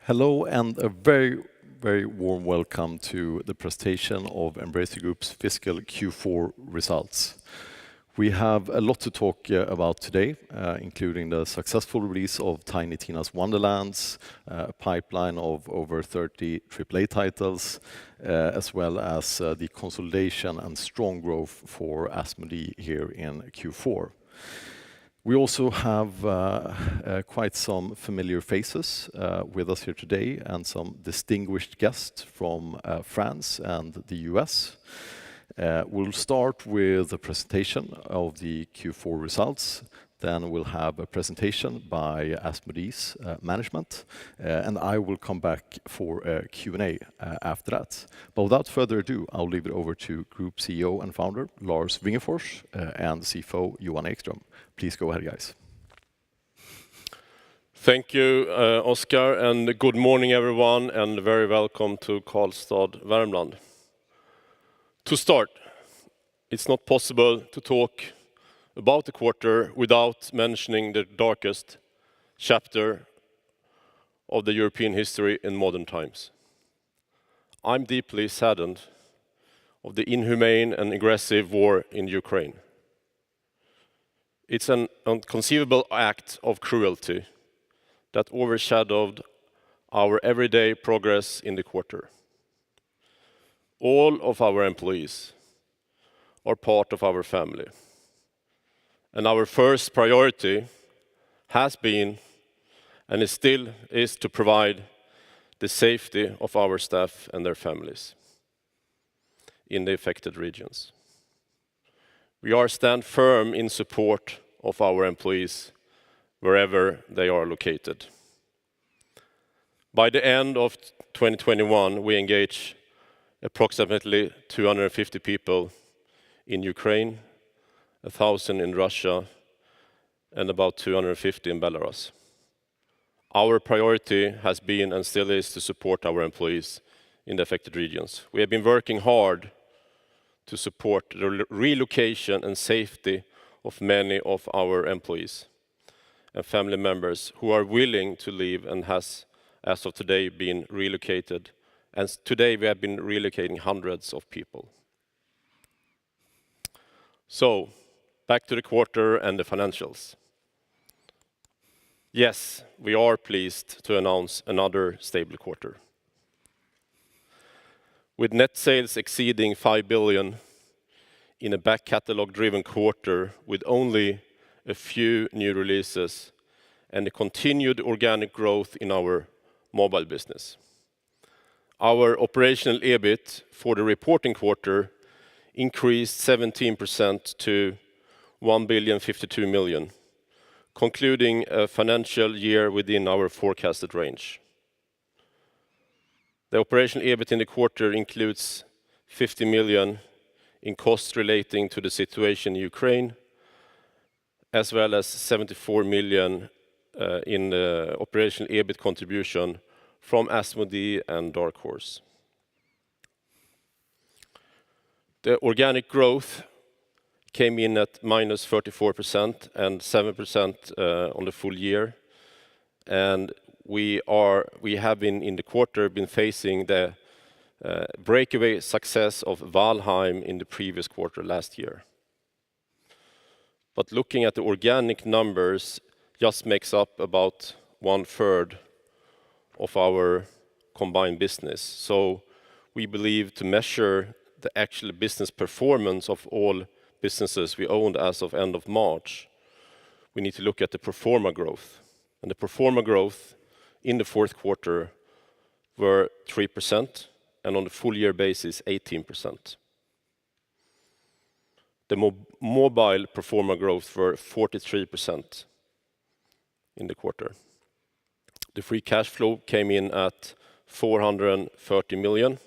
Hello and a very warm welcome to the presentation of Embracer Group's fiscal Q4 results. We have a lot to talk about today, including the successful release of Tiny Tina's Wonderlands, a pipeline of over 30 AAA titles, as well as the consolidation and strong growth for Asmodee here in Q4. We also have quite some familiar faces with us here today and some distinguished guests from France and the US. We'll start with a presentation of the Q4 results. Then we'll have a presentation by Asmodee's management, and I will come back for a Q&A after that. But without further ado, I'll leave it over to Group CEO and Founder Lars Wingefors and CFO Johan Ekström. Please go ahead, guys. Thank you, Oscar, and good morning, everyone, and very welcome to Karlstad, Värmland. To start, it's not possible to talk about the quarter without mentioning the darkest chapter of the European history in modern times. I'm deeply saddened of the inhumane and aggressive war in Ukraine. It's an inconceivable act of cruelty that overshadowed our everyday progress in the quarter. All of our employees are part of our family. And our first priority has been, and it still is, to provide the safety of our staff and their families in the affected regions. We stand firm in support of our employees wherever they are located. By the end of 2021, we engaged approximately 250 people in Ukraine, 1,000 in Russia, and about 250 in Belarus. Our priority has been and still is to support our employees in the affected regions. We have been working hard to support the relocation and safety of many of our employees and family members who are willing to leave and has, as of today, been relocated. And today we have been relocating hundreds of people. So, back to the quarter and the financials. Yes, we are pleased to announce another stable quarter. With net sales exceeding 5 billion in a back catalog-driven quarter with only a few new releases and a continued organic growth in our mobile business. Our operational EBIT for the reporting quarter increased 17% to 1,052 million, concluding a financial year within our forecasted range. The operational EBIT in the quarter includes 50 million in costs relating to the situation in Ukraine, as well as 74 million in the operational EBIT contribution from Asmodee and Dark Horse. The organic growth came in at -34% and 7% on the full year. And we have been in the quarter been facing the breakaway success of Valheim in the previous quarter last year. But looking at the organic numbers just makes up about 1/3 of our combined business. So we believe to measure the actual business performance of all businesses we owned as of end of March, we need to look at the pro forma growth. And the pro forma growth in the fourth quarter were 3%, and on the full year basis, 18%. The mobile pro forma growth were 43% in the quarter. The free cash flow came in at 430 million.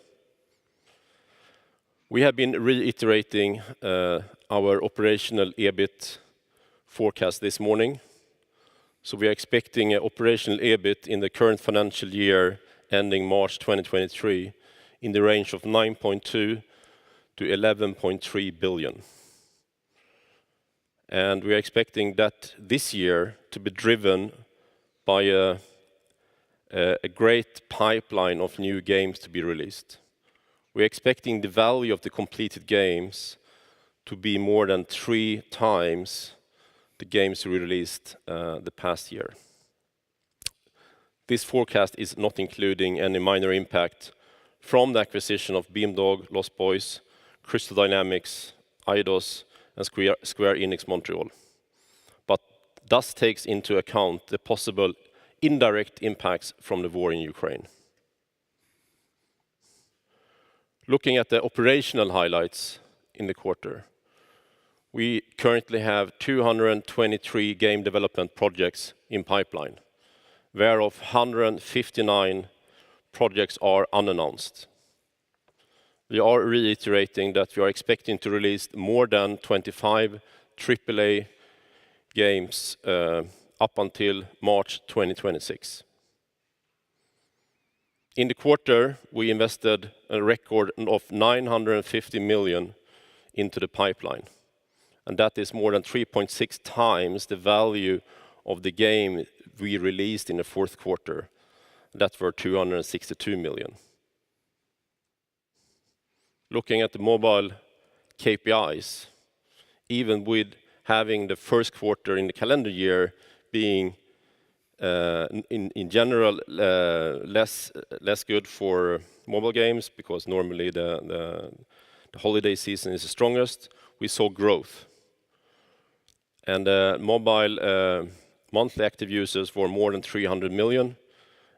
We have been reiterating our operational EBIT forecast this morning. So we are expecting an operational EBIT in the current financial year ending March 2023 in the range of 9.2 to 11.3 billion. And we are expecting that this year to be driven by a a great pipeline of new games to be released. We're expecting the value of the completed games to be more than 3 times the games we released the past year. This forecast is not including any minor impact from the acquisition of Beamdog, Lost Boys, Crystal Dynamics, Eidos, and Square Enix Montreal, but thus takes into account the possible indirect impacts from the war in Ukraine. Looking at the operational highlights in the quarter, we currently have 223 game development projects in pipeline, whereof 159 projects are unannounced. We are reiterating that we are expecting to release more than 25 AAA games up until March 2026. In the quarter, we invested a record of 950 million into the pipeline, and that is more than 3.6 times the value of the game we released in the fourth quarter. That were 262 million. Looking at the mobile KPIs, even with having the first quarter in the calendar year being in general less good for mobile games, because normally the holiday season is the strongest, we saw growth. And mobile monthly active users were more than 300 million,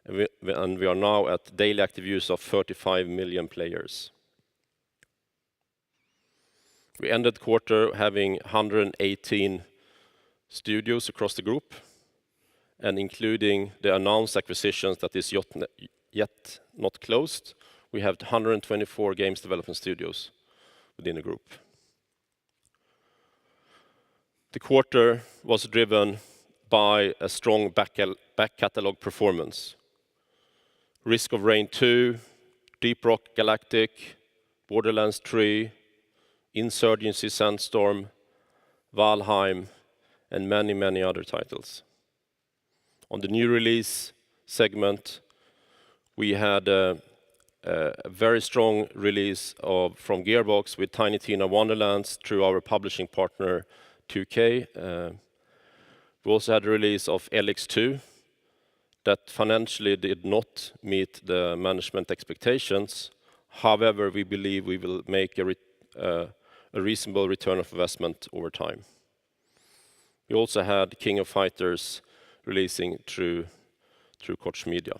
and we are now at daily active use of 35 million players. We ended the quarter having 118 studios across the group, and including the announced acquisitions that is yet not closed, we have 124 games development studios within the group. The quarter was driven by a strong back catalog performance. Risk of Rain 2, Deep Rock Galactic, Borderlands 3, Insurgency Sandstorm, Valheim, and many, many other titles. On the new release segment, we had a very strong release from Gearbox with Tiny Tina Wonderlands through our publishing partner 2K. We also had a release of LX2 that financially did not meet the management expectations. However, we believe we will make a reasonable return of investment over time. We also had King of Fighters releasing through Koch Media.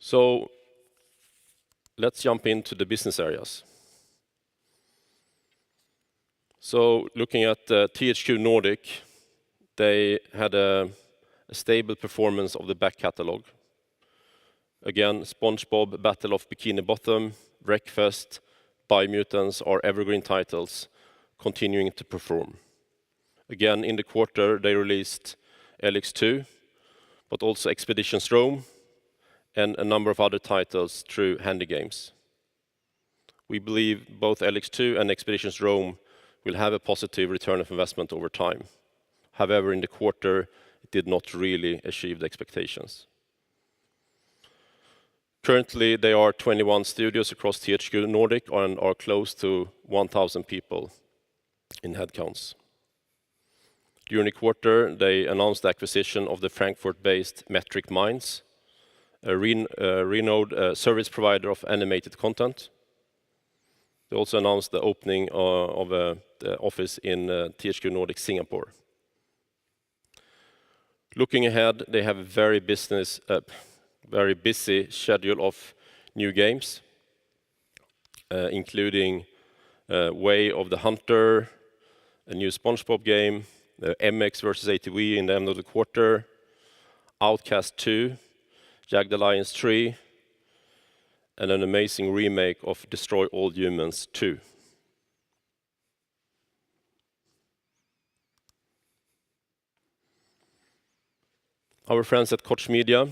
So let's jump into the business areas. So looking at THQ Nordic, they had a stable performance of the back catalog. Again, SpongeBob, Battle of Bikini Bottom, Wreckfest, Biomutant are evergreen titles continuing to perform. Again, in the quarter, they released LX2, but also Expeditions Rome and a number of other titles through Handy Games. We believe both LX2 and Expeditions Rome will have a positive return of investment over time. However, in the quarter, it did not really achieve the expectations. Currently, there are 21 studios across THQ Nordic and are close to 1,000 people in headcounts. During the quarter, they announced the acquisition of the Frankfurt-based Metric Minds, a renowned service provider of animated content. They also announced the opening of the office in THQ Nordic Singapore. Looking ahead, they have a very busy schedule of new games, including Way of the Hunter, a new SpongeBob game, MX vs ATV in the end of the quarter, Outcast 2, Jagged Alliance 3, and an amazing remake of Destroy All Humans 2. Our friends at Koch Media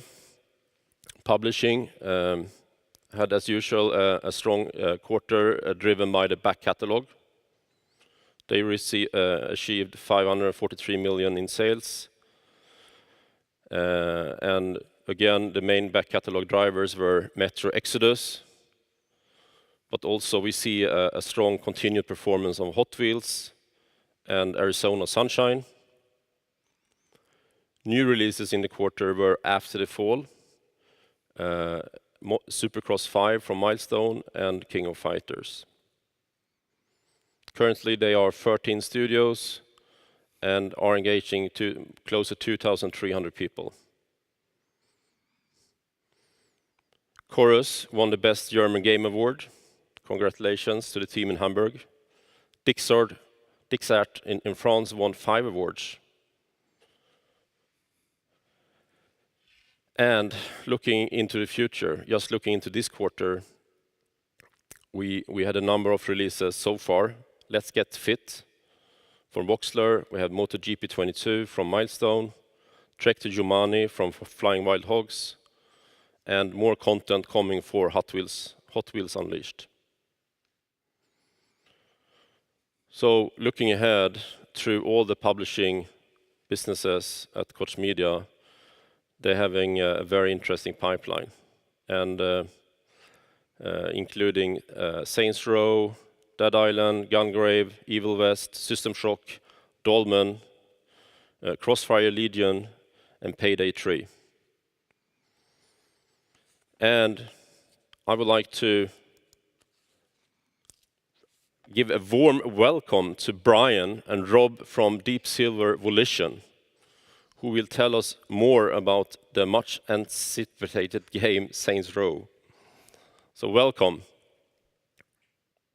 Publishing had, as usual, a strong quarter driven by the back catalog. They achieved 543 million in sales. And again, the main back catalog drivers were Metro Exodus, but also we see a strong continued performance of Hot Wheels and Arizona Sunshine. New releases in the quarter were After the Fall, Supercross 5 from Milestone, and King of Fighters. Currently, they are 13 studios and are engaging to close to 2,300 people. Chorus won the Best German Game Award. Congratulations to the team in Hamburg. Dixart in France won 5 awards. And looking into the future, just looking into this quarter, we had a number of releases so far. Let's Get Fit from Voxler. We have MotoGP 22 from Milestone, Trek to Jumani from Flying Wild Hogs, and more content coming for Hot Wheels Unleashed. So looking ahead through all the publishing businesses at Koch Media, they're having a very interesting pipeline, and including Saints Row, Dead Island, Gungrave, Evil West, System Shock, Dolmen, Crossfire Legion, and Payday 3. And I would like to give a warm welcome to Brian and Rob from Deep Silver Volition, who will tell us more about the much anticipated game Saints Row. So welcome.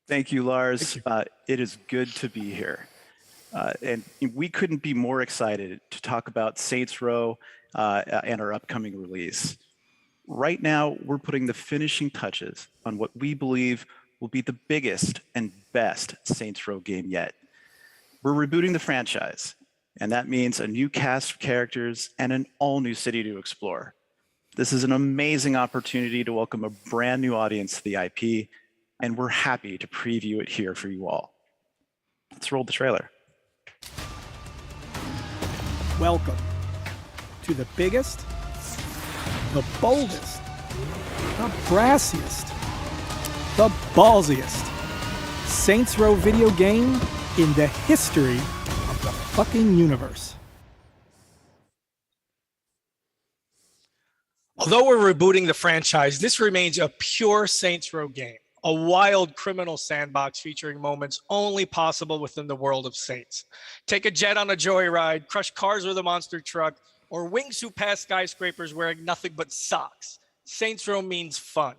Thank you, Lars. Thank It is good to be here. And we couldn't be more excited to talk about Saints Row and our upcoming release. Right now, we're putting the finishing touches on what we believe will be the biggest and best Saints Row game yet. We're rebooting the franchise, and that means a new cast of characters and an all-new city to explore. This is an amazing opportunity to welcome a brand new audience to the IP, and we're happy to preview it here for you all. Let's roll the trailer. Welcome to the biggest, the boldest, the brassiest, the ballsiest Saints Row video game in the history of the fucking universe. Although we're rebooting the franchise, this remains a pure Saints Row game, a wild criminal sandbox featuring moments only possible within the world of Saints. Take a jet on a joyride, crush cars with a monster truck, or wingsuit past skyscrapers wearing nothing but socks. Saints Row means fun,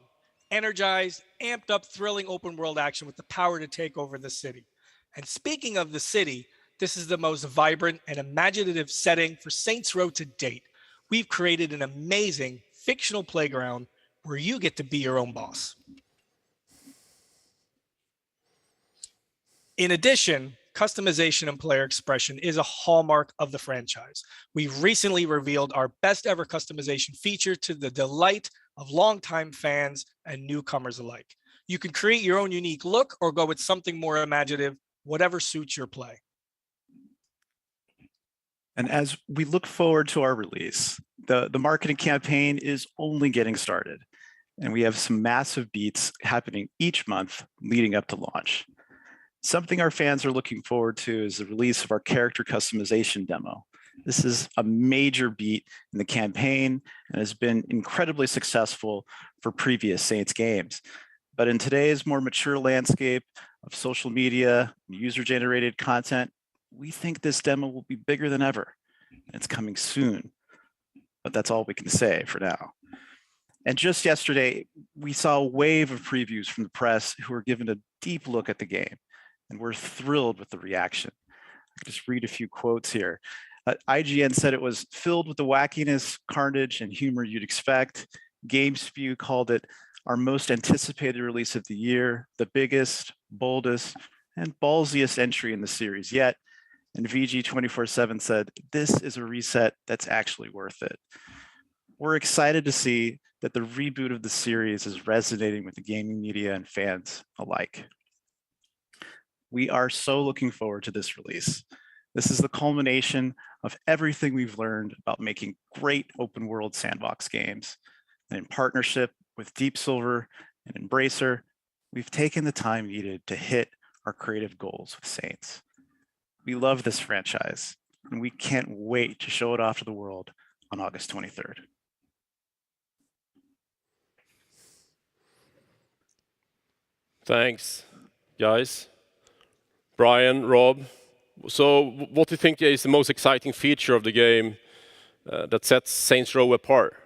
energized, amped up, thrilling open world action with the power to take over the city. And speaking of the city, this is the most vibrant and imaginative setting for Saints Row to date. We've created an amazing fictional playground where you get to be your own boss. In addition, customization and player expression is a hallmark of the franchise. We've recently revealed our best ever customization feature to the delight of longtime fans and newcomers alike. You can create your own unique look or go with something more imaginative, whatever suits your play. And as we look forward to our release, the marketing campaign is only getting started, and we have some massive beats happening each month leading up to launch. Something our fans are looking forward to is the release of our character customization demo. This is a major beat in the campaign and has been incredibly successful for previous Saints games. But in today's more mature landscape of social media, user-generated content, we think this demo will be bigger than ever. It's coming soon, but that's all we can say for now. And just yesterday, we saw a wave of previews from the press who were given a deep look at the game, and we're thrilled with the reaction. I'll just read a few quotes here. IGN said it was filled with the wackiness, carnage, and humor you'd expect. GameSpew called it our most anticipated release of the year, the biggest, boldest, and ballsiest entry in the series yet. And VG247 said, this is a reset that's actually worth it. We're excited to see that the reboot of the series is resonating with the gaming media and fans alike. We are so looking forward to this release. This is the culmination of everything we've learned about making great open world sandbox games. And in partnership with Deep Silver and Embracer, we've taken the time needed to hit our creative goals with Saints. We love this franchise, and we can't wait to show it off to the world on August 23rd. Thanks, guys. Brian, Rob. So what do you think is the most exciting feature of the game that sets Saints Row apart?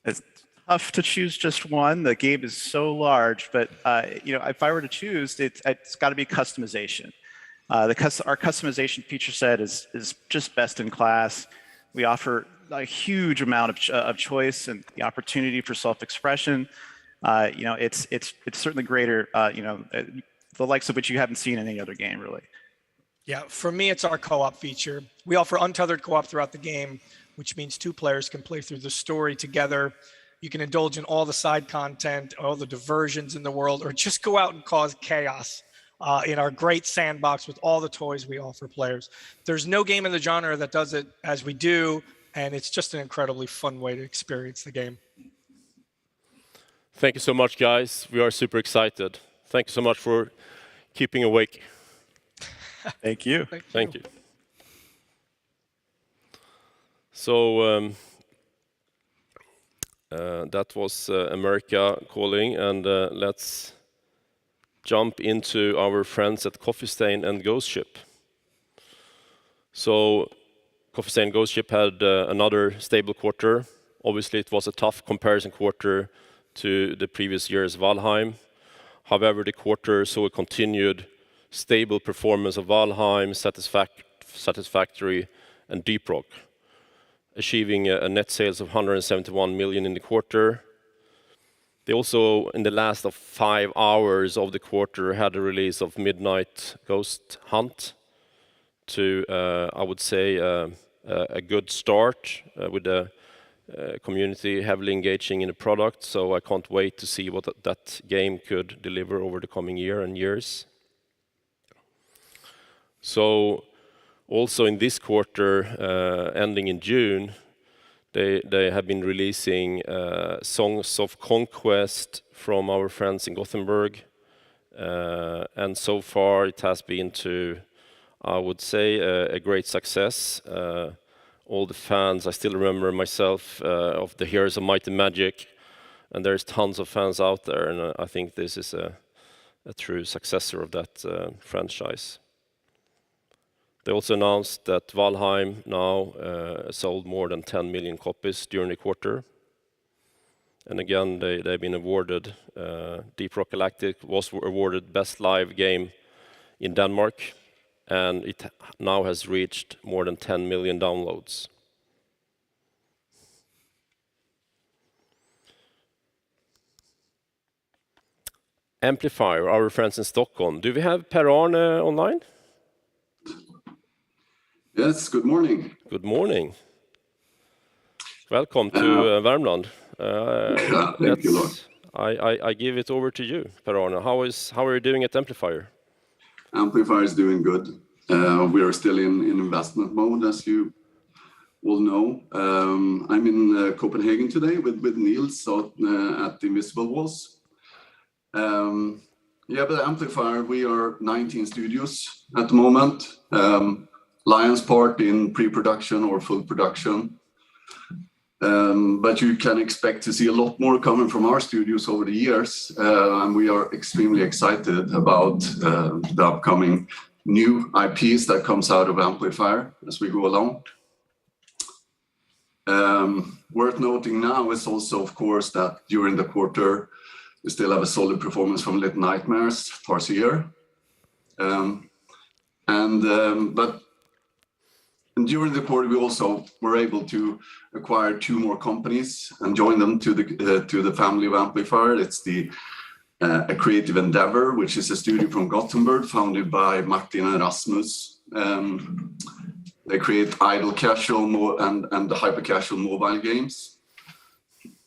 It's tough to choose just one. The game is so large, but if I were to choose, it's got to be customization. Our customization feature set is just best in class. We offer a huge amount of choice and the opportunity for self-expression. It's certainly greater. The likes of which you haven't seen in any other game, really. Yeah, for me, it's our co-op feature. We offer untethered co-op throughout the game, which means 2 players can play through the story together. You can indulge in all the side content, all the diversions in the world, or just go out and cause chaos in our great sandbox with all the toys we offer players. There's no game in the genre that does it as we do, and it's just an incredibly fun way to experience the game. Thank you so much, guys. We are super excited. Thank you so much for keeping awake. Thank you. Thank you. So that was America calling, and let's jump into our friends at Coffee Stain and Ghost Ship. So Coffee Stain and Ghost Ship had another stable quarter. Obviously, it was a tough comparison quarter to the previous year's Valheim. However, the quarter saw a continued stable performance of Valheim, Satisfactory, and Deep Rock, achieving a net sales of 171 million in the quarter. They also, in the last of 5 hours of the quarter, had a release of Midnight Ghost Hunt to, I would say, a good start with the community heavily engaging in the product. So I can't wait to see what that game could deliver over the coming year and years. So also in this quarter, ending in June, they have been releasing Songs of Conquest from our friends in Gothenburg. And so far it has been I would say, a great success. All the fans, I still remember myself of the Heroes of Might and Magic, and there's tons of fans out there, and I think this is a true successor of that franchise. They also announced that Valheim now sold more than 10 million copies during the quarter. And again, they've been awarded, Deep Rock Galactic was awarded Best Live Game in Denmark, and it now has reached more than 10 million downloads. Amplifier, our friends in Stockholm. Do we have Per-Arne online? Yes, good morning. Good morning. Welcome to Värmland. Thank you, Lord. I give it over to you, Per-Arne. How are you doing at Amplifier? Amplifier is doing good. We are still in investment mode, as you will know. I'm in Copenhagen today with Niels at the Invisible Walls. But Amplifier, we are 19 studios at the moment. Lion's part in pre-production or full production. But you can expect to see a lot more coming from our studios over the years. And we are extremely excited about the upcoming new IPs that comes out of Amplifier as we go along. Worth noting now is also, of course, that during the quarter, we still have a solid performance from Little Nightmares, Farseer. And during the quarter, we also were able to acquire 2 more companies and join them to the family of Amplifier. It's a creative endeavor, which is a studio from Gothenburg, founded by Martin and Rasmus. They create idle casual and the hyper casual mobile games.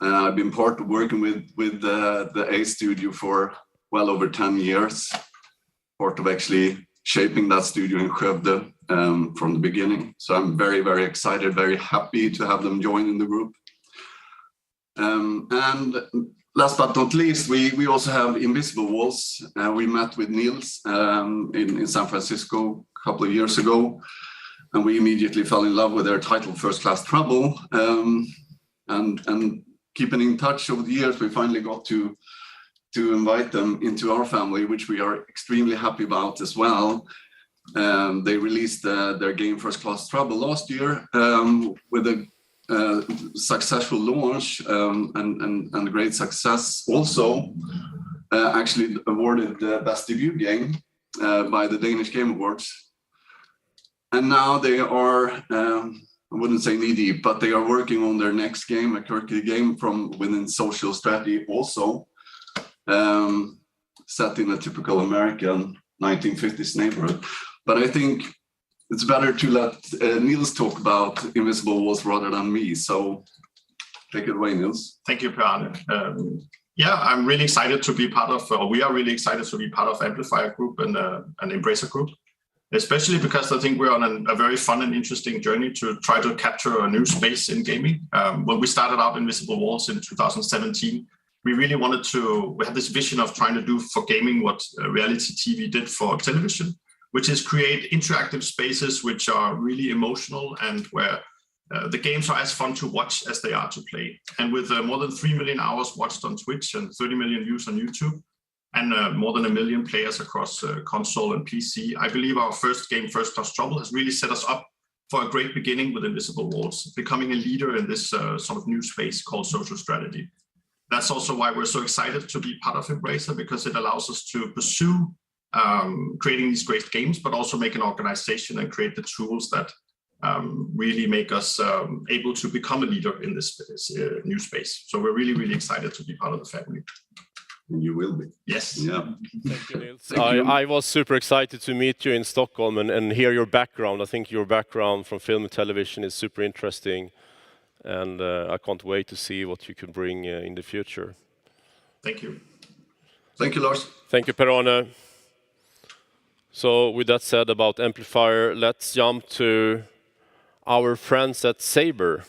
I've been part of working with the A studio for well over 10 years. part of actually shaping that studio in Skövde from the beginning. So I'm very, very excited, very happy to have them join in the group. And last but not least, we also have Invisible Walls. We met with Niels in San Francisco a couple of years ago, and we immediately fell in love with their title, First Class Trouble. And keeping in touch over the years, we finally got to invite them into our family, which we are extremely happy about as well. They released their game First Class Trouble last year with a successful launch and great success. Also, actually awarded the best debut game by the Danish Game Awards. And now they are, I wouldn't say knee deep, but they are working on their next game, a quirky game from within social strategy also, set in a typical American 1950s neighborhood. But I think it's better to let Niels talk about Invisible Walls rather than me. So take it away, Niels. Thank you, Per-Arne. Yeah, I'm really excited to be part of, or we are really excited to be part of Amplifier Group and Embracer Group, especially because I think we're on a very fun and interesting journey to try to capture a new space in gaming. When we started out Invisible Walls in 2017, we really wanted to, we had this vision of trying to do for gaming what reality TV did for television, which is create interactive spaces which are really emotional and where the games are as fun to watch as they are to play. And with more than 3 million hours watched on Twitch and 30 million views on YouTube, and more than 1 million players across console and PC, I believe our first game, First Class Trouble, has really set us up for a great beginning with Invisible Walls, becoming a leader in this sort of new space called social strategy. That's also why we're so excited to be part of Embracer, because it allows us to pursue creating these great games, but also make an organization and create the tools that really make us able to become a leader in this new space. So we're really, really excited to be part of the family. And you will be. Yes. Yeah. Thank you, Niels. I was super excited to meet you in Stockholm and hear your background. I think your background from film and television is super interesting, and I can't wait to see what you can bring in the future. Thank you. Thank you, Lars. Thank you, Per-Arne. So with that said about Amplifier, let's jump to our friends at Saber.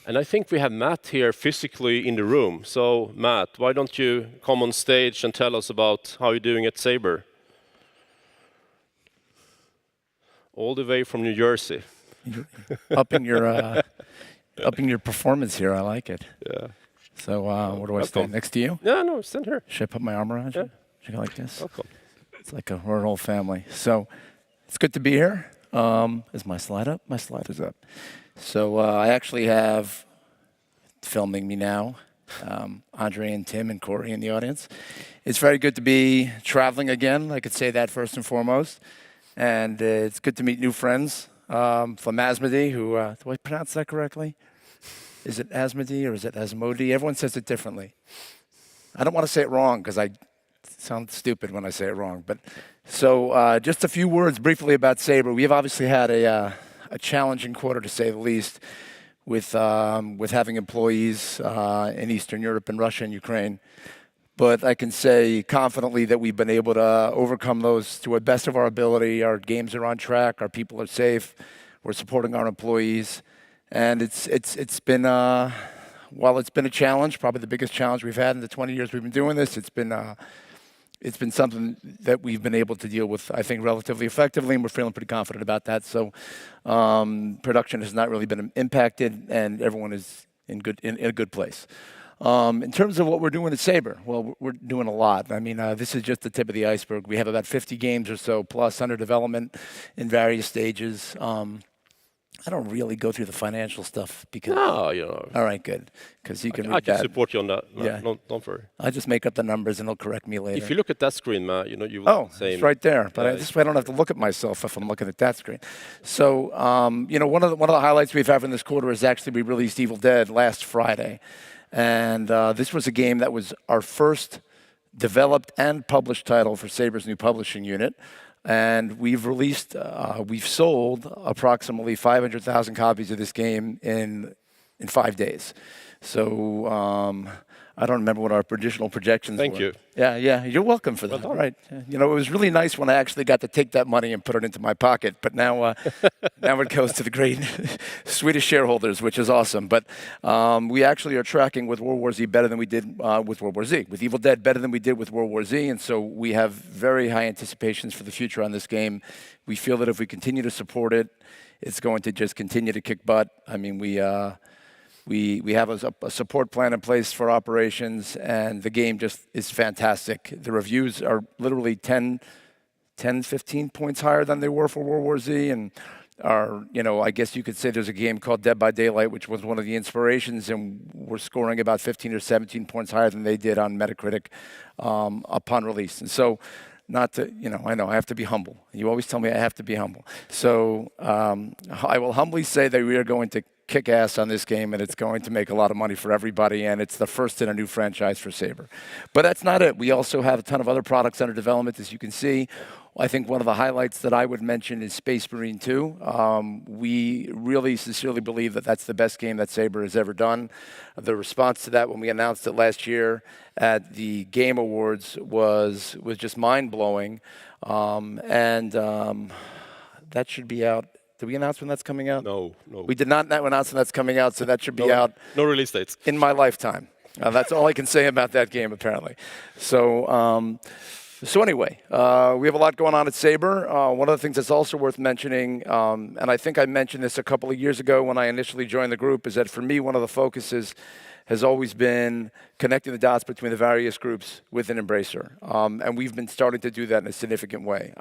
And I think we have Matt here physically in the room. So Matt, why don't you come on stage and tell us about how you're doing at Saber? All the way from New Jersey. Upping your performance here, I like it. Yeah. So where do I stand? Next to you? Yeah, no, stand here. Should I put my arm around you? Yeah. Should I go like this? Welcome. It's like we're an whole family. So it's good to be here. Is my slide up? My slide is up. So I actually have, filming me now, Andre and Tim and Corey in the audience. It's very good to be traveling again. I could say that first and foremost. And it's good to meet new friends. From Asmodee, who, do I pronounce that correctly? Is it Asmodee or is it Asmodee? Everyone says it differently. I don't want to say it wrong because I sound stupid when I say it wrong. But so just a few words briefly about Saber. We have obviously had a challenging quarter, to say the least, with having employees in Eastern Europe and Russia and Ukraine. But I can say confidently that we've been able to overcome those to the best of our ability. Our games are on track. Our people are safe. We're supporting our employees. And it's been, while it's been a challenge, probably the biggest challenge we've had in the 20 years we've been doing this, it's been something that we've been able to deal with, I think, relatively effectively, and we're feeling pretty confident about that. So production has not really been impacted, and everyone is in a good place. In terms of what we're doing at Saber, well, we're doing a lot. I mean, this is just the tip of the iceberg. We have about 50 games or so plus under development in various stages. I don't really go through the financial stuff because... No, you know. All right, good. Because you can read I can that. support you on that. No, Yeah. don't worry. I just make up the numbers and they'll correct me later. If you look at that screen, Matt, you know, you will it's right there. But this way I don't have to look at myself if I'm looking at that screen. So, you know, one of the highlights we've had in this quarter is actually we released Evil Dead last Friday. And this was a game that was our first developed and published title for Saber's new publishing unit. And we've sold approximately 500,000 copies of this game in in 5 days. So I don't remember what our original projections were. Thank you. Yeah, you're welcome for that. Well done. Right. You know, it was really nice when I actually got to take that money and put it into my pocket. But now, now it goes to the great Swedish shareholders, which is awesome. But we actually are tracking with World War Z better than we did with World War Z. With Evil Dead better than we did with World War Z. And so we have very high anticipations for the future on this game. We feel that if we continue to support it, it's going to just continue to kick butt. I mean, we have a support plan in place for operations, and the game just is fantastic. The reviews are literally 10, 15 points higher than they were for World War Z, and are, you know, I guess you could say there's a game called Dead by Daylight, which was one of the inspirations, and we're scoring about 15 or 17 points higher than they did on Metacritic upon release. And so, not to, you know, I know I have to be humble. You always tell me I have to be humble. So I will humbly say that we are going to kick ass on this game, and it's going to make a lot of money for everybody, and it's the first in a new franchise for Saber. But that's not it. We also have a ton of other products under development, as you can see. I think one of the highlights that I would mention is Space Marine 2. We really sincerely believe that that's the best game that Saber has ever done. The response to that when we announced it last year at the Game Awards was just mind-blowing. That should be out. Did we announce when that's coming out? No. We did not announce when that's coming out, so that should be out. No release dates. In my lifetime. That's all I can say about that game, apparently. So anyway, we have a lot going on at Saber. One of the things that's also worth mentioning, and I think I mentioned this a couple of years ago when I initially joined the group, is that for me, one of the focuses has always been connecting the dots between the various groups within Embracer. And we've been starting to do that in a significant way.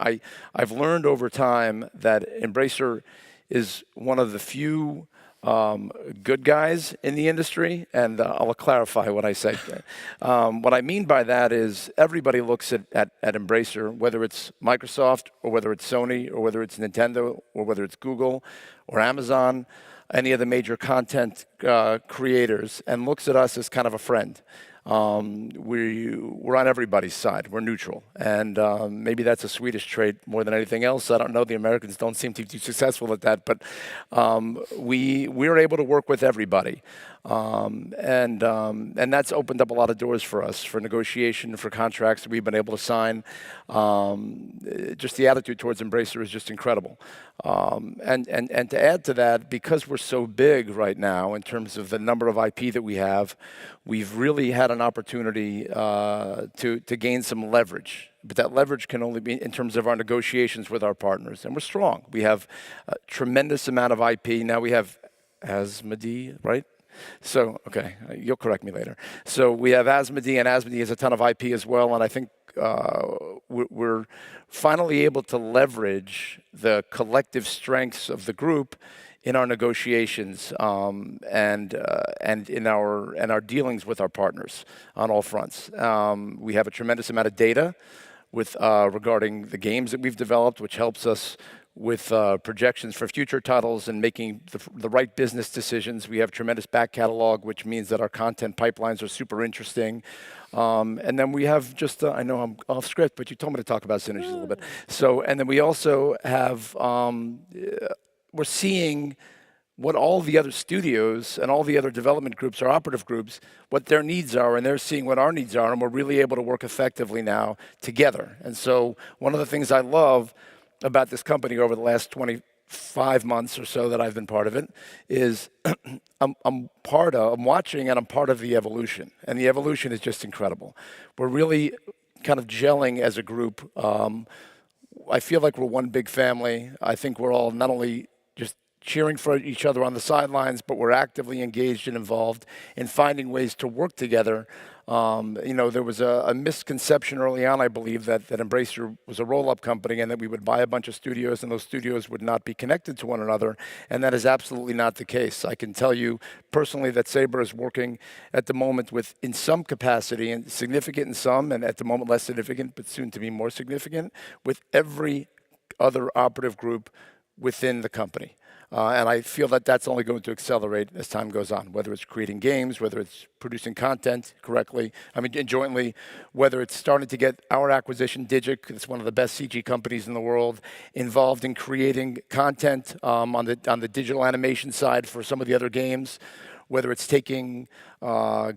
I've learned over time that Embracer is one of the few good guys in the industry, and I'll clarify what I say. What I mean by that is everybody looks at Embracer, whether it's Microsoft or whether it's Sony or whether it's Nintendo or whether it's Google or Amazon, any of the major content creators, and looks at us as kind of a friend. We're on everybody's side. We're neutral. And maybe that's a Swedish trait more than anything else. I don't know. The Americans don't seem to be too successful at that. But we're able to work with everybody. And that's opened up a lot of doors for us, for negotiation, for contracts that we've been able to sign. Just the attitude towards Embracer is just incredible. And to add to that, because we're so big right now in terms of the number of IP that we have, we've really had an opportunity to gain some leverage. But that leverage can only be in terms of our negotiations with our partners. And we're strong. We have a tremendous amount of IP. Now we have Asmodee, right? So, okay, you'll correct me later. So we have Asmodee, and Asmodee has a ton of IP as well, and I think we're finally able to leverage the collective strengths of the group in our negotiations and in our dealings with our partners on all fronts. We have a tremendous amount of data with regarding the games that we've developed, which helps us with projections for future titles and making the right business decisions. We have tremendous back catalog, which means that our content pipelines are super interesting. And then we have just, I know I'm off script, but you told me to talk about synergies a little bit. So, and then we also have, we're seeing what all the other studios and all the other development groups or operative groups, what their needs are, and they're seeing what our needs are, and we're really able to work effectively now together. And so one of the things I love about this company over the last 25 months or so that I've been part of it is I'm watching and I'm part of the evolution. And the evolution is just incredible. We're really kind of gelling as a group. I feel like we're one big family. I think we're all not only just cheering for each other on the sidelines, but we're actively engaged and involved in finding ways to work together. You know, there was a misconception early on, I believe, that Embracer was a roll-up company and that we would buy a bunch of studios and those studios would not be connected to one another, and that is absolutely not the case. I can tell you personally that Saber is working at the moment with, in some capacity, and significant in some, and at the moment less significant, but soon to be more significant, with every other operative group within the company. And I feel that that's only going to accelerate as time goes on, whether it's creating games, whether it's producing content correctly, jointly, whether it's starting to get our acquisition, Digic, it's one of the best CG companies in the world, involved in creating content on the digital animation side for some of the other games, whether it's taking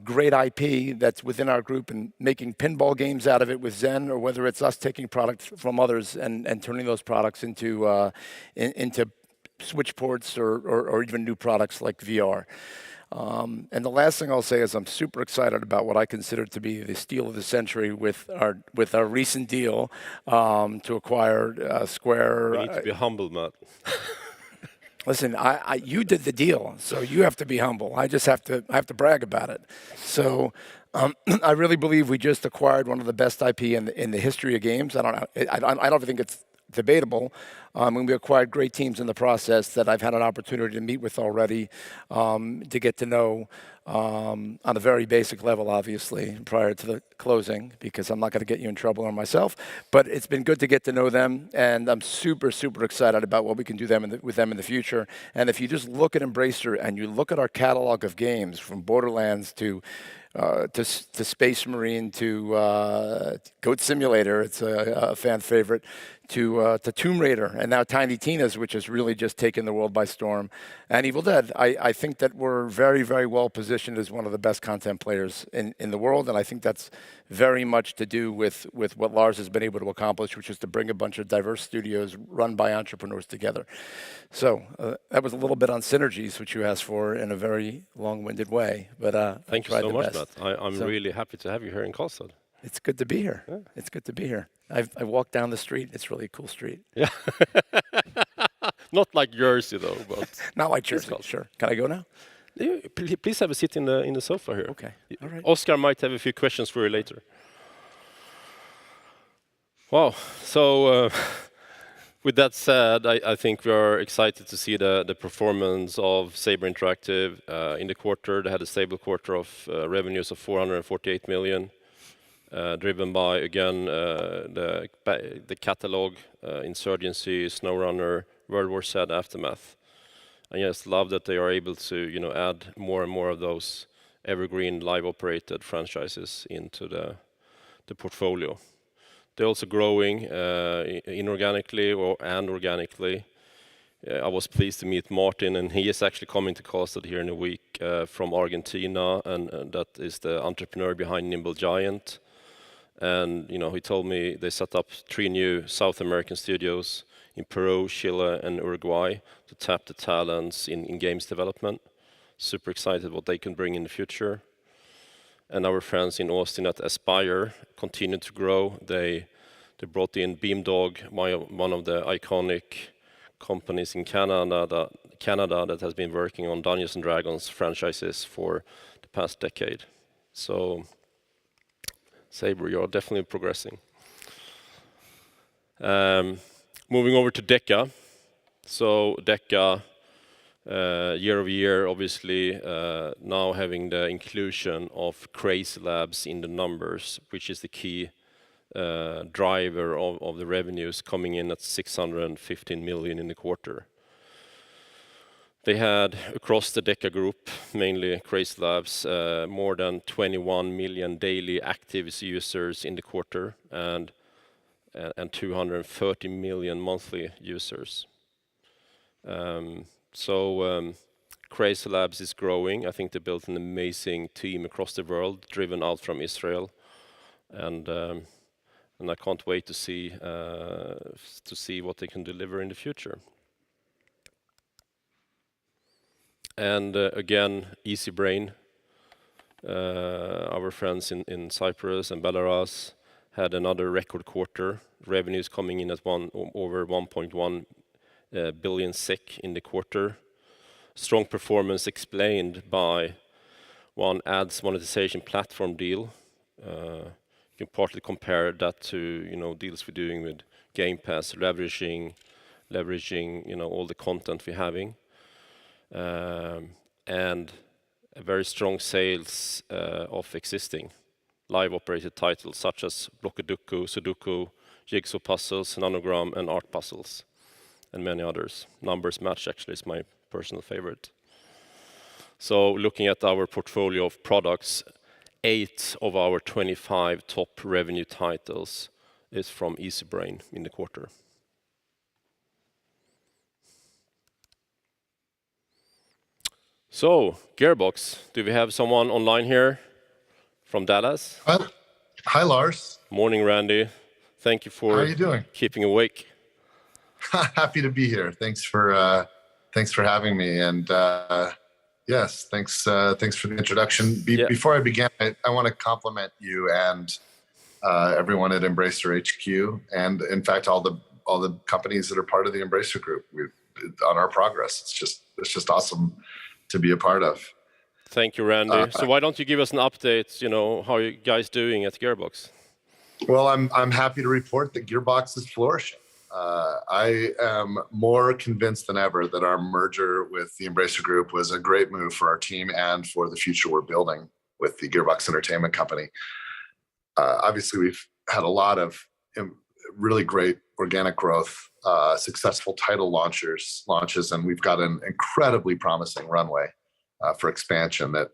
great IP that's within our group and making pinball games out of it with Zen, or whether it's us taking products from others and turning those products into switch ports or even new products like VR. And the last thing I'll say is I'm super excited about what I consider to be the steal of the century with our recent deal to acquire Square. You need to be humble, Matt. Listen, you did the deal, so you have to be humble. I have to brag about it. So I really believe we just acquired one of the best IP in the history of games. I don't think it's debatable. And we acquired great teams in the process that I've had an opportunity to meet with already, to get to know on a very basic level, obviously, prior to the closing, because I'm not going to get you in trouble or myself. But it's been good to get to know them, and I'm super, super excited about what we can do with them in the future. And if you just look at Embracer and you look at our catalog of games, from Borderlands to Space Marine to Goat Simulator, it's a fan favorite, to Tomb Raider, and now Tiny Tina's, which has really just taken the world by storm, and Evil Dead. I think that we're very, very well positioned as one of the best content players in the world, and I think that's very much to do with what Lars has been able to accomplish, which is to bring a bunch of diverse studios run by entrepreneurs together. So that was a little bit on synergies, which you asked for in a very long-winded way, but thank you so much, Matt. I'm really happy to have you here in Karlstad. It's good to be here. Yeah. It's good to be here. I walked down the street. It's really a cool street. Yeah. Not like Jersey, though. But not like Jersey. Sure. Can I go now? Yeah, please have a seat in the sofa here. Okay. All right. Oscar might have a few questions for you later. Wow. So with that said, I think we are excited to see the performance of Saber Interactive in the quarter. They had a stable quarter of revenues of 448 million. Driven by, again, the catalog, Insurgency, SnowRunner, World War Z, Aftermath. I just love that they are able to, add more and more of those evergreen live-operated franchises into the portfolio. They're also growing inorganically and organically. I was pleased to meet Martin, and he is actually coming to Karlstad here in a week from Argentina, and that is the entrepreneur behind Nimble Giant. And he told me they set up 3 new South American studios in Peru, Chile, and Uruguay to tap the talents in games development. Super excited what they can bring in the future. And our friends in Austin at Aspire continue to grow. They brought in Beamdog, one of the iconic companies in Canada that has been working on Dungeons and Dragons franchises for the past decade. So Saber, you're definitely progressing. Moving over to DECA. So DECA, year over year, obviously, now having the inclusion of Crazy Labs in the numbers, which is the key driver of the revenues, coming in at 615 million in the quarter. They had, across the DECA group, mainly Crazy Labs, more than 21 million daily active users in the quarter, and 230 million monthly users. So Crazy Labs is growing. I think they built an amazing team across the world, driven out from Israel, and I can't wait to see what they can deliver in the future. And again, Easybrain, our friends in Cyprus and Belarus, had another record quarter. Revenues coming in at over 1.1 billion SEK in the quarter. Strong performance explained by one ads monetization platform deal. You can partly compare that to deals we're doing with Game Pass, leveraging all the content we're having. And a very strong sales of existing live operated titles such as Blockudoku, Sudoku, Jigsaw Puzzles, Nanogram, and Art Puzzles, and many others. Numbers Match actually is my personal favorite. So looking at our portfolio of products, 8 of our 25 top revenue titles is from Easybrain in the quarter. So, Gearbox, do we have someone online here from Dallas? Hi, Lars. Morning, Randy. Thank you How are for you doing? keeping awake. Happy to be here. Thanks for having me. And yes, thanks for the introduction. Yeah. Before I begin, I want to compliment you and everyone at Embracer HQ, and in fact all the companies that are part of the Embracer Group on our progress. It's just awesome to be a part of. Thank you, Randy. So why don't you give us an update, how you guys doing at Gearbox? Well, I'm happy to report that Gearbox is flourishing. I am more convinced than ever that our merger with the Embracer Group was a great move for our team and for the future we're building with the Gearbox Entertainment Company. Obviously, we've had a lot of really great organic growth, successful title launches, and we've got an incredibly promising runway for expansion that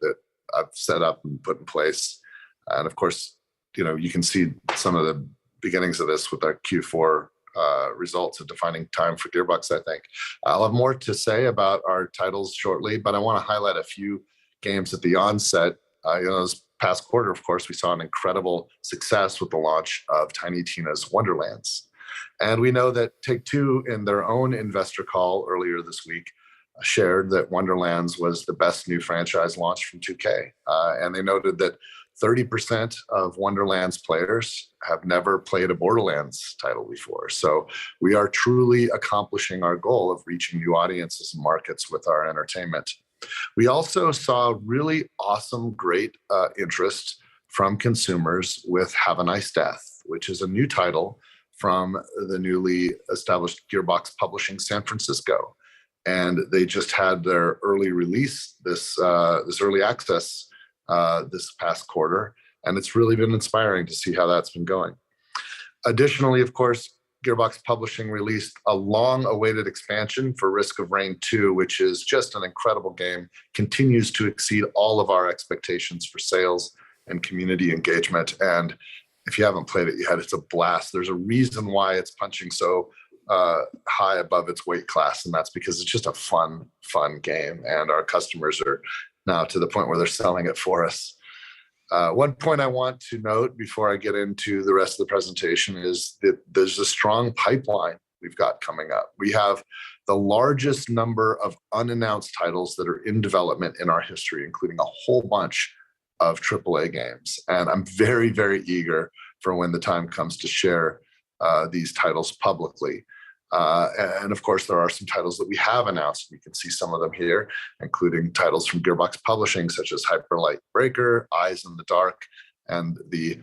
I've set up and put in place. And of course, you can see some of the beginnings of this with our Q4 results, a defining time for Gearbox, I think. I'll have more to say about our titles shortly, but I want to highlight a few games at the onset. This past quarter, of course, we saw an incredible success with the launch of Tiny Tina's Wonderlands. And we know that Take-Two, in their own investor call earlier this week, shared that Wonderlands was the best new franchise launch from 2K. And they noted that 30% of Wonderlands players have never played a Borderlands title before. So we are truly accomplishing our goal of reaching new audiences and markets with our entertainment. We also saw really awesome, great interest from consumers with Have a Nice Death, which is a new title from the newly established Gearbox Publishing San Francisco. And they just had their early release, this early access this past quarter, and it's really been inspiring to see how that's been going. Additionally, of course, Gearbox Publishing released a long-awaited expansion for Risk of Rain 2, which is just an incredible game, continues to exceed all of our expectations for sales and community engagement. And if you haven't played it yet, it's a blast. There's a reason why it's punching so high above its weight class, and that's because it's just a fun game, and our customers are now to the point where they're selling it for us. One point I want to note before I get into the rest of the presentation is that there's a strong pipeline we've got coming up. We have the largest number of unannounced titles that are in development in our history, including a whole bunch of AAA games. And I'm very, very eager for when the time comes to share these titles publicly. And of course, there are some titles that we have announced. You can see some of them here, including titles from Gearbox Publishing, such as Hyper Light Breaker, Eyes in the Dark, and the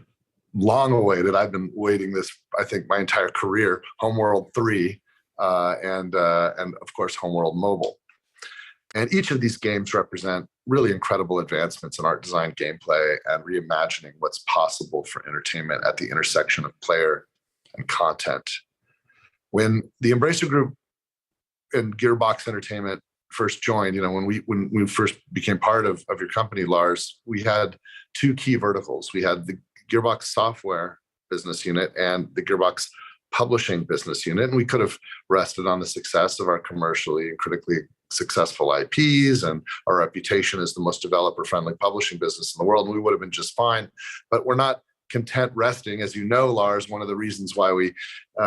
long-awaited, I've been waiting this, I think, my entire career, Homeworld 3, and of course, Homeworld Mobile. And each of these games represent really incredible advancements in art design, gameplay, and reimagining what's possible for entertainment at the intersection of player and content. When the Embracer Group and Gearbox Entertainment first joined, when we first became part of your company, Lars, we had two key verticals. We had the Gearbox Software business unit and the Gearbox Publishing business unit, and we could have rested on the success of our commercially and critically successful IPs and our reputation as the most developer-friendly publishing business in the world, and we would have been just fine. But we're not content resting. As you know, Lars, one of the reasons why we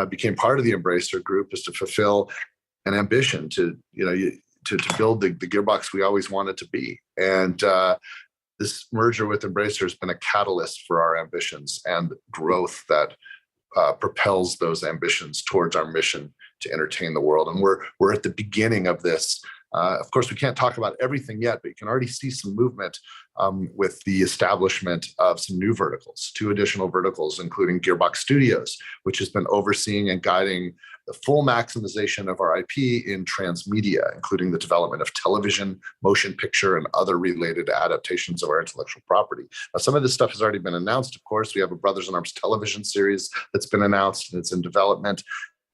became part of the Embracer Group is to fulfill an ambition to build the Gearbox we always wanted to be. And this merger with Embracer has been a catalyst for our ambitions and growth that propels those ambitions towards our mission to entertain the world. And we're at the beginning of this. Of course, we can't talk about everything yet, but you can already see some movement with the establishment of some new verticals, 2 additional verticals, including Gearbox Studios, which has been overseeing and guiding the full maximization of our IP in transmedia, including the development of television, motion picture, and other related adaptations of our intellectual property. Now, some of this stuff has already been announced, of course. We have a Brothers in Arms television series that's been announced and it's in development.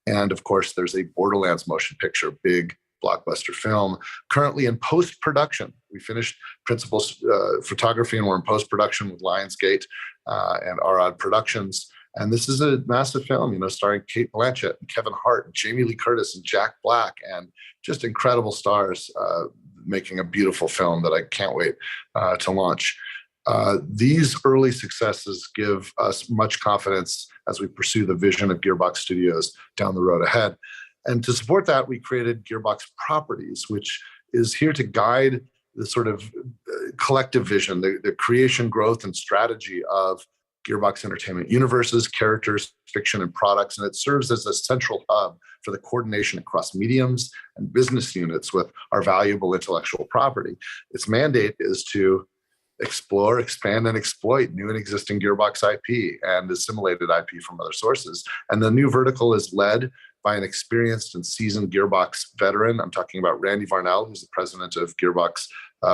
And of course, there's a Borderlands motion picture, big blockbuster film, currently in post-production. We finished principal photography and we're in post-production with Lionsgate and Arad Productions. And this is a massive film, starring Cate Blanchett and Kevin Hart and Jamie Lee Curtis and Jack Black and just incredible stars. making a beautiful film that I can't wait to launch. These early successes give us much confidence as we pursue the vision of Gearbox Studios down the road ahead. And to support that, we created Gearbox Properties, which is here to guide the sort of collective vision, the creation, growth, and strategy of Gearbox Entertainment universes, characters, fiction, and products. And it serves as a central hub for the coordination across mediums and business units with our valuable intellectual property. Its mandate is to explore, expand, and exploit new and existing Gearbox IP and assimilated IP from other sources. And the new vertical is led by an experienced and seasoned Gearbox veteran. I'm talking about Randy Varnell, who's the president of Gearbox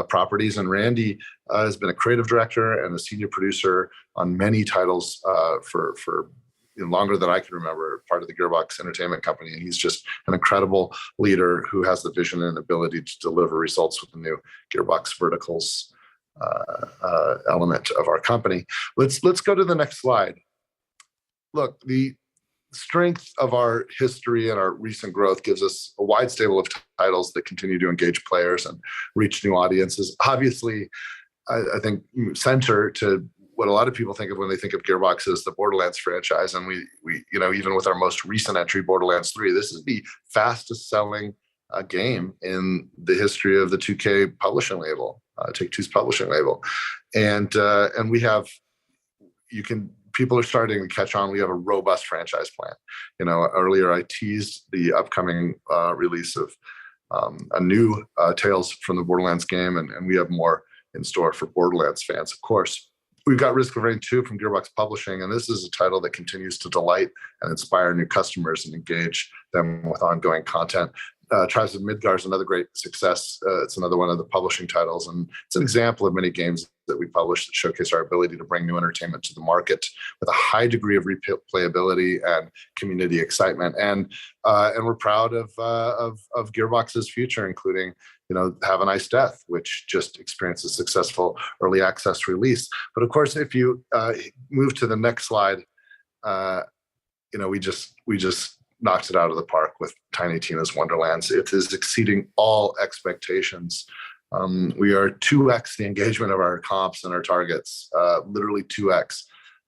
Properties. And Randy has been a creative director and a senior producer on many titles for longer than I can remember, part of the Gearbox Entertainment Company. And he's just an incredible leader who has the vision and ability to deliver results with the new Gearbox verticals element of our company. Let's go to the next slide. Look, the strength of our history and our recent growth gives us a wide stable of titles that continue to engage players and reach new audiences. Obviously, I think center to what a lot of people think of when they think of Gearbox is the Borderlands franchise. And we even with our most recent entry, Borderlands 3, this is the fastest selling game in the history of the 2K publishing label, Take-Two's publishing label. And we have, people are starting to catch on. We have a robust franchise plan. Earlier I teased the upcoming release of a new Tales from the Borderlands game, and we have more in store for Borderlands fans, of course. We've got Risk of Rain 2 from Gearbox Publishing, and this is a title that continues to delight and inspire new customers and engage them with ongoing content. Tribes of Midgard is another great success. It's another one of the publishing titles, and it's an example of many games that we publish that showcase our ability to bring new entertainment to the market with a high degree of replayability and community excitement. And we're proud of Gearbox's future, including Have a Nice Death, which just experienced a successful early access release. But of course, if you move to the next slide, we just knocked it out of the park with Tiny Tina's Wonderlands. It is exceeding all expectations. We are 2x the engagement of our comps and our targets, literally 2x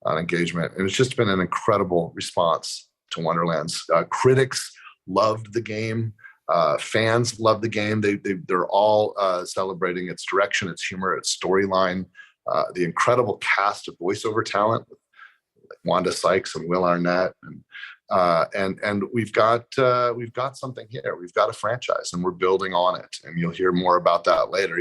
on engagement. And it's just been an incredible response to Wonderlands. Critics loved the game. Fans loved the game. They're all celebrating its direction, its humor, its storyline, the incredible cast of voiceover talent, like Wanda Sykes and Will Arnett, and we've got something here. We've got a franchise, and we're building on it. And you'll hear more about that later.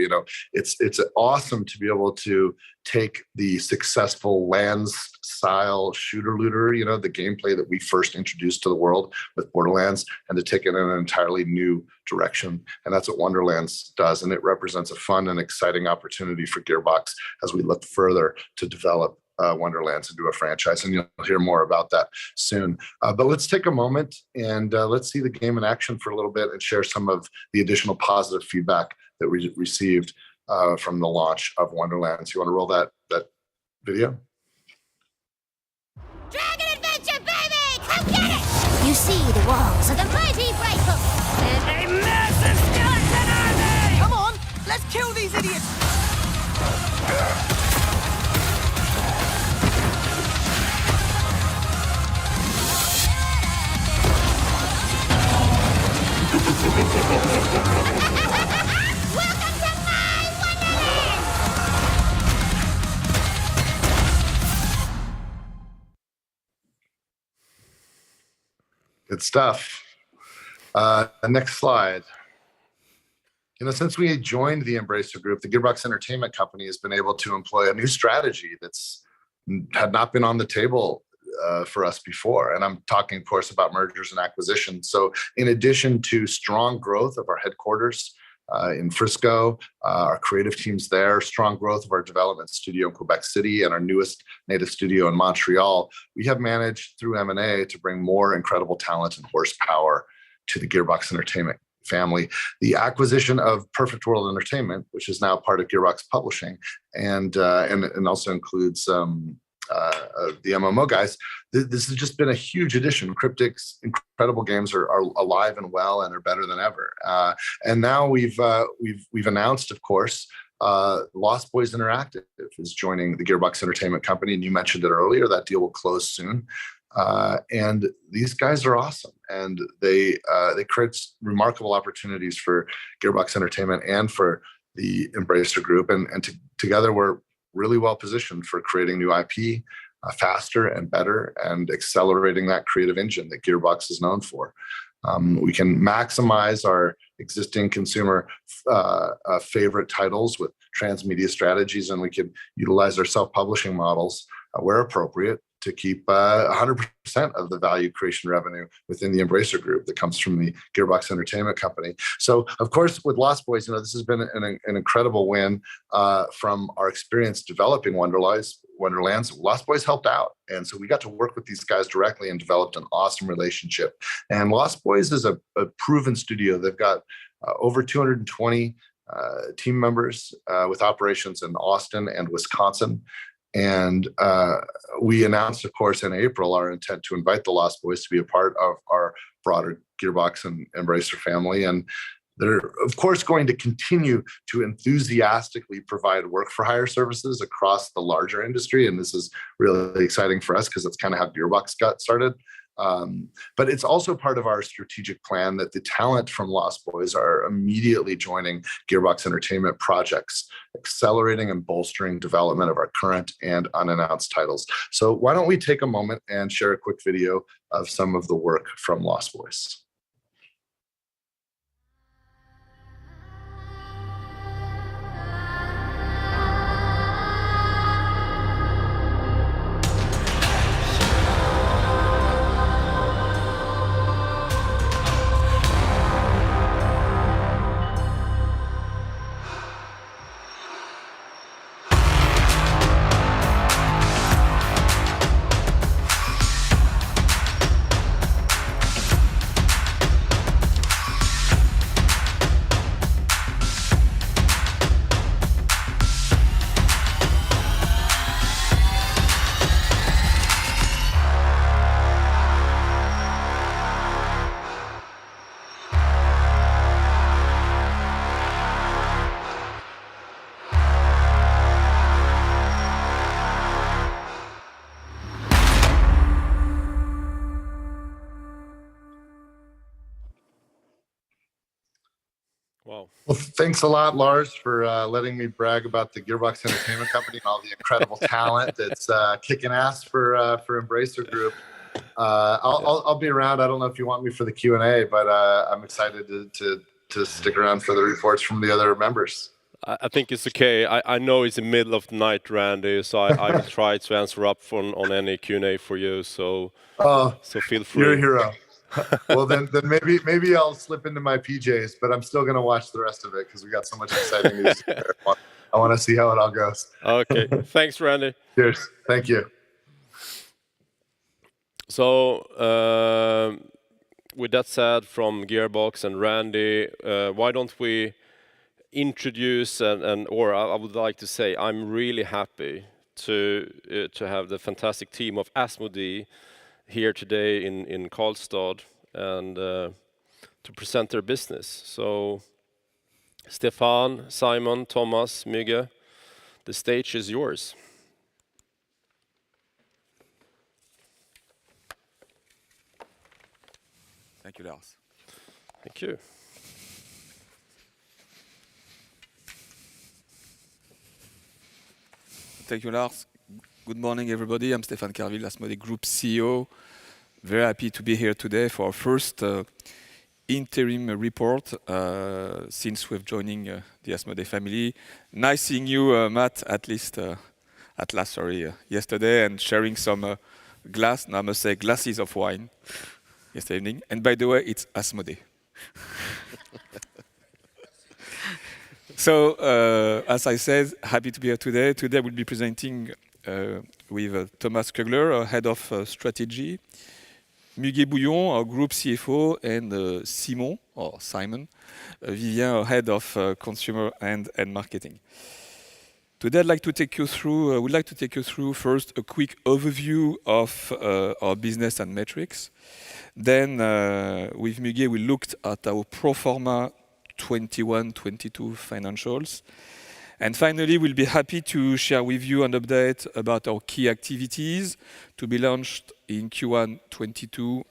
It's awesome to be able to take the successful Lands style shooter looter, the gameplay that we first introduced to the world with Borderlands, and to take it in an entirely new direction. And that's what Wonderlands does. And it represents a fun and exciting opportunity for Gearbox as we look further to develop Wonderlands into a franchise, and you'll hear more about that soon. But let's take a moment and let's see the game in action for a little bit and share some of the additional positive feedback that we received from the launch of Wonderlands. You want to roll that video? Dragon Adventure, baby! Come get it! You see the walls of the mighty Breakable and a massive skeleton army! Come on, let's kill these idiots! Welcome to my Wonderland! Good stuff. Next slide. Since we joined the Embracer Group, the Gearbox Entertainment Company has been able to employ a new strategy that's had not been on the table for us before. And I'm talking, of course, about mergers and acquisitions. So in addition to strong growth of our headquarters in Frisco, our creative teams there, strong growth of our development studio in Quebec City, and our newest native studio in Montreal, we have managed through M&A to bring more incredible talent and horsepower to the Gearbox Entertainment family. The acquisition of Perfect World Entertainment, which is now part of Gearbox Publishing, and also includes MMO guys, this has just been a huge addition. Cryptic's incredible games are alive and well and are better than ever. And now we've announced, of course, Lost Boys Interactive is joining the Gearbox Entertainment Company, and you mentioned it earlier. That deal will close soon. And these guys are awesome, and they create remarkable opportunities for Gearbox Entertainment and for the Embracer Group, and together we're really well positioned for creating new IP faster and better, and accelerating that creative engine that Gearbox is known for. We can maximize our existing consumer favorite titles with transmedia strategies, and we can utilize our self-publishing models where appropriate to keep 100% of the value creation revenue within the Embracer Group that comes from the Gearbox Entertainment Company. So, of course, with Lost Boys, this has been an incredible win from our experience developing Wonderlands. Lost Boys helped out, and so we got to work with these guys directly and developed an awesome relationship. And Lost Boys is a proven studio. They've got over 220 team members with operations in Austin and Wisconsin. And we announced, of course, in April our intent to invite the Lost Boys to be a part of our broader Gearbox and Embracer family. And they're, of course, going to continue to enthusiastically provide work-for-hire services across the larger industry. And this is really exciting for us because that's kind of how Gearbox got started. But it's also part of our strategic plan that the talent from Lost Boys are immediately joining Gearbox Entertainment projects, accelerating and bolstering development of our current and unannounced titles. So why don't we take a moment and share a quick video of some of the work from Lost Boys. Wow. Well, thanks a lot, Lars, for letting me brag about the Gearbox Entertainment Company and all the incredible talent that's kicking ass for Embracer Group. I'll be around. I don't know if you want me for the Q&A, but I'm excited to stick around for the reports from the other members. I think it's okay. I know it's the middle of the night, Randy, so I will try to answer up on any Q&A for you. So feel free. You're a hero. Well, then maybe I'll slip into my PJs, but I'm still going to watch the rest of it because we got so much exciting news. I want to see how it all goes. Okay. Thanks, Randy. Cheers. Thank you. So, with that said, from Gearbox and Randy, why don't we introduce or I would like to say I'm really happy to have the fantastic team of Asmodee here today in Karlstad and to present their business. So Stefan, Simon, Thomas, Müge, the stage is yours. Thank you, Lars. Thank you. Thank you, Lars. Good morning, everybody. I'm Stefan Carville, Asmodee Group CEO. Very happy to be here today for our first interim report since we're joining the Asmodee family. Nice seeing you, Matt, yesterday, and sharing some glasses of wine yesterday evening. And by the way, it's Asmodee. So, as I said, happy to be here today. Today we'll be presenting with Thomas Kugler, Head of Strategy, Müge Bouillon, our Group CFO, and Simon Vivien, our Head of Consumer and Marketing. Today, I'd like to take you through. Would like to take you through first a quick overview of our business and metrics. Then, with Muge, we looked at our pro forma 21-22 financials. And finally, we'll be happy to share with you an update about our key activities to be launched in Q1 22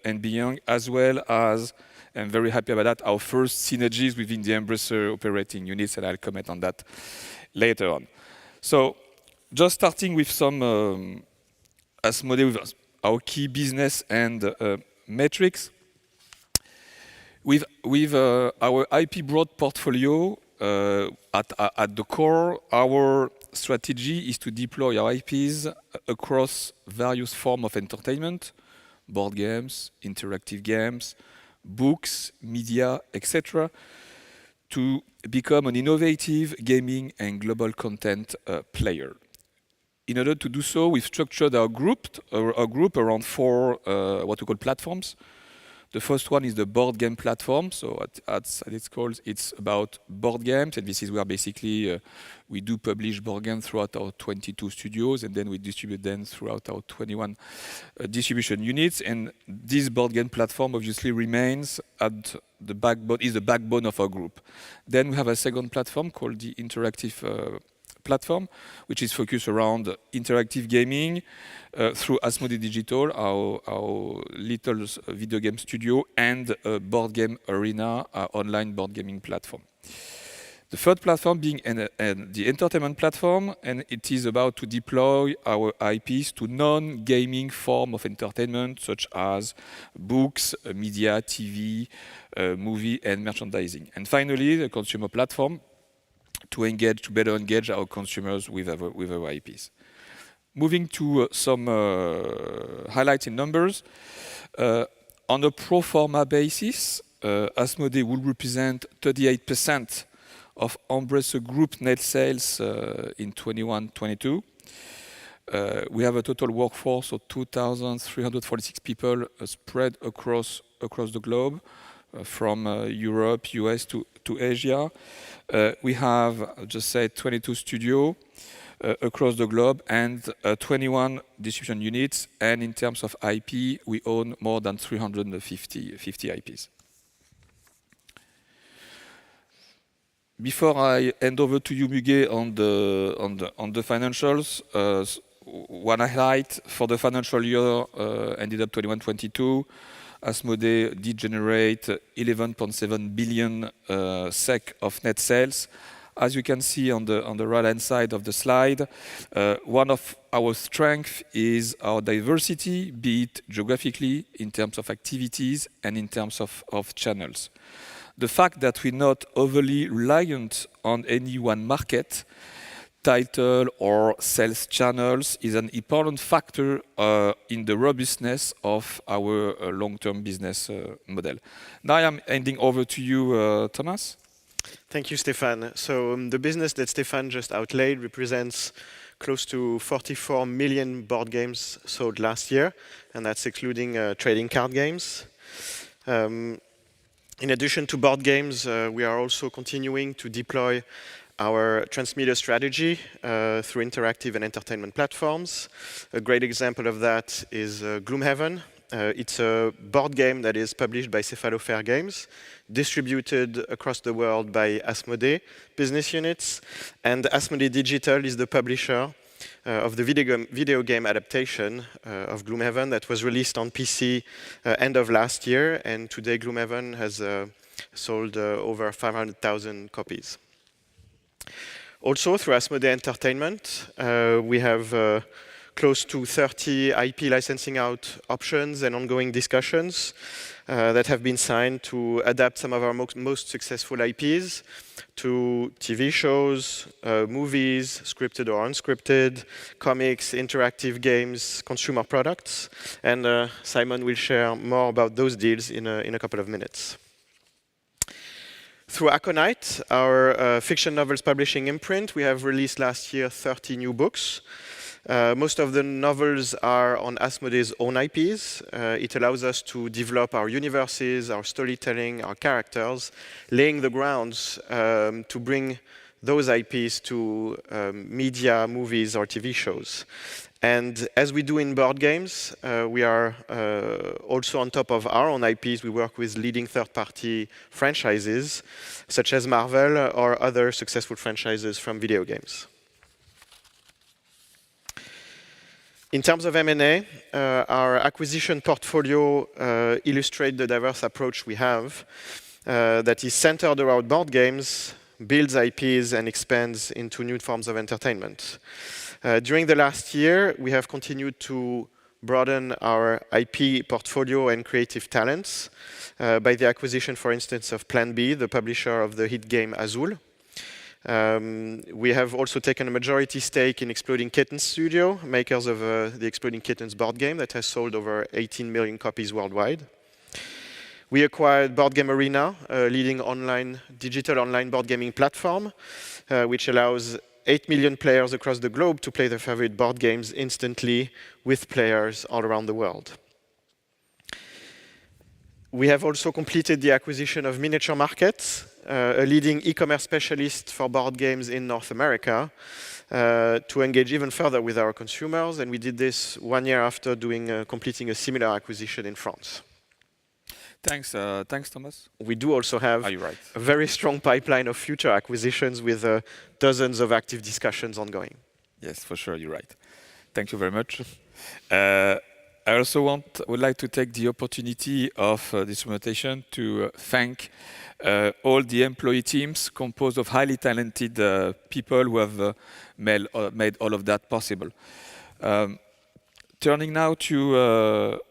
and beyond, as well as, I'm very happy about that, our first synergies within the Embracer operating units, and I'll comment on that later on. So, just starting with some Asmodee, with our key business and metrics. With our IP broad portfolio, at the core, our strategy is to deploy our IPs across various forms of entertainment, board games, interactive games, books, media, etc., to become an innovative gaming and global content player. In order to do so, we've structured our group around four what we call platforms. The first one is the board game platform. So at its core, it's about board games, and this is where basically we do publish board games throughout our 22 studios, and then we distribute them throughout our 21 distribution units. And this board game platform obviously remains at the backbone, is the backbone of our group. Then we have a second platform called the interactive platform, which is focused around interactive gaming through Asmodee Digital, our little video game studio, and Board Game Arena, our online board gaming platform. The third platform being the entertainment platform, and it is about to deploy our IPs to non-gaming form of entertainment, such as books, media, TV, movie, and merchandising. And finally, the consumer platform, to better engage our consumers with our IPs. Moving to some highlights in numbers. On a pro forma basis, Asmodee will represent 38% of Embracer Group net sales in 21-22. We have a total workforce of 2,346 people spread across the globe, from Europe, US to Asia. We have, just said, 22 studios across the globe and 21 distribution units. And in terms of IP, we own more than 350 IPs. Before I hand over to you, Muge, on the financials, one highlight for the financial year ended up 21-22. Asmodee did generate 11.7 billion SEK of net sales. As you can see on the right-hand side of the slide, one of our strengths is our diversity, be it geographically, in terms of activities, and in terms of channels. The fact that we're not overly reliant on any one market, title or sales channels is an important factor in the robustness of our long-term business model. Now I'm handing over to you, Thomas. Thank you, Stéphane. So the business that Stéphane just outlaid represents close to 44 million board games sold last year, and that's excluding trading card games. In addition to board games, we are also continuing to deploy our transmedia strategy through interactive and entertainment platforms. A great example of that is Gloomhaven. It's a board game that is published by Cephalofair Games, distributed across the world by Asmodee business units, and Asmodee Digital is the publisher of the video game adaptation of Gloomhaven that was released on PC end of last year, and today Gloomhaven has sold over 500,000 copies. Also, through Asmodee Entertainment, we have close to 30 IP licensing out options and ongoing discussions that have been signed to adapt some of our most successful IPs to TV shows, movies, scripted or unscripted, comics, interactive games, consumer products. And Simon will share more about those deals in a couple of minutes. Through Aconite, our fiction novels publishing imprint, we have released last year 30 new books. Most of the novels are on Asmodee's own IPs. It allows us to develop our universes, our storytelling, our characters, laying the grounds to bring those IPs to media, movies, or TV shows. And as we do in board games, we are also on top of our own IPs. We work with leading third-party franchises, such as Marvel or other successful franchises from video games. In terms of M&A, our acquisition portfolio illustrates the diverse approach we have that is centered around board games, builds IPs, and expands into new forms of entertainment. During the last year, we have continued to broaden our IP portfolio and creative talents by the acquisition, for instance, of Plan B, the publisher of the hit game Azul. We have also taken a majority stake in Exploding Kittens Studio, makers of the Exploding Kittens board game that has sold over 18 million copies worldwide. We acquired Board Game Arena, a leading digital online board gaming platform, which allows 8 million players across the globe to play their favorite board games instantly with players all around the world. We have also completed the acquisition of Miniature Market, a leading e-commerce specialist for board games in North America, to engage even further with our consumers, and we did this 1 year after completing a similar acquisition in France. Thanks, Thomas. We do also have a very strong pipeline of future acquisitions with dozens of active discussions ongoing. Yes, for sure, you're right. Thank you very much. I also would like to take the opportunity of this presentation to thank all the employee teams composed of highly talented people who have made all of that possible. Turning now to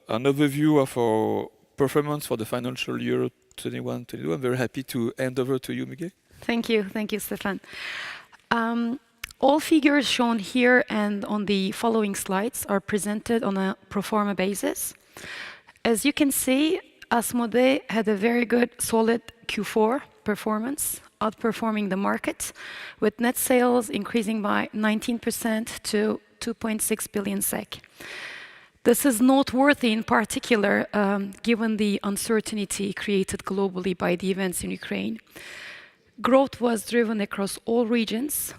an overview of our performance for the financial year 21-22. I'm very happy to hand over to you, Miguel. Thank you, Stefan. All figures shown here and on the following slides are presented on a pro forma basis. As you can see, Asmodee had a very good, solid Q4 performance, outperforming the market, with net sales increasing by 19% to 2.6 billion SEK. This is noteworthy in particular, given the uncertainty created globally by the events in Ukraine. Growth was driven across all regions,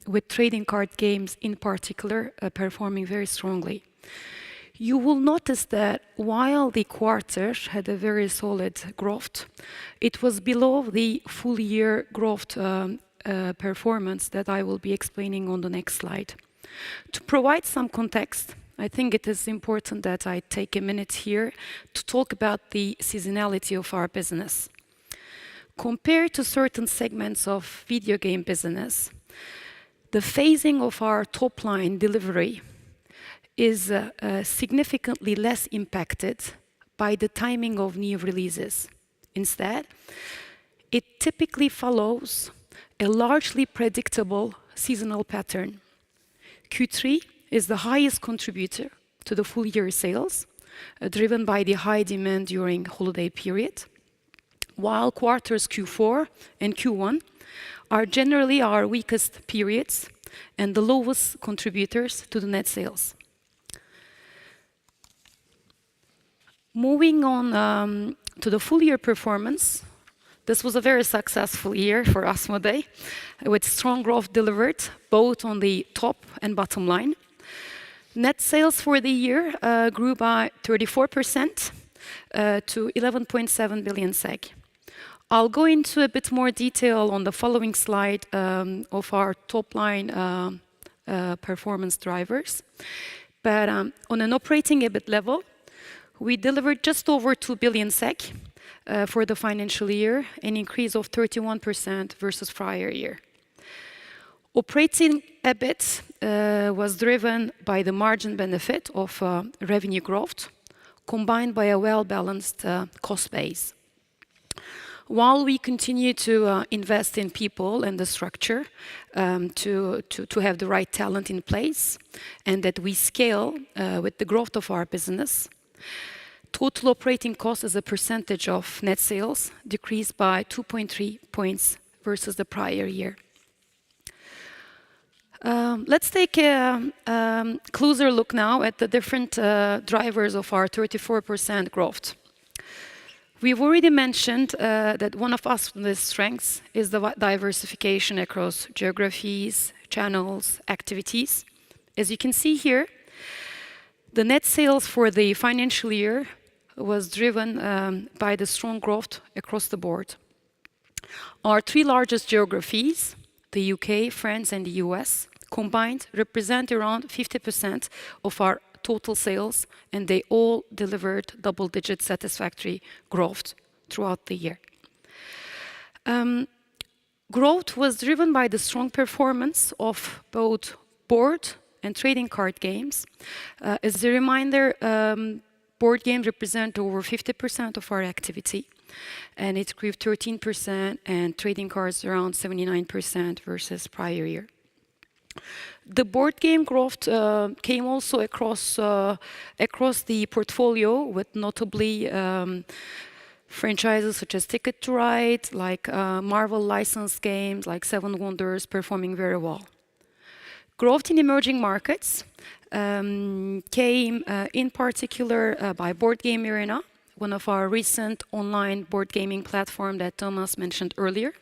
with trading card games in particular performing very strongly. You will notice that while the quarter had a very solid growth, it was below the full year growth performance that I will be explaining on the next slide. To provide some context, I think it is important that I take a minute here to talk about the seasonality of our business. Compared to certain segments of video game business, the phasing of our top line delivery is significantly less impacted by the timing of new releases. Instead, it typically follows a largely predictable seasonal pattern. Q3 is the highest contributor to the full year sales, driven by the high demand during holiday period, while quarters Q4 and Q1 are generally our weakest periods and the lowest contributors to the net sales. Moving on to the full year performance, this was a very successful year for Asmodee, with strong growth delivered both on the top and bottom line. Net sales for the year grew by 34% to 11.7 billion SEK. I'll go into a bit more detail on the following slide of our top line performance drivers. But on an operating EBIT level, we delivered just over 2 billion SEK for the financial year, an increase of 31% versus prior year. Operating EBIT was driven by the margin benefit of revenue growth, combined by a well-balanced cost base. While we continue to invest in people and the structure to have the right talent in place, and that we scale with the growth of our business, total operating cost as a percentage of net sales decreased by 2.3 points versus the prior year. Let's take a closer look now at the different drivers of our 34% growth. We've already mentioned that one of Asmodee's strengths is the diversification across geographies, channels, activities. As you can see here, the net sales for the financial year was driven by the strong growth across the board. Our three largest geographies, the UK, France, and the US, combined represent around 50% of our total sales, and they all delivered double-digit satisfactory growth throughout the year. Growth was driven by the strong performance of both board and trading card games. As a reminder, board games represent over 50% of our activity, and it grew 13%, and trading cards around 79% versus prior year. The board game growth came also across the portfolio, with notably franchises such as Ticket to Ride, like Marvel licensed games like Seven Wonders performing very well. Growth in emerging markets came in particular by Board Game Arena, one of our recent online board gaming platform that Thomas mentioned earlier,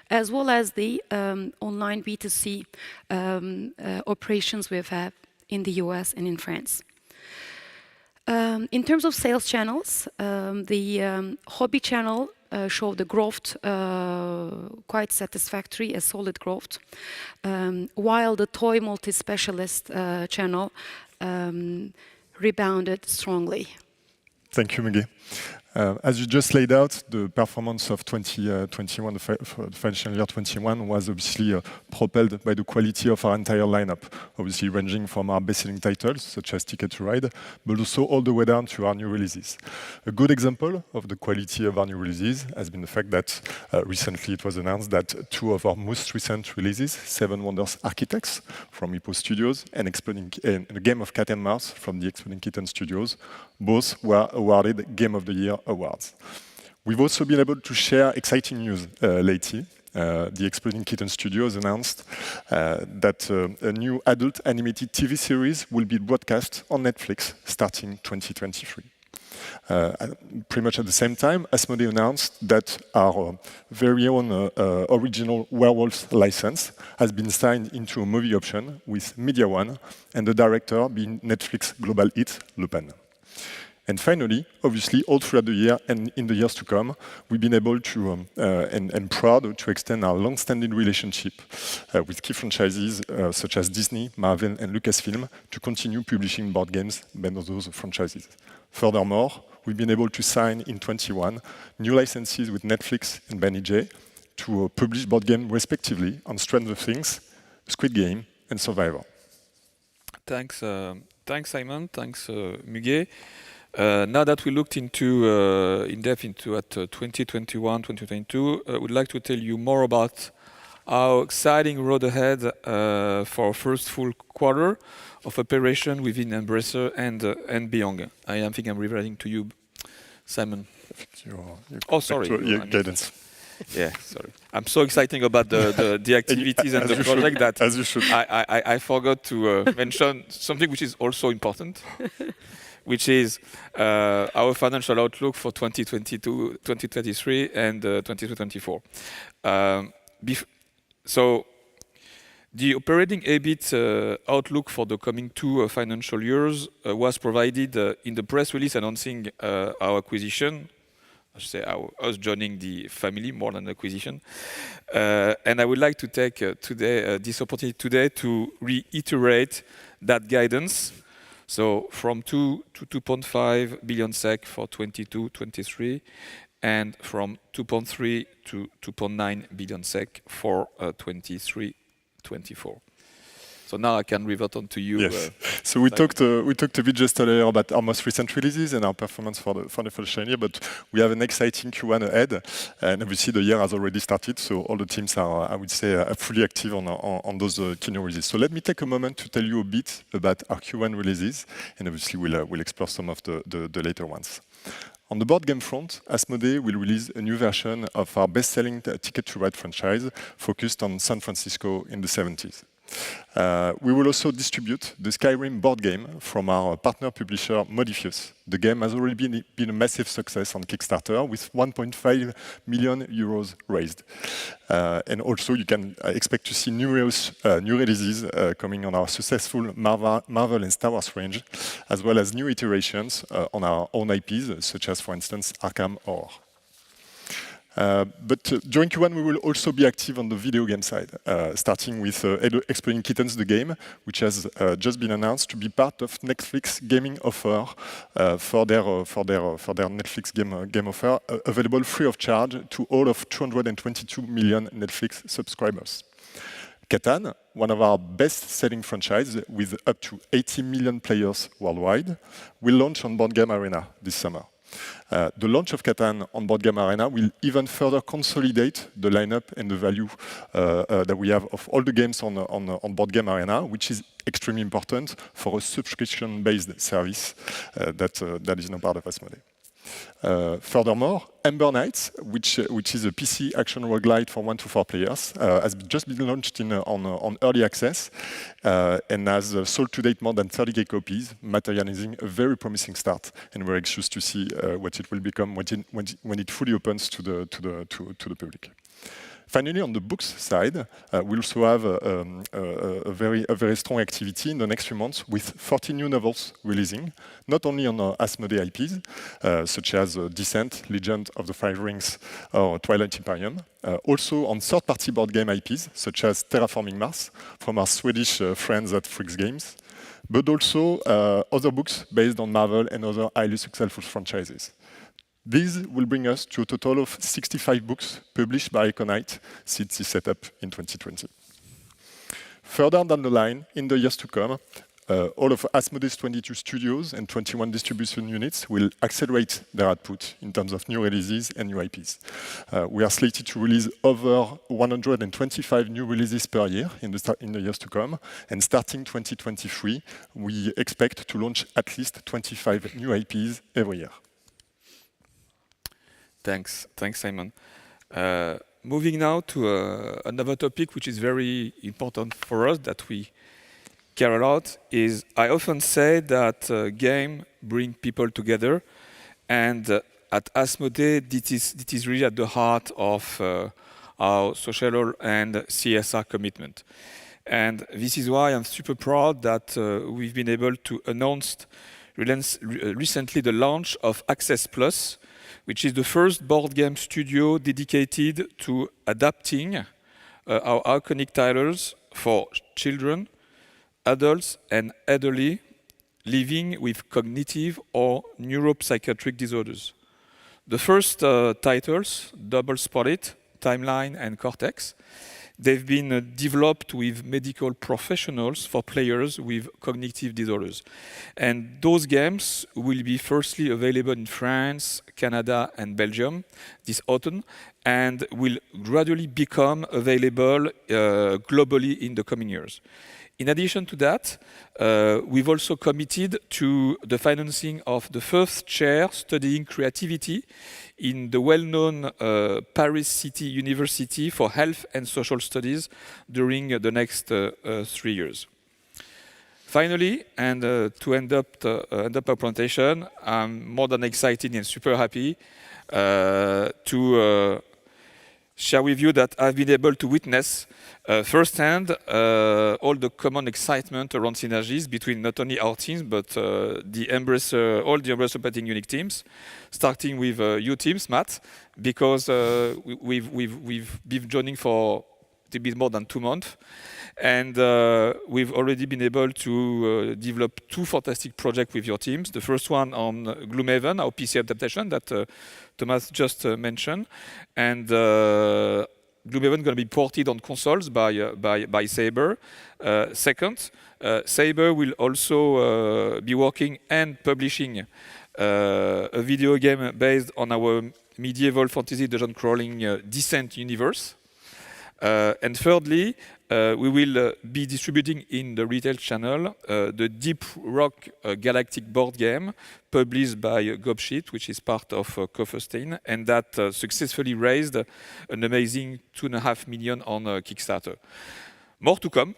as well as the online B2C operations we've had in the US and in France. In terms of sales channels, the hobby channel showed the growth quite satisfactory, a solid growth, while the toy multi-specialist channel rebounded strongly. Thank you, Miguel. As you just laid out, the performance of 2021, the financial year 21, was obviously propelled by the quality of our entire lineup, obviously ranging from our best-selling titles, such as Ticket to Ride, but also all the way down to our new releases. A good example of the quality of our new releases has been the fact that recently it was announced that two of our most recent releases, Seven Wonders Architects from Hippo Studios and a Game of Cat and Mouse from the Exploding Kitten Studios, both were awarded Game of the Year awards. We've also been able to share exciting news lately. The Exploding Kitten Studios announced that a new adult animated TV series will be broadcast on Netflix starting 2023. Pretty much at the same time, Asmodee announced that our very own original Werewolves license has been signed into a movie option with Media One, and the director being Netflix global hit Lupin. And finally, obviously, all throughout the year and in the years to come, we've been able to, and proud to extend our long-standing relationship with key franchises such as Disney, Marvel, and Lucasfilm to continue publishing board games based on those franchises. Furthermore, we've been able to sign in 21 new licenses with Netflix and Benny J to publish board games respectively on Stranger Things, Squid Game, and Survivor. Thanks, Simon. Thanks, Muguet. Now that we looked into in depth into 2021, 2022, I would like to tell you more about our exciting road ahead for our first full quarter of operation within Embracer and beyond. I think I'm reverting to you, Simon. Oh, sorry. Your guidance. Yeah, sorry. I'm so excited about the activities and the project that as you should. I forgot to mention something which is also important, which is our financial outlook for 2022, 2023, and 2024. So the operating EBIT outlook for the coming two financial years was provided in the press release announcing our acquisition. I should say us joining the family more than acquisition. And I would like to take this opportunity today to reiterate that guidance. So from 2 to 2.5 billion SEK for 22-23, and from 2.3 to 2.9 billion SEK for 23-24. So now I can revert on to you. Yes. So we talked a bit just earlier about our most recent releases and our performance for the financial year, but we have an exciting Q1 ahead, and obviously the year has already started. So all the teams are, I would say, fully active on those key new releases. So let me take a moment to tell you a bit about our Q1 releases, and obviously we'll explore some of the later ones. On the board game front, Asmodee will release a new version of our best-selling Ticket to Ride franchise focused on San Francisco in the 70s. We will also distribute the Skyrim board game from our partner publisher Modifius. The game has already been a massive success on Kickstarter with 1.5 million euros raised. And also you can expect to see numerous new releases coming on our successful Marvel and Star Wars range, as well as new iterations on our own IPs, such as, for instance, Arkham Horror. But during Q1, we will also be active on the video game side, starting with Exploding Kittens, the game, which has just been announced to be part of Netflix gaming offer for their Netflix game offer, available free of charge to all of 222 million Netflix subscribers. Catan, one of our best-selling franchises with up to 80 million players worldwide, will launch on Board Game Arena this summer. The launch of Catan on Board Game Arena will even further consolidate the lineup and the value that we have of all the games on Board Game Arena, which is extremely important for a subscription-based service that is now part of Asmodee. Furthermore, Ember Knights, which is a PC action roguelite for 1 to 4 players, has just been launched on early access and has sold to date more than 30,000 copies, materializing a very promising start. And we're anxious to see what it will become when it fully opens to the public. Finally, on the books side, we also have a very strong activity in the next few months with 40 new novels releasing, not only on our Asmodee IPs, such as Descent, Legend of the Five Rings, or Twilight Imperium, also on third-party board game IPs, such as Terraforming Mars, from our Swedish friends at Freaks Games, but also other books based on Marvel and other highly successful franchises. These will bring us to a total of 65 books published by Econite since its setup in 2020. Further down the line, in the years to come, all of Asmodee's 22 studios and 21 distribution units will accelerate their output in terms of new releases and new IPs. We are slated to release over 125 new releases per year in the years to come, and starting 2023, we expect to launch at least 25 new IPs every year. Thanks, Simon. Moving now to another topic which is very important for us that we care a lot is I often say that game bring people together, and at Asmodee this is really at the heart of our social and CSR commitment. And this is why I'm super proud that we've been able to announce recently the launch of Access Plus, which is the first board game studio dedicated to adapting our iconic titles for children, adults, and elderly living with cognitive or neuropsychiatric disorders. The first titles, Double Spotted, Timeline, and Cortex, they've been developed with medical professionals for players with cognitive disorders. And those games will be firstly available in France, Canada, and Belgium this autumn, and will gradually become available globally in the coming years. In addition to that, we've also committed to the financing of the first chair studying creativity in the well-known Paris City University for Health and Social Studies during the next 3 years. Finally, and to end up our presentation, I'm more than excited and super happy to share with you that I've been able to witness firsthand all the common excitement around synergies between not only our teams but all the Embracer Betting Unique teams, starting with you teams, Matt, because we've been joining for a bit more than 2 months, and we've already been able to develop 2 fantastic projects with your teams. The first one on Gloomhaven, our PC adaptation that Thomas just mentioned, and Gloomhaven is going to be ported on consoles by Saber. Second, Saber will also be working and publishing a video game based on our medieval fantasy dungeon crawling Descent universe. And thirdly, we will be distributing in the retail channel the Deep Rock Galactic board game published by Gobshit, which is part of Kofferstein, and that successfully raised an amazing 2.5 million on Kickstarter. More to come.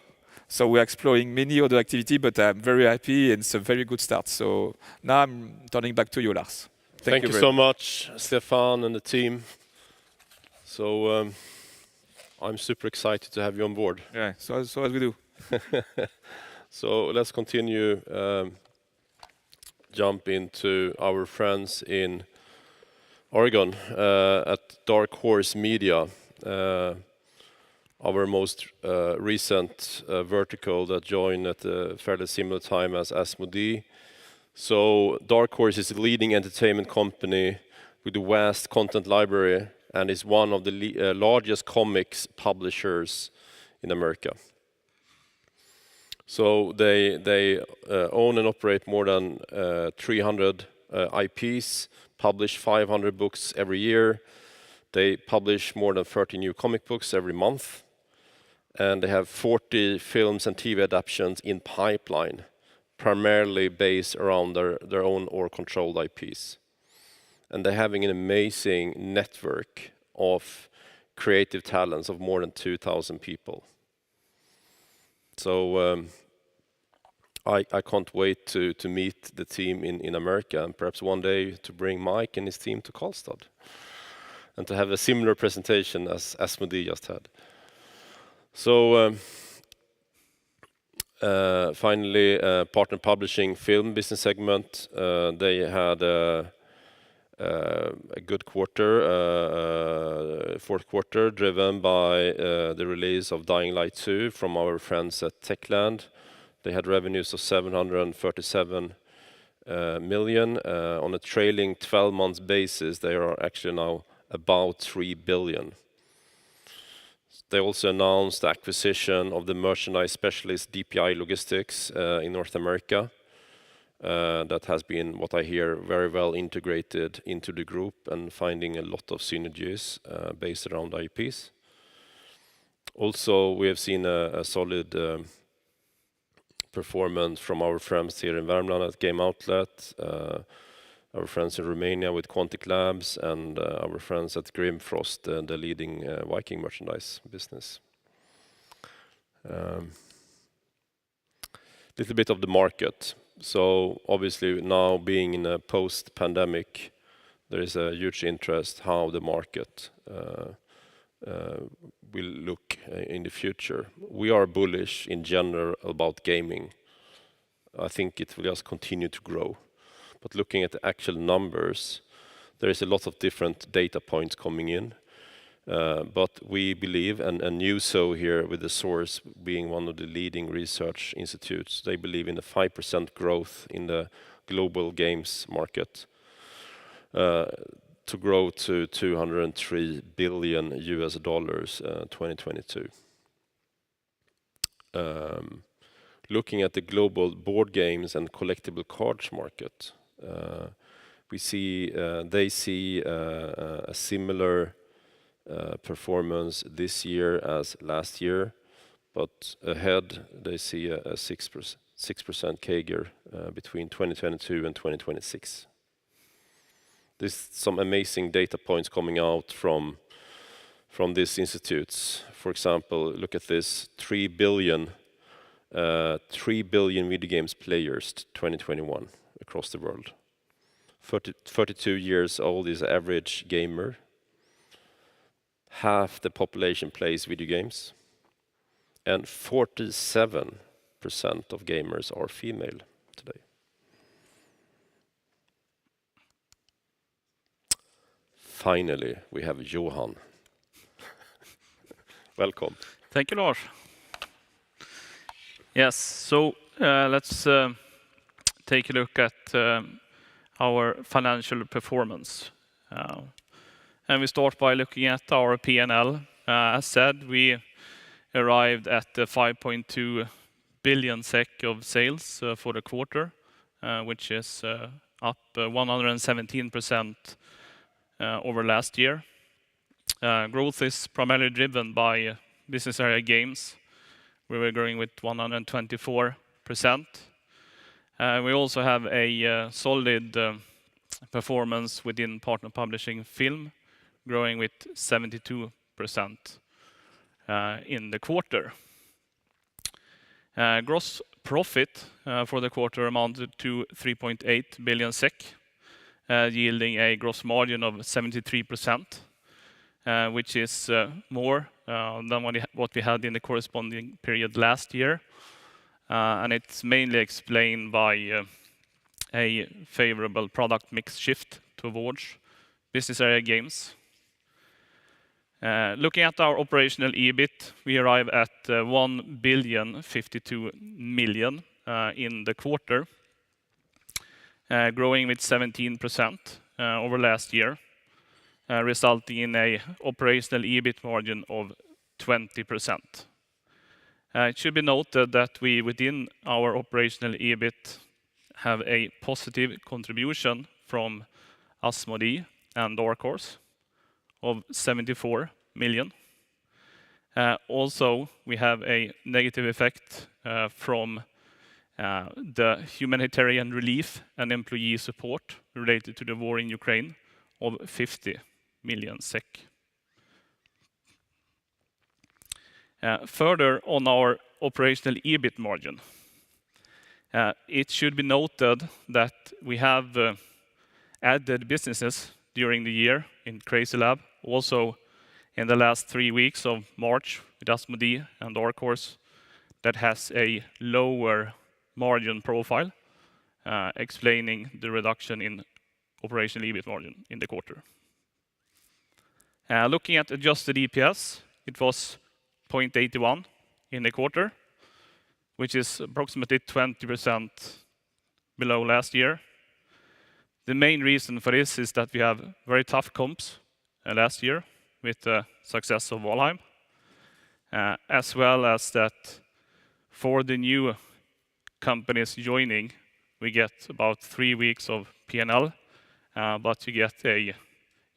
So we're exploring many other activity, but I'm very happy and it's a very good start. So now I'm turning back to you, Lars. Thank you very so much, Stefan and the team. So I'm super excited to have you on board. Yeah, so as we do. So let's continue, jump into our friends in Oregon at Dark Horse Media, our most recent vertical that joined at a fairly similar time as Asmodee. So Dark Horse is a leading entertainment company with a vast content library and is one of the largest comics publishers in America. So they own and operate more than 300 IPs, publish 500 books every year. They publish more than 30 new comic books every month. And they have 40 films and TV adaptations in pipeline, primarily based around their own or controlled IPs. And they're having an amazing network of creative talents of more than 2,000 people. So I can't wait to meet the team in America and perhaps one day to bring Mike and his team to Karlstad and to have a similar presentation as Asmodee just had. So finally, partner publishing film business segment. They had a good quarter, fourth quarter, driven by the release of Dying Light 2 from our friends at Techland. They had revenues of 737 million. On a trailing 12 months basis, they are actually now about 3 billion. They also announced the acquisition of the merchandise specialist DPI Logistics in North America. That has been, what I hear, very well integrated into the group and finding a lot of synergies based around IPs. Also, we have seen a solid performance from our friends here in Värmland at Game Outlet, our friends in Romania with Quantic Labs, and our friends at Grimfrost, the leading Viking merchandise business. Little bit of the market. So obviously now being in a post-pandemic, there is a huge interest how the market will look in the future. We are bullish in general about gaming. I think it will just continue to grow. But looking at the actual numbers, there is a lot of different data points coming in. But we believe, and Newso here with the source being one of the leading research institutes, they believe in a 5% growth in the global games market to grow to $203 billion 2022. Looking at the global board games and collectible cards market, they see a similar performance this year as last year, but ahead they see a 6% CAGR between 2022 and 2026. There's some amazing data points coming out from these institutes. For example, look at this: 3 billion video games players 2021 across the world. 32 years old is the average gamer. Half the population plays video games, and 47% of gamers are female today. Finally, we have Johan. Welcome. Thank you, Lars. Yes, so let's take a look at our financial performance. And we start by looking at our P&L. As said, we arrived at 5.2 billion SEK of sales for the quarter, which is up 117% over last year. Growth is primarily driven by business area games, where we're growing with 124%. We also have a solid performance within partner publishing film, growing with 72% in the quarter. Gross profit for the quarter amounted to 3.8 billion SEK, yielding a gross margin of 73%, which is more than what we had in the corresponding period last year. And it's mainly explained by a favorable product mix shift towards business area games. Looking at our operational EBIT, we arrive at 1,052 million in the quarter, growing with 17% over last year, resulting in a operational EBIT margin of 20%. It should be noted that we, within our operational EBIT, have a positive contribution from Asmodee and Dark Horse of 74 million. Also, we have a negative effect from the humanitarian relief and employee support related to the war in Ukraine of 50 million SEK. Further on our operational EBIT margin, it should be noted that we have added businesses during the year in CrazyLab, also in the last 3 weeks of March with Asmodee and Dark Horse, that has a lower margin profile, explaining the reduction in operational EBIT margin in the quarter. Looking at adjusted EPS, it was 0.81 in the quarter, which is approximately 20% below last year. The main reason for this is that we have very tough comps last year with the success of Valheim, as well as that for the new companies joining, we get about 3 weeks of P&L, but you get a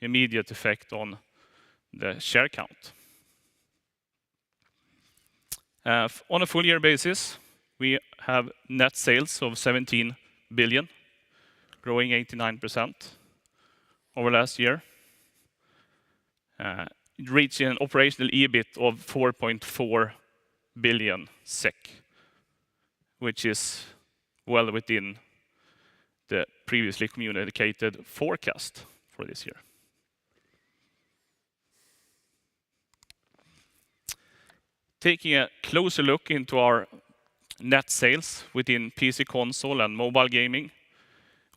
immediate effect on the share count. On a full year basis, we have net sales of 17 billion, growing 89% over last year, reaching an operational EBIT of 4.4 billion SEK, which is well within the previously communicated forecast for this year. Taking a closer look into our net sales within PC console and mobile gaming,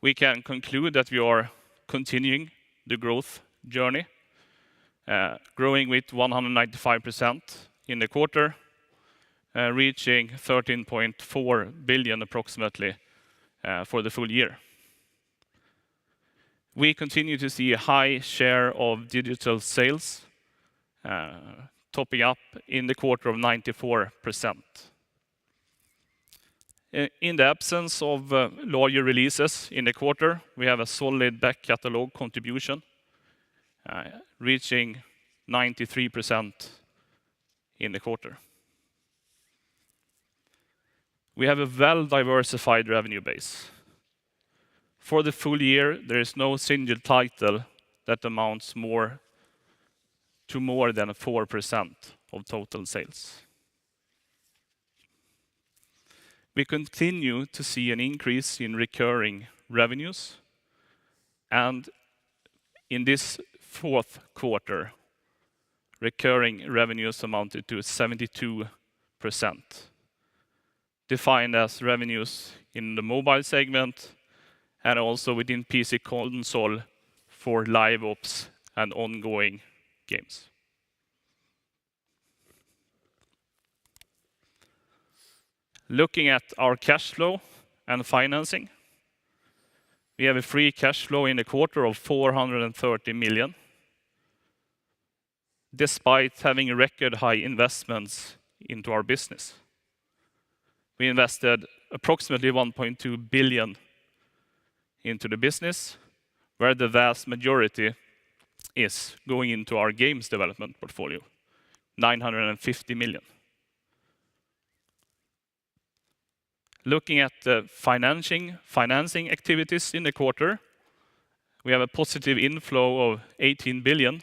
we can conclude that we are continuing the growth journey, growing with 195% in the quarter, reaching 13.4 billion approximately for the full year. We continue to see a high share of digital sales, topping up in the quarter of 94%. In the absence of larger releases in the quarter, we have a solid back catalog contribution, reaching 93% in the quarter. We have a well-diversified revenue base. For the full year, there is no single title that amounts to more than 4% of total sales. We continue to see an increase in recurring revenues, and in this fourth quarter, recurring revenues amounted to 72%, defined as revenues in the mobile segment and also within PC console for live ops and ongoing games. Looking at our cash flow and financing, we have a free cash flow in the quarter of 430 million, despite having record high investments into our business. We invested approximately 1.2 billion into the business, where the vast majority is going into our games development portfolio, 950 million. Looking at the financing activities in the quarter, we have a positive inflow of 18 billion,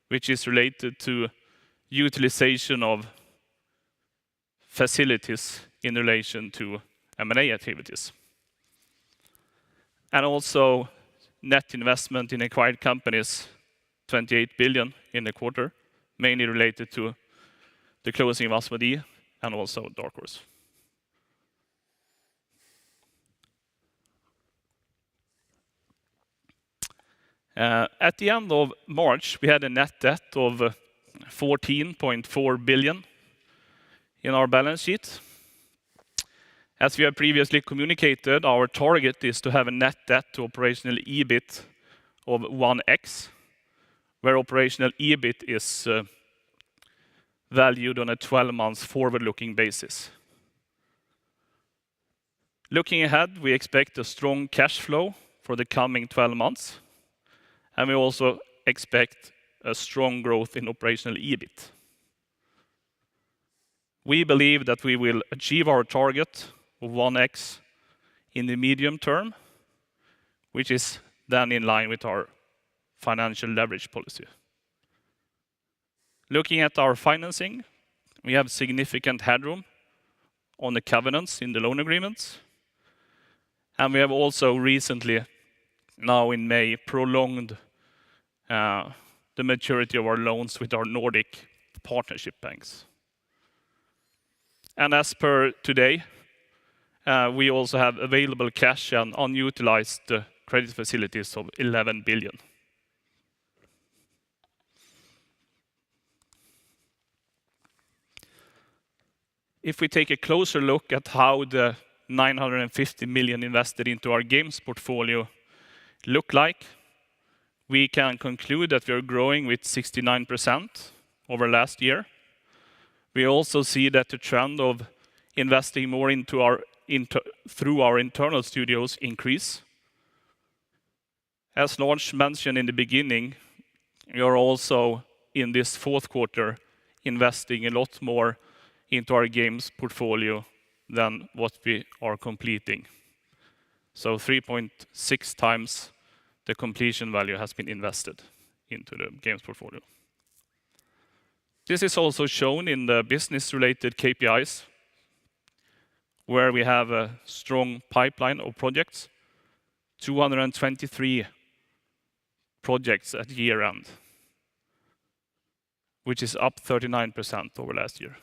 which is related to utilization of facilities in relation to M&A activities. And also net investment in acquired companies, 28 billion in the quarter, mainly related to the closing of Asmodee and also Dark Horse. At the end of March, we had a net debt of 14.4 billion in our balance sheet. As we have previously communicated, our target is to have a net debt to operational EBIT of 1x, where operational EBIT is valued on a 12-month forward-looking basis. Looking ahead, we expect a strong cash flow for the coming 12 months, and we also expect a strong growth in operational EBIT. We believe that we will achieve our target of 1x in the medium term, which is then in line with our financial leverage policy. Looking at our financing, we have significant headroom on the covenants in the loan agreements, and we have also recently, now in May, prolonged the maturity of our loans with our Nordic partnership banks. And as per today, we also have available cash and unutilized credit facilities of 11 billion. If we take a closer look at how the 950 million invested into our games portfolio look like, we can conclude that we are growing with 69% over last year. We also see that the trend of investing more through our internal studios increase. As Lars mentioned in the beginning, we are also in this fourth quarter investing a lot more into our games portfolio than what we are completing. So 3.6 times the completion value has been invested into the games portfolio. This is also shown in the business-related KPIs, where we have a strong pipeline of projects, 223 projects at year-end, which is up 39% over last year.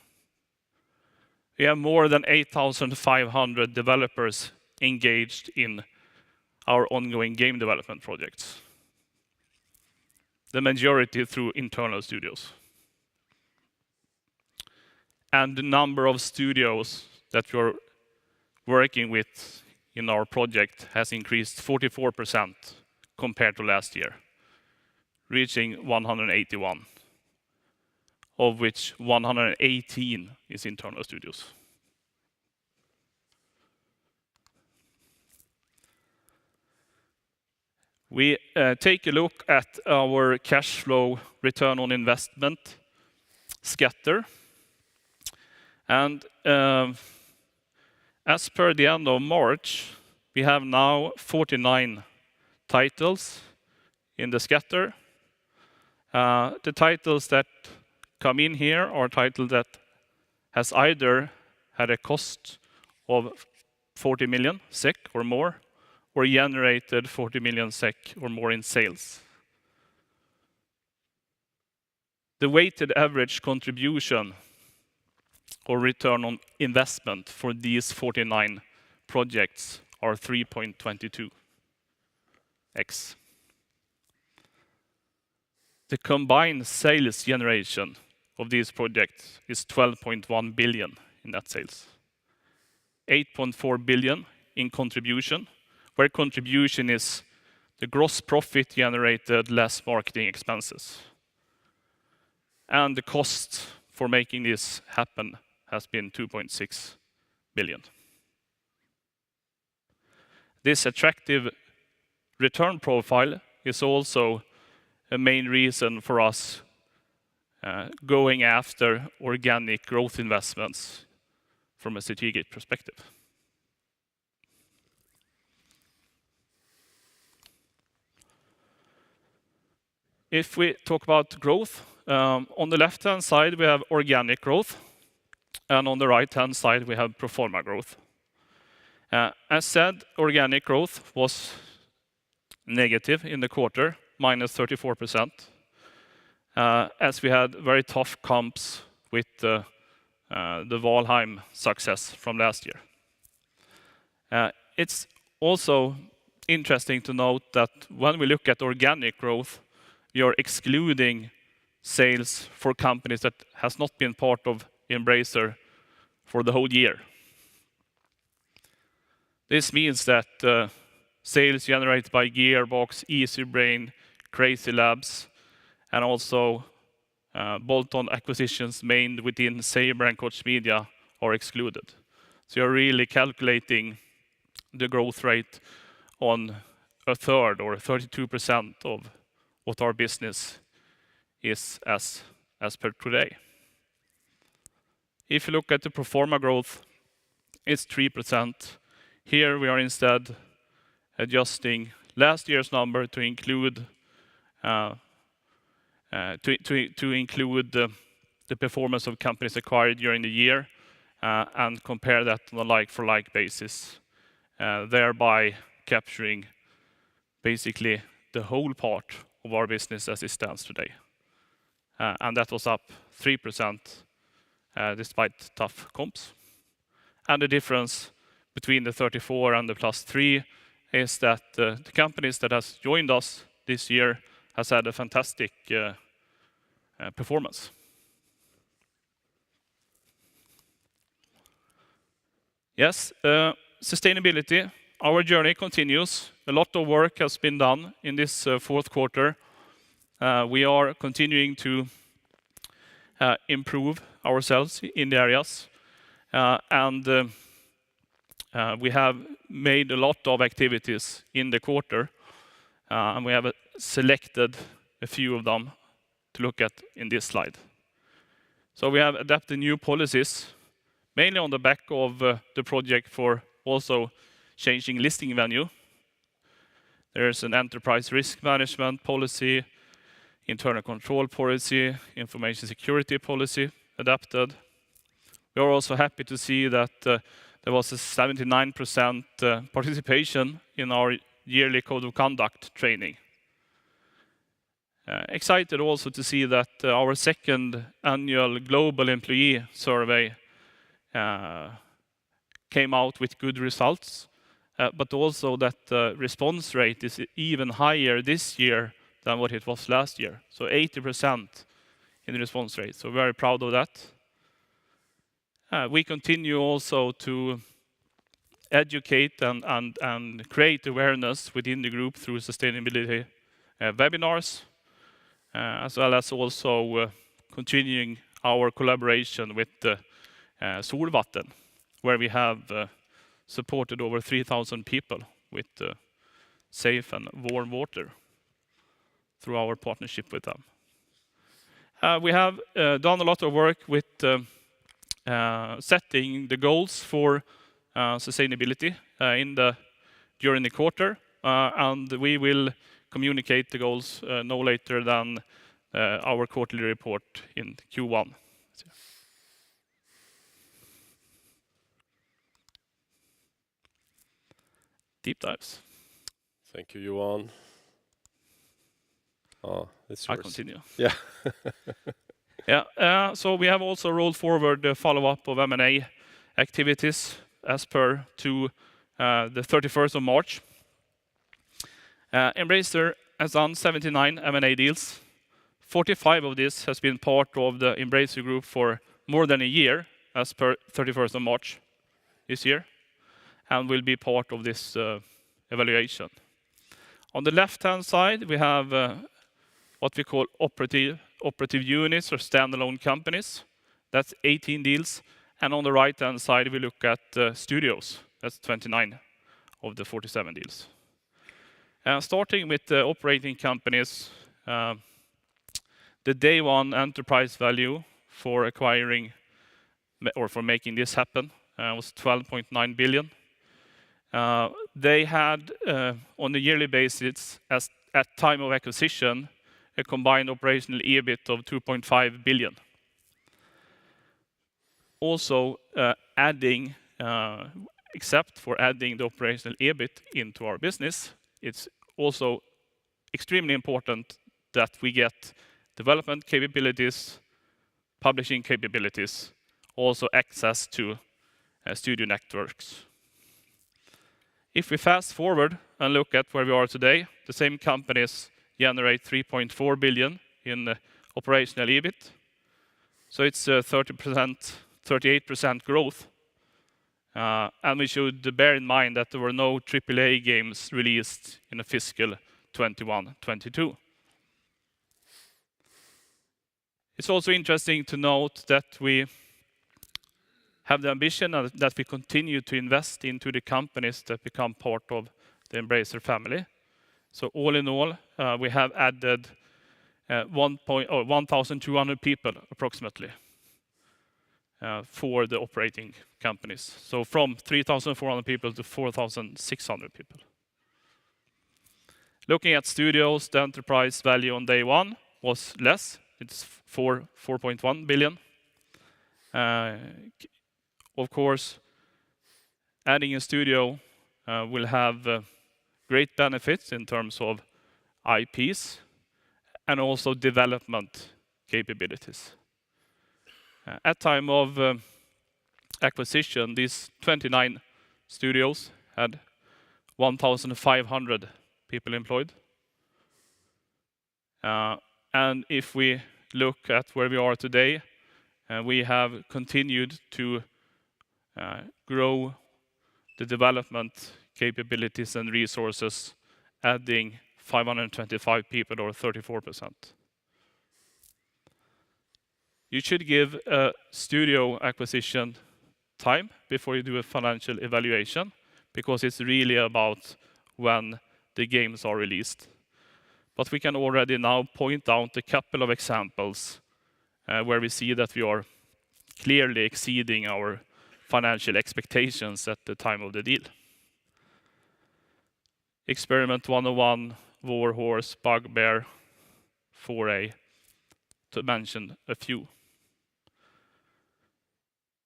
We have more than 8,500 developers engaged in our ongoing game development projects, the majority through internal studios. And the number of studios that we're working with in our project has increased 44% compared to last year, reaching 181, of which 118 is internal studios. We take a look at our cash flow return on investment scatter. And as per the end of March, we have now 49 titles in the scatter. The titles that come in here are titles that has either had a cost of 40 million SEK or more, or generated 40 million SEK or more in sales. The weighted average contribution or return on investment for these 49 projects are 3.22x. The combined sales generation of these projects is 12.1 billion in net sales. 8.4 billion in contribution, where contribution is the gross profit generated less marketing expenses. And the cost for making this happen has been 2.6 billion. This attractive return profile is also a main reason for us going after organic growth investments from a strategic perspective. If we talk about growth, on the left-hand side, we have organic growth. and on the right-hand side, we have pro forma growth. As said, organic growth was negative in the quarter, -34%, as we had very tough comps with the Valheim success from last year. It's also interesting to note that when we look at organic growth, we are excluding sales for companies that has not been part of Embracer for the whole year. This means that sales generated by Gearbox, Easybrain, Crazy Labs, and also bolt-on acquisitions made within Saber and Koch Media are excluded. So you're really calculating the growth rate on a third or 32% of what our business is as per today. If you look at the pro forma growth, it's 3%. Here we are instead adjusting last year's number to include the performance of companies acquired during the year and compare that on a like-for-like basis, thereby capturing basically the whole part of our business as it stands today. And that was up 3% despite tough comps. And the difference between the 34 and the +3 is that the companies that has joined us this year has had a fantastic performance. Yes, sustainability. Our journey continues. A lot of work has been done in this fourth quarter. We are continuing to improve ourselves in the areas, and we have made a lot of activities in the quarter, and we have selected a few of them to look at in this slide. So we have adapted new policies, mainly on the back of the project for also changing listing venue. There is an enterprise risk management policy, internal control policy, information security policy adapted. We are also happy to see that there was a 79% participation in our yearly code of conduct training. Excited also to see that our second annual global employee survey came out with good results, but also that the response rate is even higher this year than what it was last year. So 80% in the response rate. So very proud of that. We continue also to educate and create awareness within the group through sustainability webinars, as well as also continuing our collaboration with Solvatten, where we have supported over 3,000 people with safe and warm water through our partnership with them. We have done a lot of work with setting the goals for sustainability during the quarter, and we will communicate the goals no later than our quarterly report in Q1. Deep dives. Thank you, Johan. It's yours. I continue. Yeah. Yeah. So we have also rolled forward the follow-up of M&A activities as per to the 31st of March. Embracer has done 79 M&A deals. 45 of this has been part of the Embracer Group for more than a year, as per 31st of March this year, and will be part of this evaluation. On the left-hand side, we have what we call operative units or standalone companies. That's 18 deals. And on the right-hand side, we look at studios. That's 29 of the 47 deals. Starting with the operating companies, the day one enterprise value for acquiring or for making this happen was 12.9 billion. They had, on a yearly basis, at time of acquisition, a combined operational EBIT of 2.5 billion. Also, except for adding the operational EBIT into our business, it's also extremely important that we get development capabilities, publishing capabilities, also access to studio networks. If we fast forward and look at where we are today, the same companies generate 3.4 billion in operational EBIT. So it's 38% growth. And we should bear in mind that there were no AAA games released in the fiscal 21-22. It's also interesting to note that we have the ambition that we continue to invest into the companies that become part of the Embracer family. So all in all, we have added 1,200 people approximately for the operating companies. So from 3,400 people to 4,600 people. Looking at studios, the enterprise value on day one was less. It's 4.1 billion. Of course, adding a studio will have great benefits in terms of IPs and also development capabilities. At time of acquisition, these 29 studios had 1,500 people employed. And if we look at where we are today, we have continued to grow the development capabilities and resources, adding 525 people or 34%. You should give a studio acquisition time before you do a financial evaluation, because it's really about when the games are released. But we can already now point out a couple of examples where we see that we are clearly exceeding our financial expectations at the time of the deal. Experiment 101, Warhorse, Bugbear, 4A, to mention a few.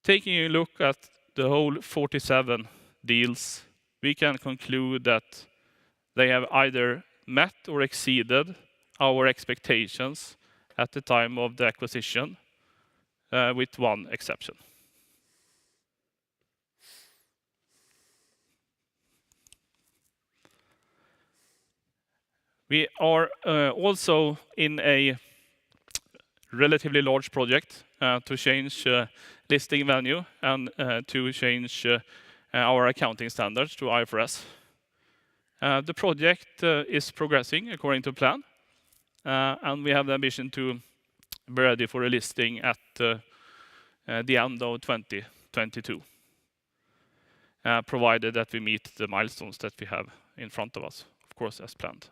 Taking a look at the whole 47 deals, we can conclude that they have either met or exceeded our expectations at the time of the acquisition, with one exception. We are also in a relatively large project to change listing venue and to change our accounting standards to IFRS. The project is progressing according to plan, and we have the ambition to be ready for a listing at the end of 2022, provided that we meet the milestones that we have in front of us, of course, as planned.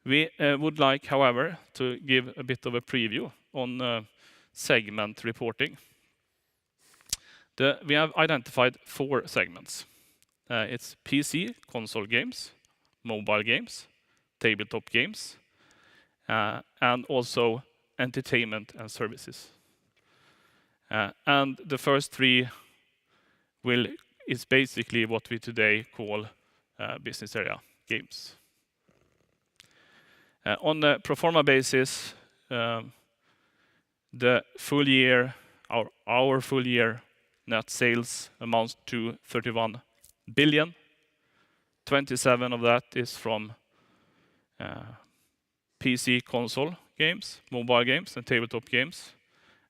We would like, however, to give a bit of a preview on segment reporting. We have identified 4 segments. It's PC, console games, mobile games, tabletop games, and also entertainment and services. And the first 3 is basically what we today call business area games. On a pro forma basis, the full year, our full year net sales amounts to 31 billion. 27 of that is from PC console games, mobile games, and tabletop games,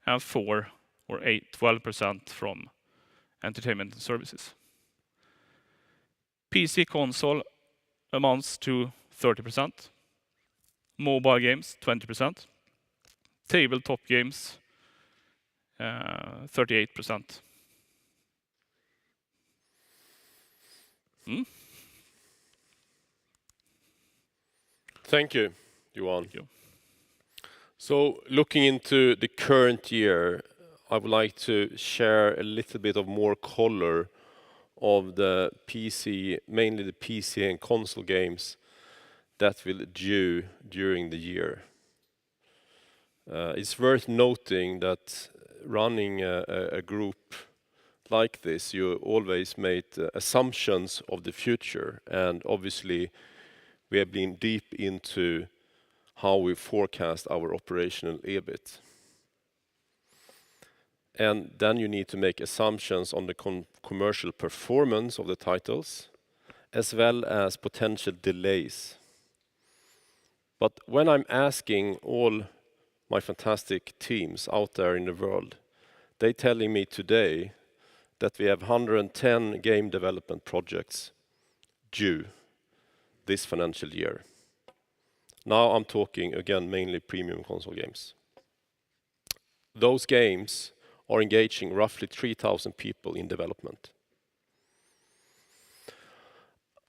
and 12% from entertainment and services. PC console amounts to 30%, mobile games 20%, tabletop games 38%. Thank you, Johan. Thank you. So looking into the current year, I would like to share a little bit of more color of the PC, mainly the PC and console games that will due during the year. It's worth noting that running a group like this, you always made assumptions of the future, and obviously we have been deep into how we forecast our operational EBIT. And then you need to make assumptions on the commercial performance of the titles, as well as potential delays. But when I'm asking all my fantastic teams out there in the world, they're telling me today that we have 110 game development projects due this financial year. Now I'm talking again mainly premium console games. Those games are engaging roughly 3,000 people in development.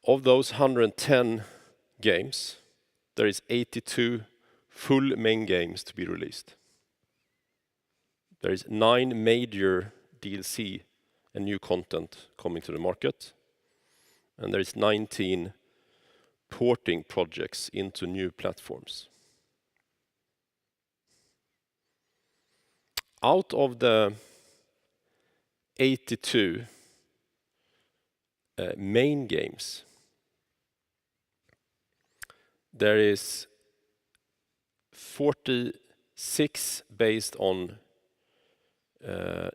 Of those 110 games, there is 82 full main games to be released. There is 9 major DLC and new content coming to the market, and there is 19 porting projects into new platforms. Out of the 82 main games, there is 46 based on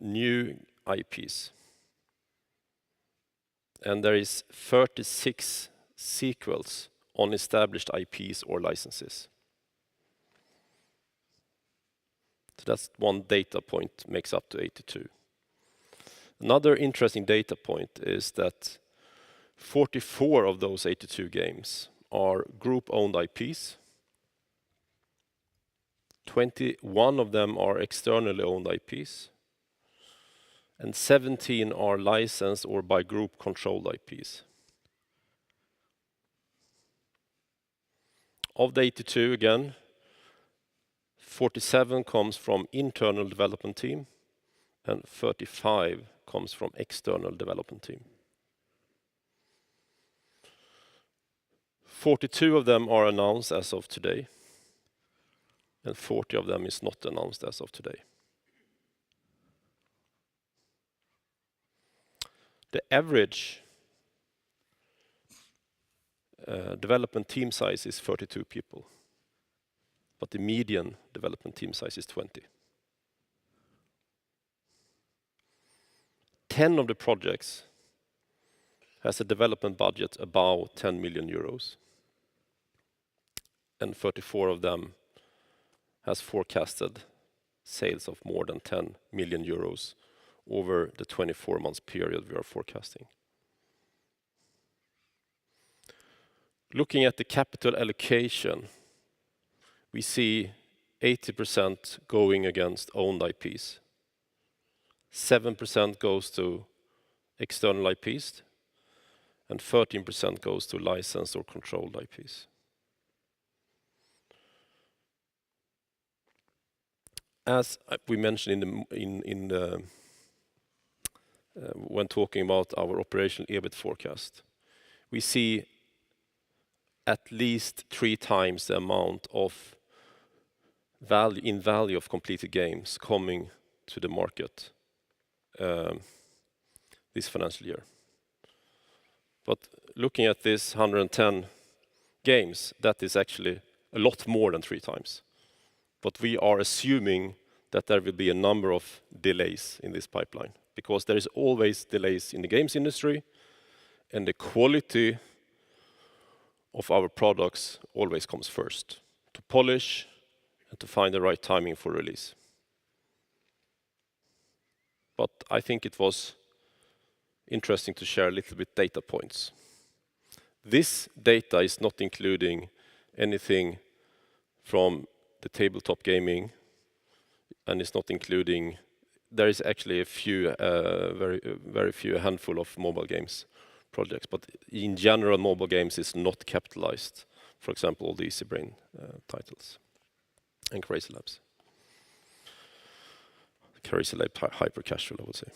new IPs. And there is 36 sequels on established IPs or licenses. So that's one data point, makes up to 82. Another interesting data point is that 44 of those 82 games are group-owned IPs. 21 of them are externally owned IPs. And 17 are licensed or by group-controlled IPs. Of the 82, again, 47 comes from internal development team, and 35 comes from external development team. 42 of them are announced as of today, and 40 of them is not announced as of today. The average development team size is 32 people, but the median development team size is 20. 10 of the projects has a development budget about 10 million euros, and 34 of them has forecasted sales of more than 10 million euros over the 24 months period we are forecasting. Looking at the capital allocation, we see 80% going against owned IPs. 7% goes to external IPs, and 13% goes to licensed or controlled IPs. As we mentioned when talking about our operational EBIT forecast, we see at least 3 times the amount of value of completed games coming to the market this financial year. But looking at this 110 games, that is actually a lot more than 3 times. But we are assuming that there will be a number of delays in this pipeline, because there is always delays in the games industry, and the quality of our products always comes first, to polish and to find the right timing for release. But I think it was interesting to share a little bit data points. This data is not including anything from the tabletop gaming, and it's not including, there is actually a few, very few, a handful of mobile games projects, but in general, mobile games is not capitalized. For example, all the Easy Brain titles and Crazy Labs. Crazy Lab hyper casual, I would say.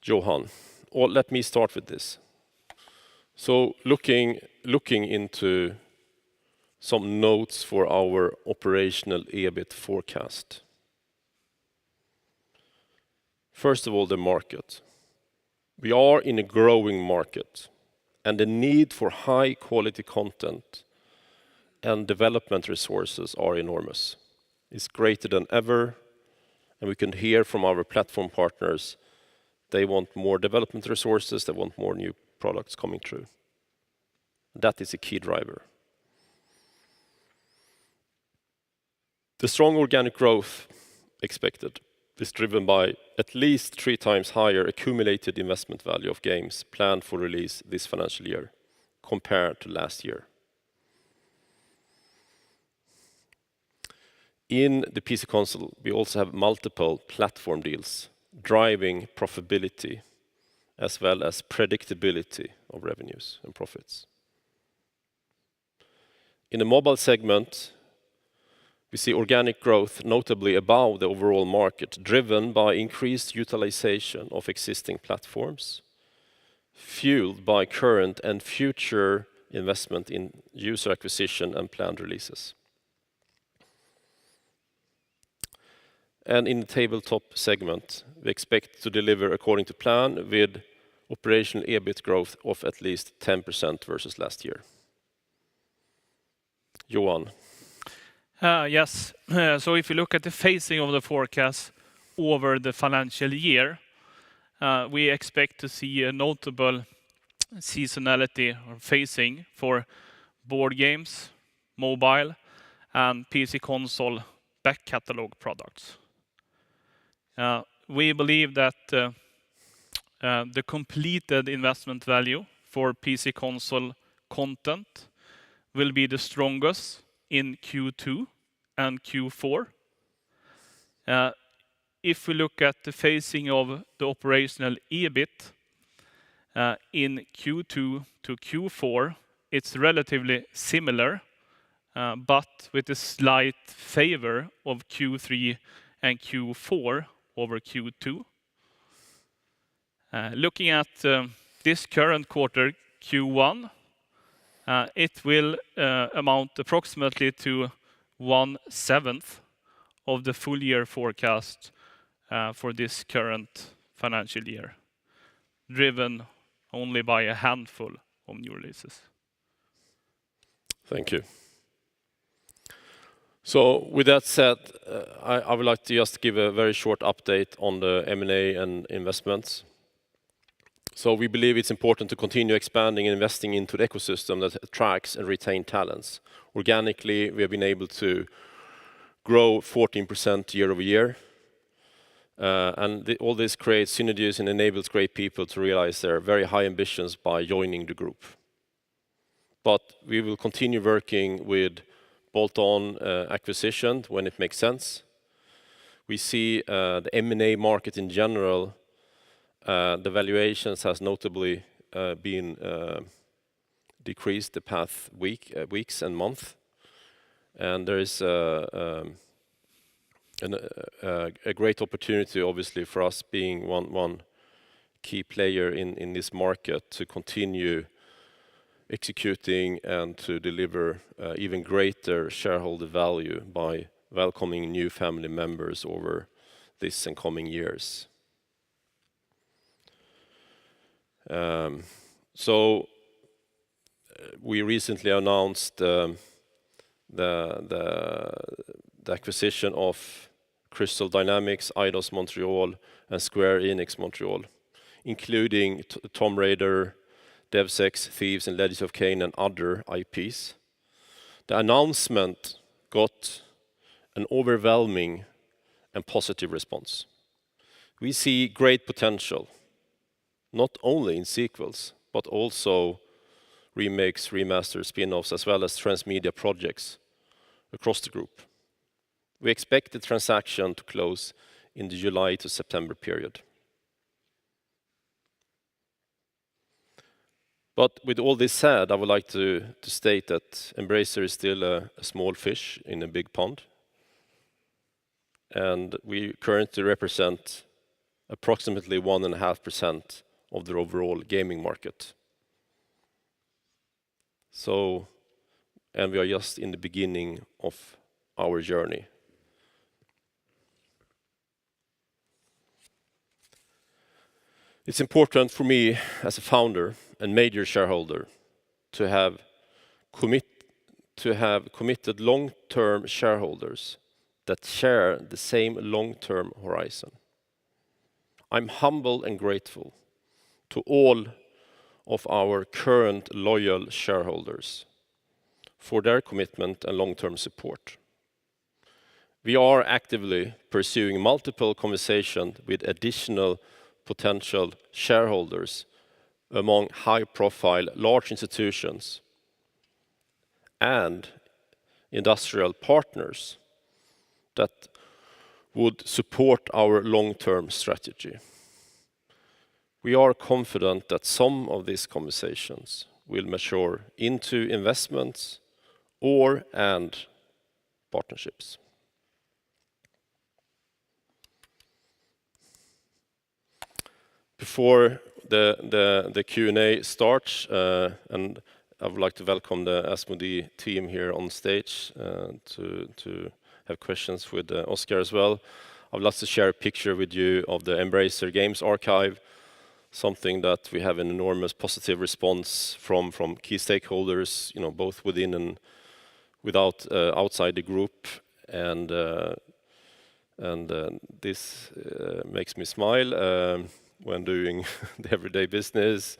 Johan, or let me start with this. So looking into some notes for our operational EBIT forecast. First of all, the market. We are in a growing market, and the need for high quality content and development resources are enormous. It's greater than ever, and we can hear from our platform partners, they want more development resources, they want more new products coming through. That is a key driver. The strong organic growth expected is driven by at least 3 times higher accumulated investment value of games planned for release this financial year compared to last year. In the PC console, we also have multiple platform deals driving profitability as well as predictability of revenues and profits. In the mobile segment, we see organic growth notably above the overall market, driven by increased utilization of existing platforms, fueled by current and future investment in user acquisition and planned releases. And in the tabletop segment, we expect to deliver according to plan with operational EBIT growth of at least 10% versus last year. Johan. Yes. So if you look at the phasing of the forecast over the financial year, we expect to see a notable seasonality or phasing for board games, mobile, and PC console back catalog products. We believe that the completed investment value for PC console content will be the strongest in Q2 and Q4. If we look at the phasing of the operational EBIT in Q2 to Q4, it's relatively similar, but with a slight favor of Q3 and Q4 over Q2. Looking at this current quarter, Q1, it will amount approximately to 1/7 of the full year forecast for this current financial year, driven only by a handful of new releases. Thank you. So with that said, I would like to just give a very short update on the M&A and investments. So we believe it's important to continue expanding and investing into the ecosystem that attracts and retain talents. Organically, we have been able to grow 14% year over year. All this creates synergies and enables great people to realize their very high ambitions by joining the group. But we will continue working with bolt-on acquisition when it makes sense. We see the M&A market in general, the valuations has notably been decreased the past weeks and months. And there is a great opportunity, obviously, for us being one key player in this market to continue executing and to deliver even greater shareholder value by welcoming new family members over this and coming years. So we recently announced the acquisition of Crystal Dynamics, Eidos Montreal, and Square Enix Montreal, including Tomb Raider, Deus Ex, Thieves, and Legends of Kain, and other IPs. The announcement got an overwhelming and positive response. We see great potential, not only in sequels, but also remakes, remasters, spin-offs, as well as transmedia projects across the group. We expect the transaction to close in the July to September period. But with all this said, I would like to state that Embracer is still a small fish in a big pond. And we currently represent approximately 1.5% of the overall gaming market. So and we are just in the beginning of our journey. It's important for me as a founder and major shareholder to have committed long-term shareholders that share the same long-term horizon. I'm humble and grateful to all of our current loyal shareholders for their commitment and long-term support. We are actively pursuing multiple conversations with additional potential shareholders among high-profile large institutions and industrial partners that would support our long-term strategy. We are confident that some of these conversations will mature into investments and partnerships. Before the Q&A starts, and I would like to welcome the Asmodee team here on stage to have questions with Oscar as well. I would like to share a picture with you of the Embracer Games archive, something that we have an enormous positive response from key stakeholders, both within and outside the group, and this makes me smile when doing the everyday business.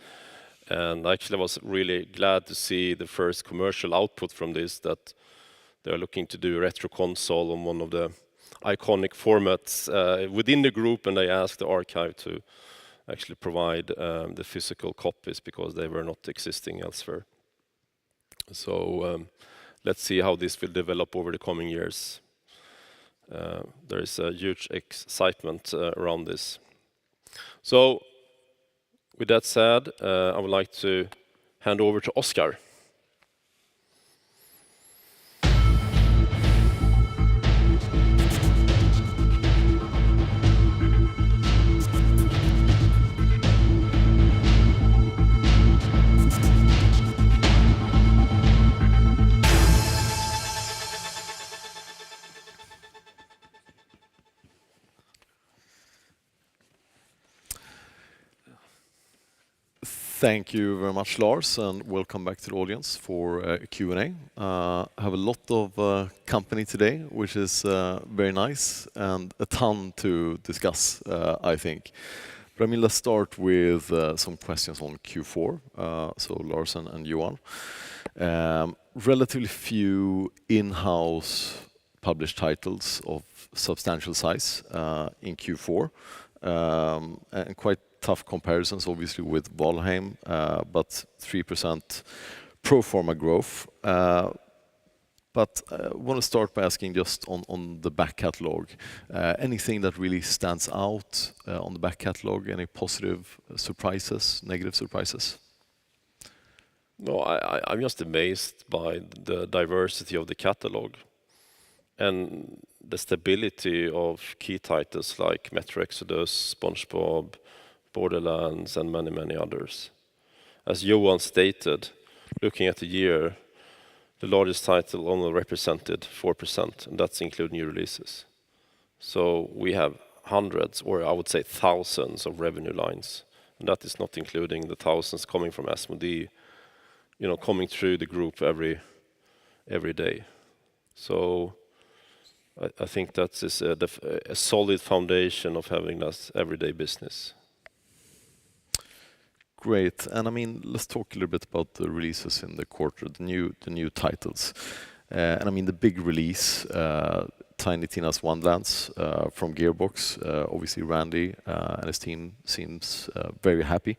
And actually, I was really glad to see the first commercial output from this, that they're looking to do a retro console on one of the iconic formats within the group, and they asked the archive to actually provide the physical copies because they were not existing elsewhere. So let's see how this will develop over the coming years. There is a huge excitement around this. So with that said, I would like to hand over to Oscar. Thank you very much, Lars, and welcome back to the audience for a Q&A. I have a lot of company today, which is very nice, and a ton to discuss, I think. But let's start with some questions on Q4. So Lars and Johan. Relatively few in-house published titles of substantial size in Q4, and quite tough comparisons, obviously, with Valheim, but 3% pro forma growth. But I want to start by asking just on the back catalog. Anything that really stands out on the back catalog? Any positive surprises, negative surprises? No, I'm just amazed by the diversity of the catalog and the stability of key titles like Metro Exodus, SpongeBob, Borderlands, and many, many others. As Johan stated, looking at the year, the largest title only represented 4%, and that's including new releases. So we have hundreds, or I would say thousands, of revenue lines, and that is not including the thousands coming from Asmodee, coming through the group every day. So I think that is a solid foundation of having that everyday business. Great. And let's talk a little bit about the releases in the quarter, the new titles. And the big release, Tiny Tina's Wonderlands from Gearbox. Obviously, Randy and his team seems very happy.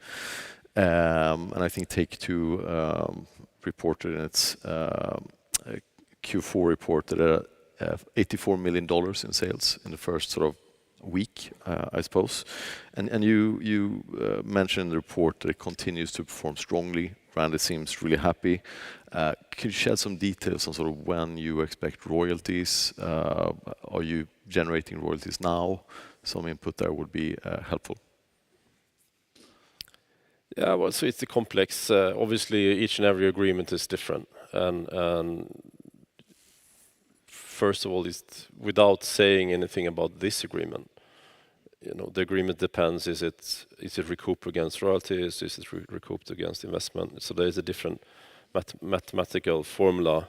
And I think Take-Two reported in its Q4 report that $84 million in sales in the first sort of week, I suppose. And you mentioned in the report that it continues to perform strongly. Randy seems really happy. Could you share some details on sort of when you expect royalties? Are you generating royalties now? Some input there would be helpful. Yeah, well, so it's a complex. Obviously, each and every agreement is different. And first of all, without saying anything about this agreement, the agreement depends, is it recouped against royalties, is it recouped against investment? So there is a different mathematical formula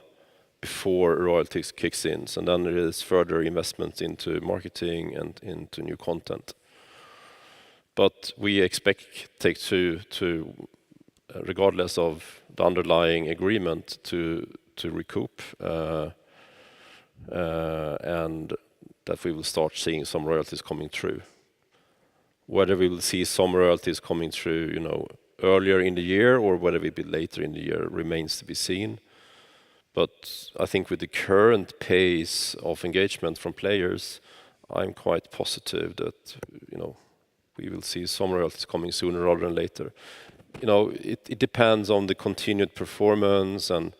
before royalties kicks in, and then there is further investment into marketing and into new content. But we expect Take-Two to, regardless of the underlying agreement, to recoup, and that we will start seeing some royalties coming through. Whether we will see some royalties coming through, earlier in the year or whether it will be later in the year remains to be seen. But I think with the current pace of engagement from players, I'm quite positive that we will see some royalties coming sooner rather than later. It depends on the continued performance, and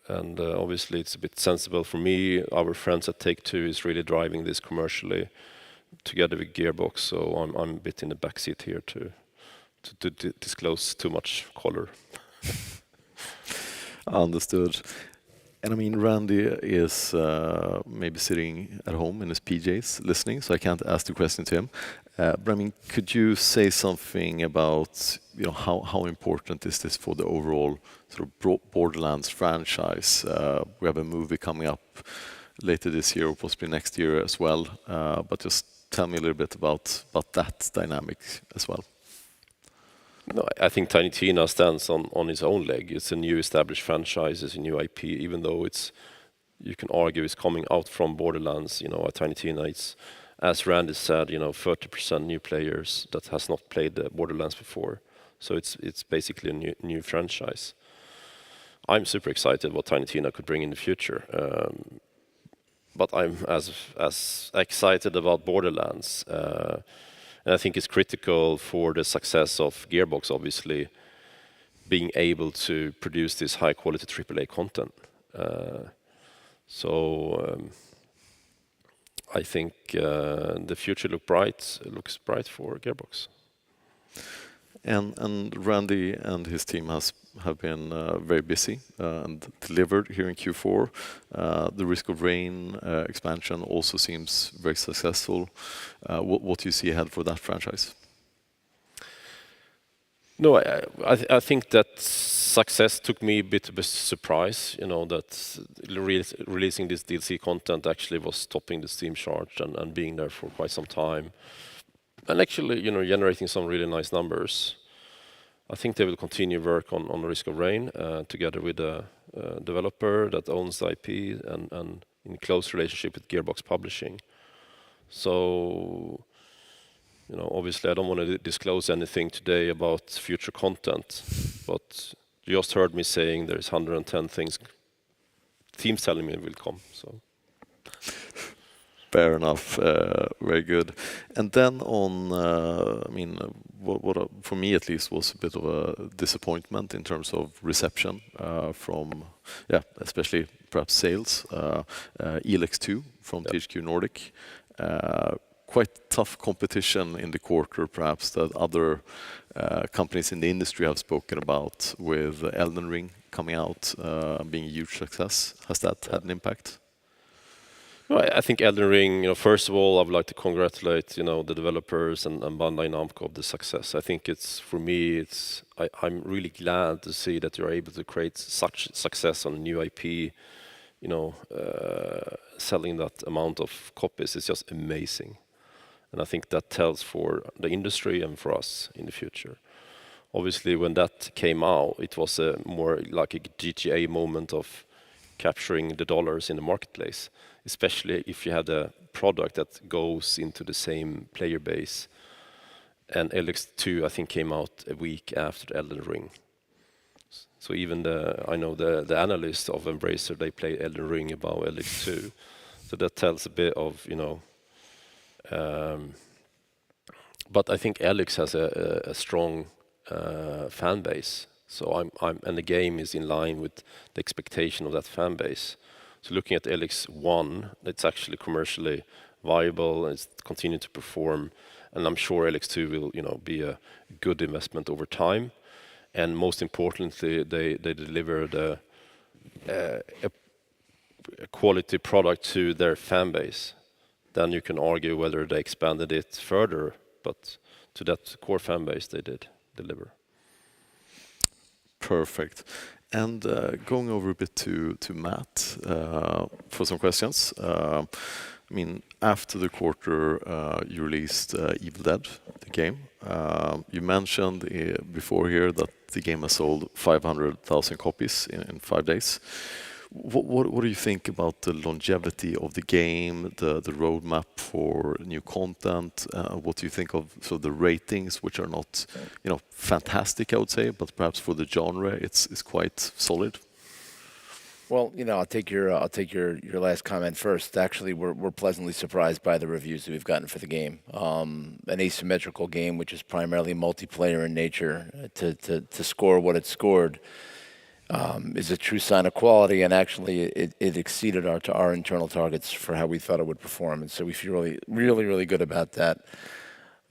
obviously it's a bit sensible for me. Our friends at Take-Two is really driving this commercially together with Gearbox, so I'm a bit in the backseat here to disclose too much color. Understood. And I mean, Randy is maybe sitting at home in his PJs listening, so I can't ask the question to him. But I mean, could you say something about how important is this for the overall sort of Borderlands franchise? We have a movie coming up later this year or possibly next year as well. But just tell me a little bit about that dynamic as well. No, I think Tiny Tina stands on its own leg. It's a new established franchise, it's a new IP, even though you can argue it's coming out from Borderlands. Tiny Tina, it's, as Randy said, 30% new players that has not played Borderlands before. So it's basically a new franchise. I'm super excited what Tiny Tina could bring in the future. But I'm as excited about Borderlands. And I think it's critical for the success of Gearbox, obviously, being able to produce this high-quality AAA content. I think the future looks bright for Gearbox. And Randy and his team have been very busy and delivered here in Q4. The Risk of Rain expansion also seems very successful. What do you see ahead for that franchise? No, I think that success took me a bit of a surprise, that releasing this DLC content actually was topping the Steam charts and being there for quite some time. And actually, generating some really nice numbers. I think they will continue work on Risk of Rain together with a developer that owns the IP and in close relationship with Gearbox Publishing. So, obviously I don't want to disclose anything today about future content, but you just heard me saying there's 110 things teams telling me will come. So. Fair enough. Very good. And then on, what for me at least was a bit of a disappointment in terms of reception from, especially perhaps sales. ELEX 2 from THQ Nordic. Quite tough competition in the quarter, perhaps, that other companies in the industry have spoken about, with Elden Ring coming out being a huge success. Has that had an impact? No, I think Elden Ring, first of all, I would like to congratulate, the developers and Bandai Namco of the success. I think I'm really glad to see that you're able to create such success on a new IP, selling that amount of copies is just amazing. And I think that tells for the industry and for us in the future. Obviously, when that came out, it was more like a GTA moment of capturing the dollars in the marketplace, especially if you had a product that goes into the same player base. And ELEX 2, I think, came out a week after Elden Ring. So even I know the analysts of Embracer, they play Elden Ring above ELEX 2. So that tells a bit of, but I think ELEX has a strong fan base. So and the game is in line with the expectation of that fan base. So looking at ELEX 1, it's actually commercially viable, and it's continuing to perform. And I'm sure ELEX 2 will, be a good investment over time. and most importantly, they delivered a quality product to their fan base. Then you can argue whether they expanded it further, but to that core fan base they did deliver. Perfect. And going over a bit to Matt for some questions. I mean, after the quarter, you released Evil Dead, the game. You mentioned before here that the game has sold 500,000 copies in 5 days. What do you think about the longevity of the game, the roadmap for new content? What do you think of the ratings, which are not, fantastic, I would say, but perhaps for the genre, it's quite solid. Well, I'll take your last comment first. Actually, we're pleasantly surprised by the reviews that we've gotten for the game. An asymmetrical game, which is primarily multiplayer in nature, to score what it scored. Is a true sign of quality, and actually it exceeded our internal targets for how we thought it would perform, and so we feel really good about that.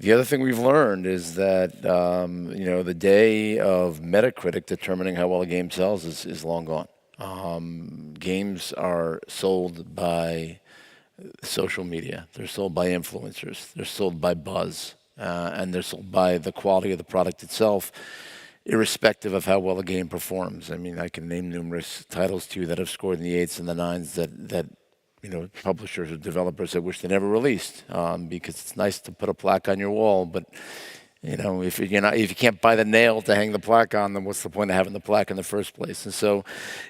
The other thing we've learned is that the day of Metacritic determining how well a game sells is long gone. Games are sold by social media, they're sold by influencers, they're sold by buzz, and they're sold by the quality of the product itself, irrespective of how well a game performs. I mean, I can name numerous titles to you that have scored in the 8s and the 9s that publishers or developers have wished they never released, because it's nice to put a plaque on your wall, but if you can't buy the nail to hang the plaque on, then what's the point of having the plaque in the first place? And so,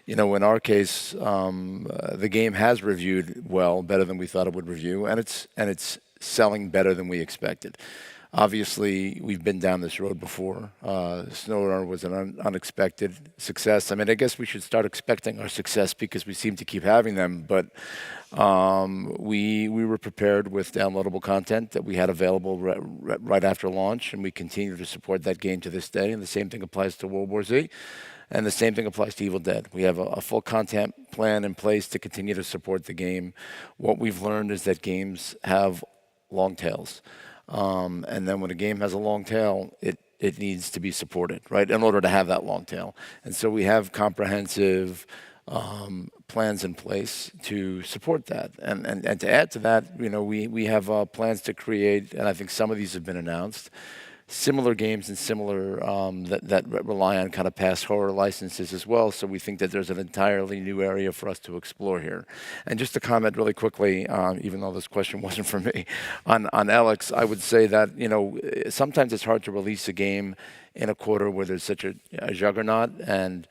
in our case, the game has reviewed well, better than we thought it would review, and it's selling better than we expected. Obviously, we've been down this road before. SnowRunner was an unexpected success. I mean, I guess we should start expecting our success because we seem to keep having them. But we were prepared with downloadable content that we had available right after launch, and we continue to support that game to this day. And the same thing applies to World War Z, and the same thing applies to Evil Dead. We have a full content plan in place to continue to support the game. What we've learned is that games have long tails. And then when a game has a long tail, it needs to be supported, right, in order to have that long tail. And so we have comprehensive plans in place to support that. And to add to that, we have plans to create, and I think some of these have been announced, similar games and similar that rely on kind of past horror licenses as well. So we think that there's an entirely new area for us to explore here. And just to comment really quickly, even though this question wasn't for me, on Alex, I would say that sometimes it's hard to release a game in a quarter where there's such a juggernaut, and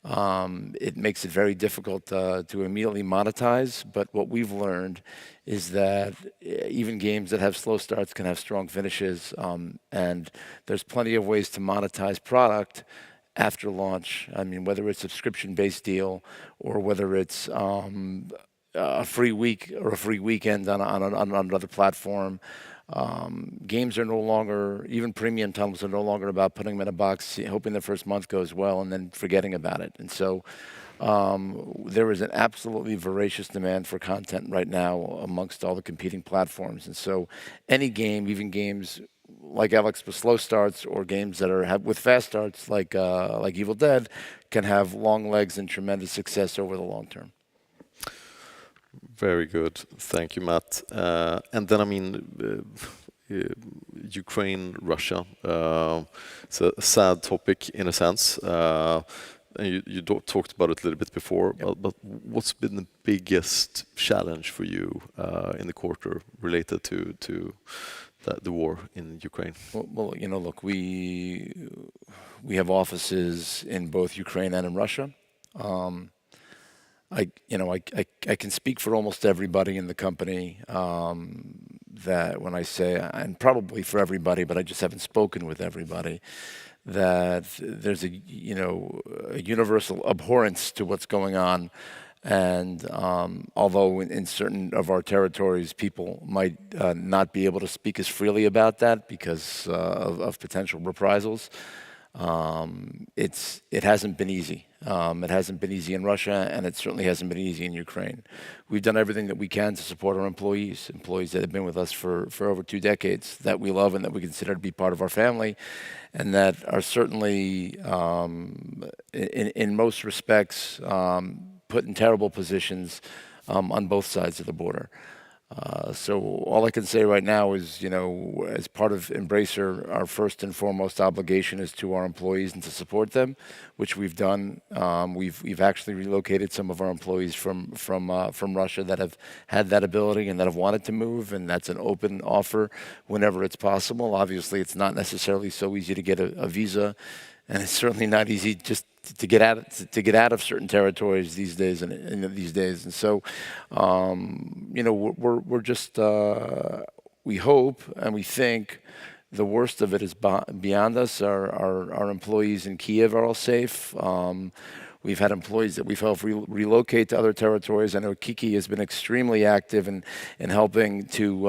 it makes it very difficult to immediately monetize. But what we've learned is that even games that have slow starts can have strong finishes, and there's plenty of ways to monetize product after launch. I mean, whether it's a subscription-based deal or whether it's a free week or a free weekend on another platform. Games are no longer, even premium titles are no longer about putting them in a box, hoping the first month goes well, and then forgetting about it. And so there is an absolutely voracious demand for content right now amongst all the competing platforms. And so any game, even games like Alex with slow starts, or games that are with fast starts like Evil Dead, can have long legs and tremendous success over the long term. Very good. Thank you, Matt. And then, Ukraine, Russia. It's a sad topic in a sense. And you talked about it a little bit before, yep. but what's been the biggest challenge for you in the quarter related to the war in Ukraine? Well, look, we have offices in both Ukraine and in Russia. I can speak for almost everybody in the company that when I say, and probably for everybody, but I just haven't spoken with everybody, that there's a universal abhorrence to what's going on. And although in certain of our territories, people might not be able to speak as freely about that because of potential reprisals, It hasn't been easy. It hasn't been easy in Russia, and it certainly hasn't been easy in Ukraine. We've done everything that we can to support our employees that have been with us for over 2 decades, that we love and that we consider to be part of our family, and that are certainly, in most respects, put in terrible positions on both sides of the border. So all I can say right now is, as part of Embracer, our first and foremost obligation is to our employees and to support them, which we've done. We've actually relocated some of our employees from Russia that have had that ability and that have wanted to move, and that's an open offer whenever it's possible. Obviously, it's not necessarily so easy to get a visa, and it's certainly not easy just to get out of certain territories these days. And so, we're just we hope and we think the worst of it is beyond us. Our employees in Kiev are all safe. We've had employees that we've helped relocate to other territories. I know Kiki has been extremely active in helping to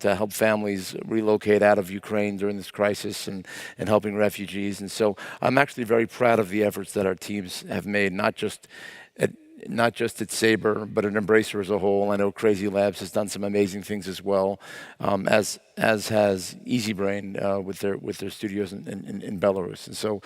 help families relocate out of Ukraine during this crisis and helping refugees. And so I'm actually very proud of the efforts that our teams have made, not just at Saber, but at Embracer as a whole. I know Crazy Labs has done some amazing things as well, as has EasyBrain with their studios in Belarus. And so,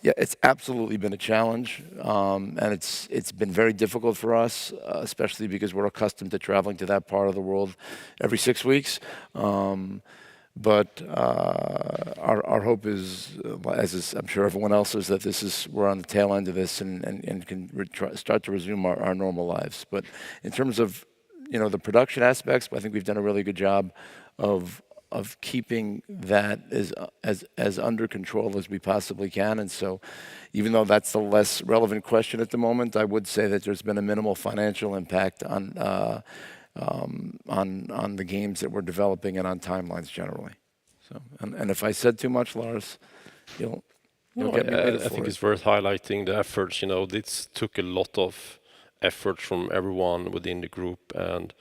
it's absolutely been a challenge, and it's been very difficult for us, especially because we're accustomed to traveling to that part of the world every 6 weeks. But our hope is, as is I'm sure everyone else is, that we're on the tail end of this and can start to resume our normal lives. But in terms of the production aspects, I think we've done a really good job of keeping that as under control as we possibly can. And so, even though that's the less relevant question at the moment, I would say that there's been a minimal financial impact on the games that we're developing and on timelines generally. So, and if I said too much, Lars, you'll get me later for it. I think it's worth highlighting the efforts. This took a lot of effort from everyone within the group, and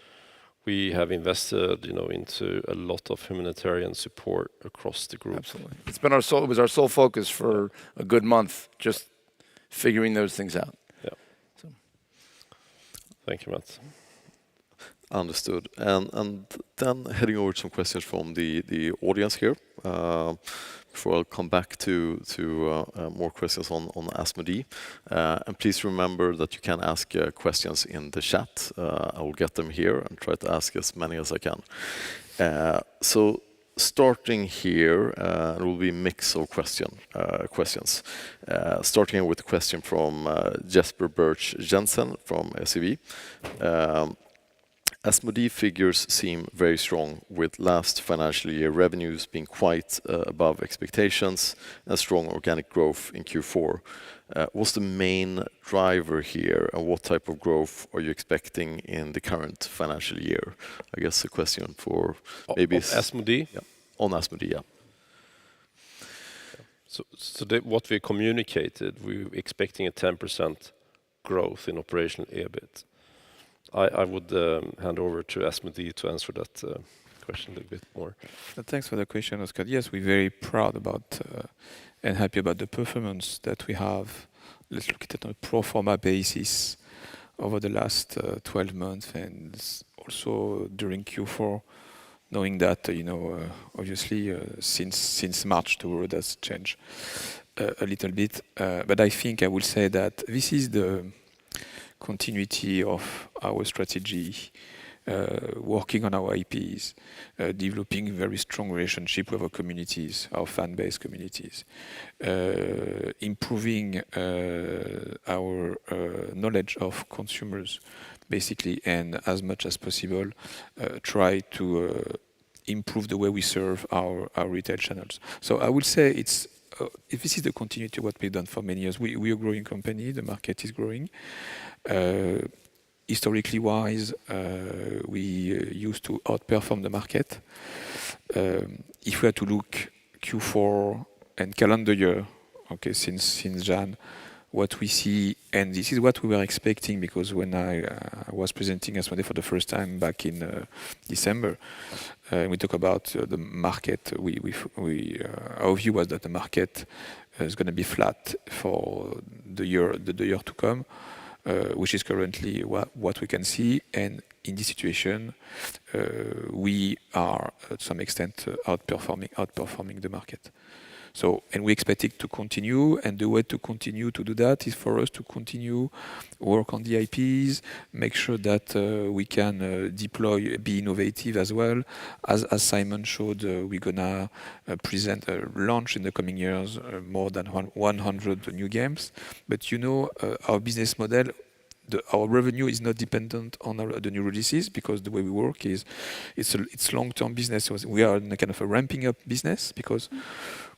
we have invested, into a lot of humanitarian support across the group. Absolutely, it was our sole focus for a good month, just figuring those things out. Yeah. So. Thank you, Matt. Understood. And then heading over to some questions from the audience here. Before I'll come back to more questions on Asmodee. And please remember that you can ask questions in the chat. I will get them here and try to ask as many as I can. So starting here, it will be a mix of questions. Starting with a question from Jesper Birch Jensen from SEB. Asmodee figures seem very strong, with last financial year revenues being quite above expectations and strong organic growth in Q4. What's the main driver here, and what type of growth are you expecting in the current financial year? I guess a question for maybe Asmodee? Yeah, on Asmodee, yeah. So what we communicated, we're expecting a 10% growth in operational EBIT. I would hand over to Asmodee to answer that question a little bit more. Thanks for the question, Oscar. Yes, we're very proud about and happy about the performance that we have. Let's look at it on a pro forma basis over the last 12 months and also during Q4, knowing that, obviously since March the world has changed a little bit. But I think I will say that this is the continuity of our strategy, working on our IPs, developing a very strong relationship with our communities, our fan-based communities, improving our knowledge of consumers, basically, and as much as possible, try to improve the way we serve our retail channels. So I would say if this is the continuity of what we've done for many years. We are a growing company, the market is growing. Historically wise, we used to outperform the market. If we had to look Q4 and calendar year, okay, since Jan, what we see, and this is what we were expecting, because when I was presenting Asmodee for the first time back in December, we talk about the market. Our view was that the market is going to be flat for the year to come, which is currently what we can see. And in this situation, we are to some extent outperforming the market. So, and we expect it to continue, and the way to continue to do that is for us to continue work on the IPs, make sure that we can deploy, be innovative as well. As Simon showed, we're gonna launch in the coming years more than 100 new games. But you know, our business model, our revenue is not dependent on the new releases, because the way we work is it's long-term business. So we are in a kind of a ramping up business, because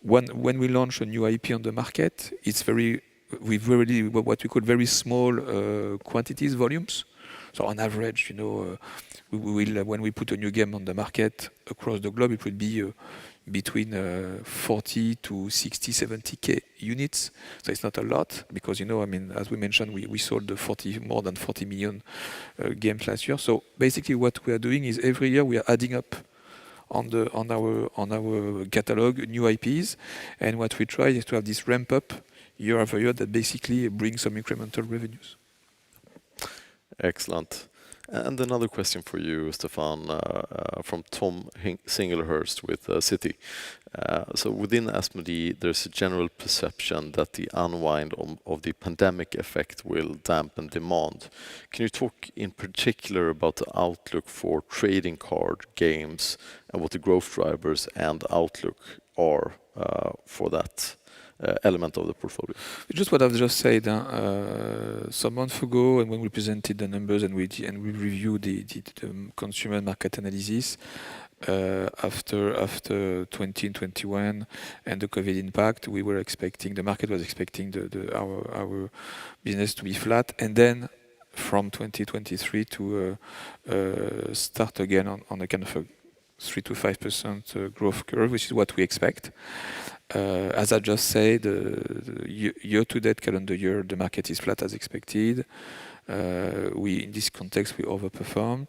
when we launch a new IP on the market, it's with really what we call very small quantities, volumes. So on average, you know, we will when we put a new game on the market across the globe, it would be between 40 to 60, 70k units. So it's not a lot, because, you know, I mean, as we mentioned, we sold more than 40 million games last year. So basically what we are doing is every year we are adding up on our catalog new IPs, and what we try is to have this ramp up year after year that basically brings some incremental revenues. Excellent. And another question for you, Stefan, from Tom Singlehurst with Citi. So within Asmodee, there's a general perception that the unwind of the pandemic effect will dampen demand. Can you talk in particular about the outlook for trading card games and what the growth drivers and outlook are for that element of the portfolio? Just what I've just said. Some months ago, and when we presented the numbers and we reviewed the consumer market analysis after 2021 and the COVID impact, we were expecting, the market was expecting our business to be flat, and then from 2023 to start again on a kind of a 3 to 5% growth curve, which is what we expect. As I just said, year-to-date calendar year, the market is flat as expected. In this context, we overperform.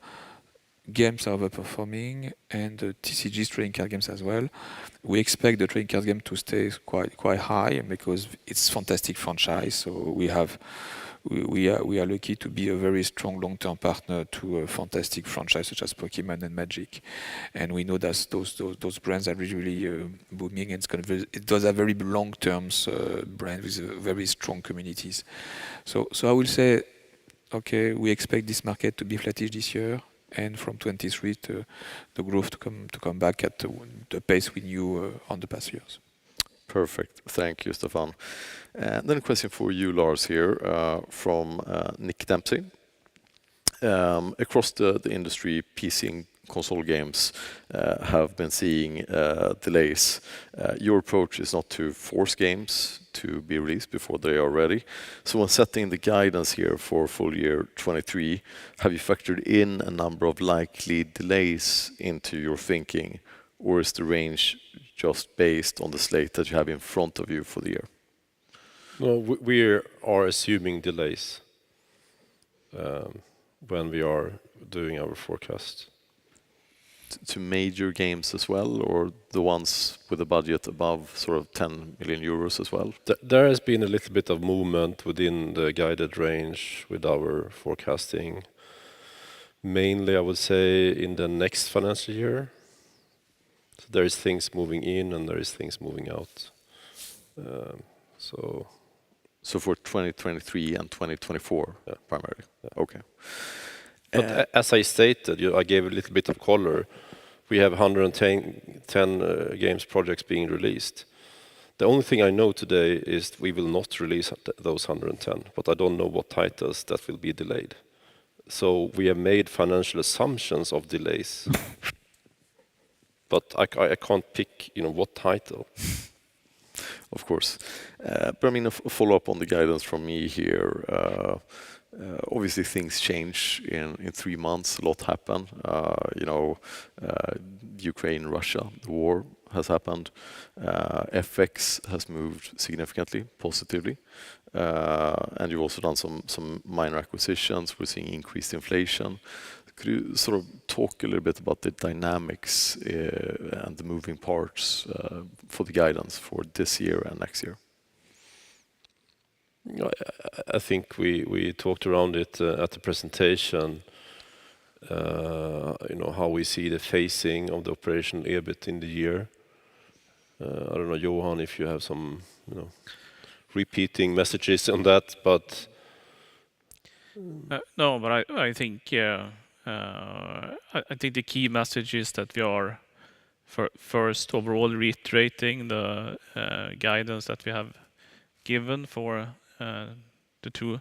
Games are overperforming, and TCGs, trading card games as well. We expect the trading card game to stay quite high, because it's fantastic franchise. So we are lucky to be a very strong long-term partner to a fantastic franchise such as Pokemon and Magic, and we know that those brands are really booming, and it does have very long-term brand with very strong communities. So I will say, okay, we expect this market to be flattish this year, and from 23 to the growth to come back at the pace we knew on the past years. Perfect. Thank you, Stefan. And then a question for you, Lars, here from Nick Dempsey. Across the industry, PC and console games have been seeing delays. Your approach is not to force games to be released before they are ready. So when setting the guidance here for full year 23, have you factored in a number of likely delays into your thinking, or is the range just based on the slate that you have in front of you for the year? No, we are assuming delays when we are doing our forecast. To major games as well, or the ones with a budget above sort of 10 million euros as well? There has been a little bit of movement within the guided range with our forecasting. Mainly, I would say, in the next financial year. So there is things moving in and there is things moving out. So for 2023 and 2024, primarily? Yeah. Okay. But as I stated, I gave a little bit of color. We have 110 games projects being released. The only thing I know today is we will not release those 110, but I don't know what titles that will be delayed. So we have made financial assumptions of delays. But I can't pick, what title. Of course. But I mean, a follow-up on the guidance from me here. Obviously, things change in 3 months. A lot happen. Ukraine, Russia, the war. has happened. FX has moved significantly positively. And you've also done some minor acquisitions. We're seeing increased inflation. Could you sort of talk a little bit about the dynamics and the moving parts for the guidance for this year and next year? I think we talked around it at the presentation. How we see the phasing of the operational EBIT in the year. I don't know, Johan, if you have some, repeating messages on that, but no, but I think I think the key message is that we are first overall reiterating the guidance that we have given for the two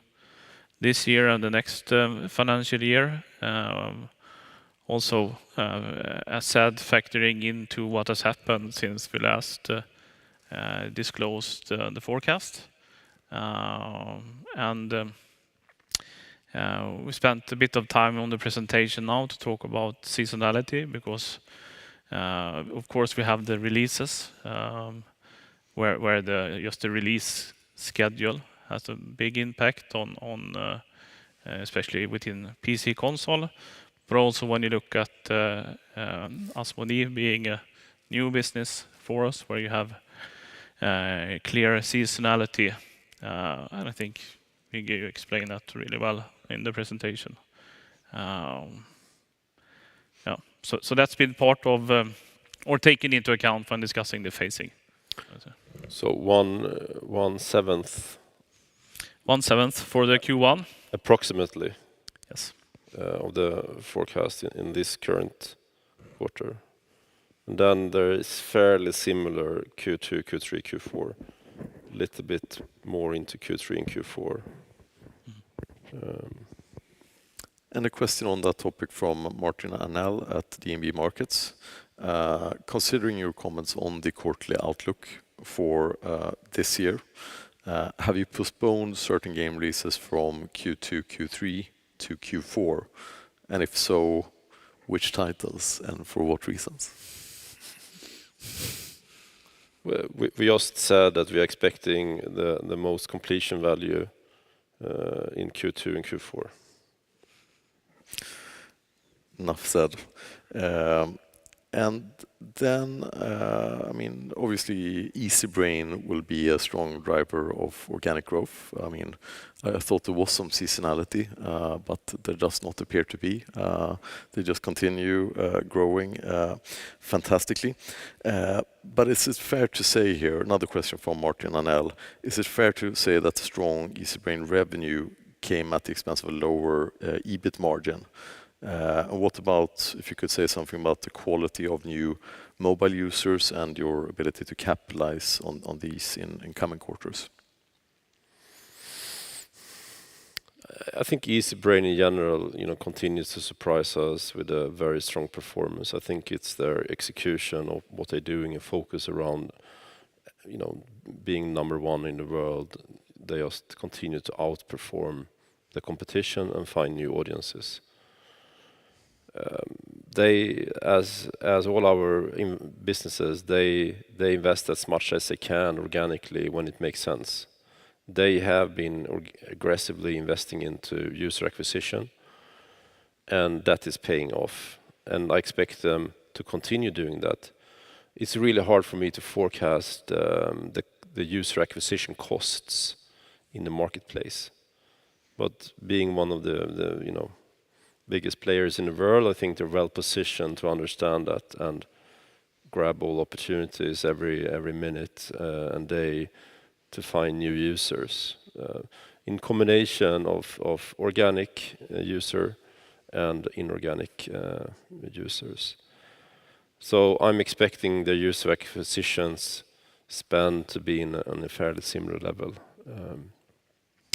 this year and the next financial year. Also, as said, factoring into what has happened since we last disclosed the forecast. We spent a bit of time on the presentation now to talk about seasonality because, of course, we have the releases where just the release schedule has a big impact on especially within PC console. But also when you look at Asmodee being a new business for us, where you have clear seasonality, and I think you explained that really well in the presentation. So that's been part of or taken into account when discussing the phasing. So 1/7. 1/7 for the Q1, approximately. Yes. Of the forecast in this current quarter. And then there is fairly similar Q2, Q3, Q4. A little bit more into Q3 and Q4. And a question on that topic from Martin Arnell at DNB Markets. Considering your comments on the quarterly outlook for this year, have you postponed certain game releases from Q2, Q3 to Q4? And if so, which titles and for what reasons? We just said that we are expecting the most completion value in Q2 and Q4. Enough said. And then, I mean, obviously, Easybrain will be a strong driver of organic growth. I mean, I thought there was some seasonality, but there does not appear to be. They just continue growing fantastically. But is it fair to say here, another question from Martin Arnell, is it fair to say that strong Easybrain revenue came at the expense of a lower EBIT margin? And what about, if you could say something about the quality of new mobile users and your ability to capitalize on these in coming quarters? I think Easybrain in general, continues to surprise us with a very strong performance. I think it's their execution of what they're doing and focus around, being number one in the world. They just continue to outperform the competition and find new audiences. They, as all our businesses, they invest as much as they can organically when it makes sense. They have been aggressively investing into user acquisition, and that is paying off. And I expect them to continue doing that. It's really hard for me to forecast the user acquisition costs in the marketplace. But being one of the biggest players in the world, I think they're well positioned to understand that and grab all opportunities every minute and day to find new users in combination of organic user and inorganic users. So I'm expecting the user acquisitions spend to be on a fairly similar level.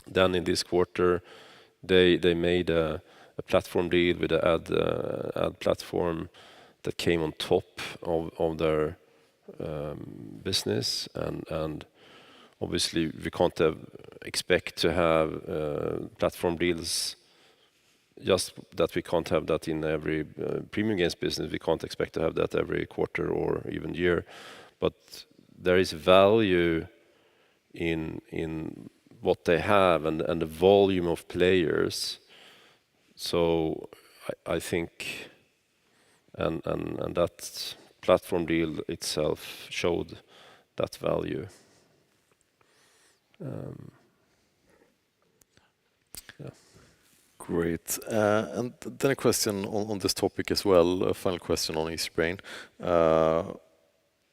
Then in this quarter, they made a platform deal with the ad platform that came on top of their business, and obviously we can't expect to have platform deals just that we can't have that in every premium games business. We can't expect to have that every quarter or even year. But there is value in what they have and the volume of players. So I think, and that platform deal itself showed that value. Great. And then a question on this topic as well, a final question on Easybrain.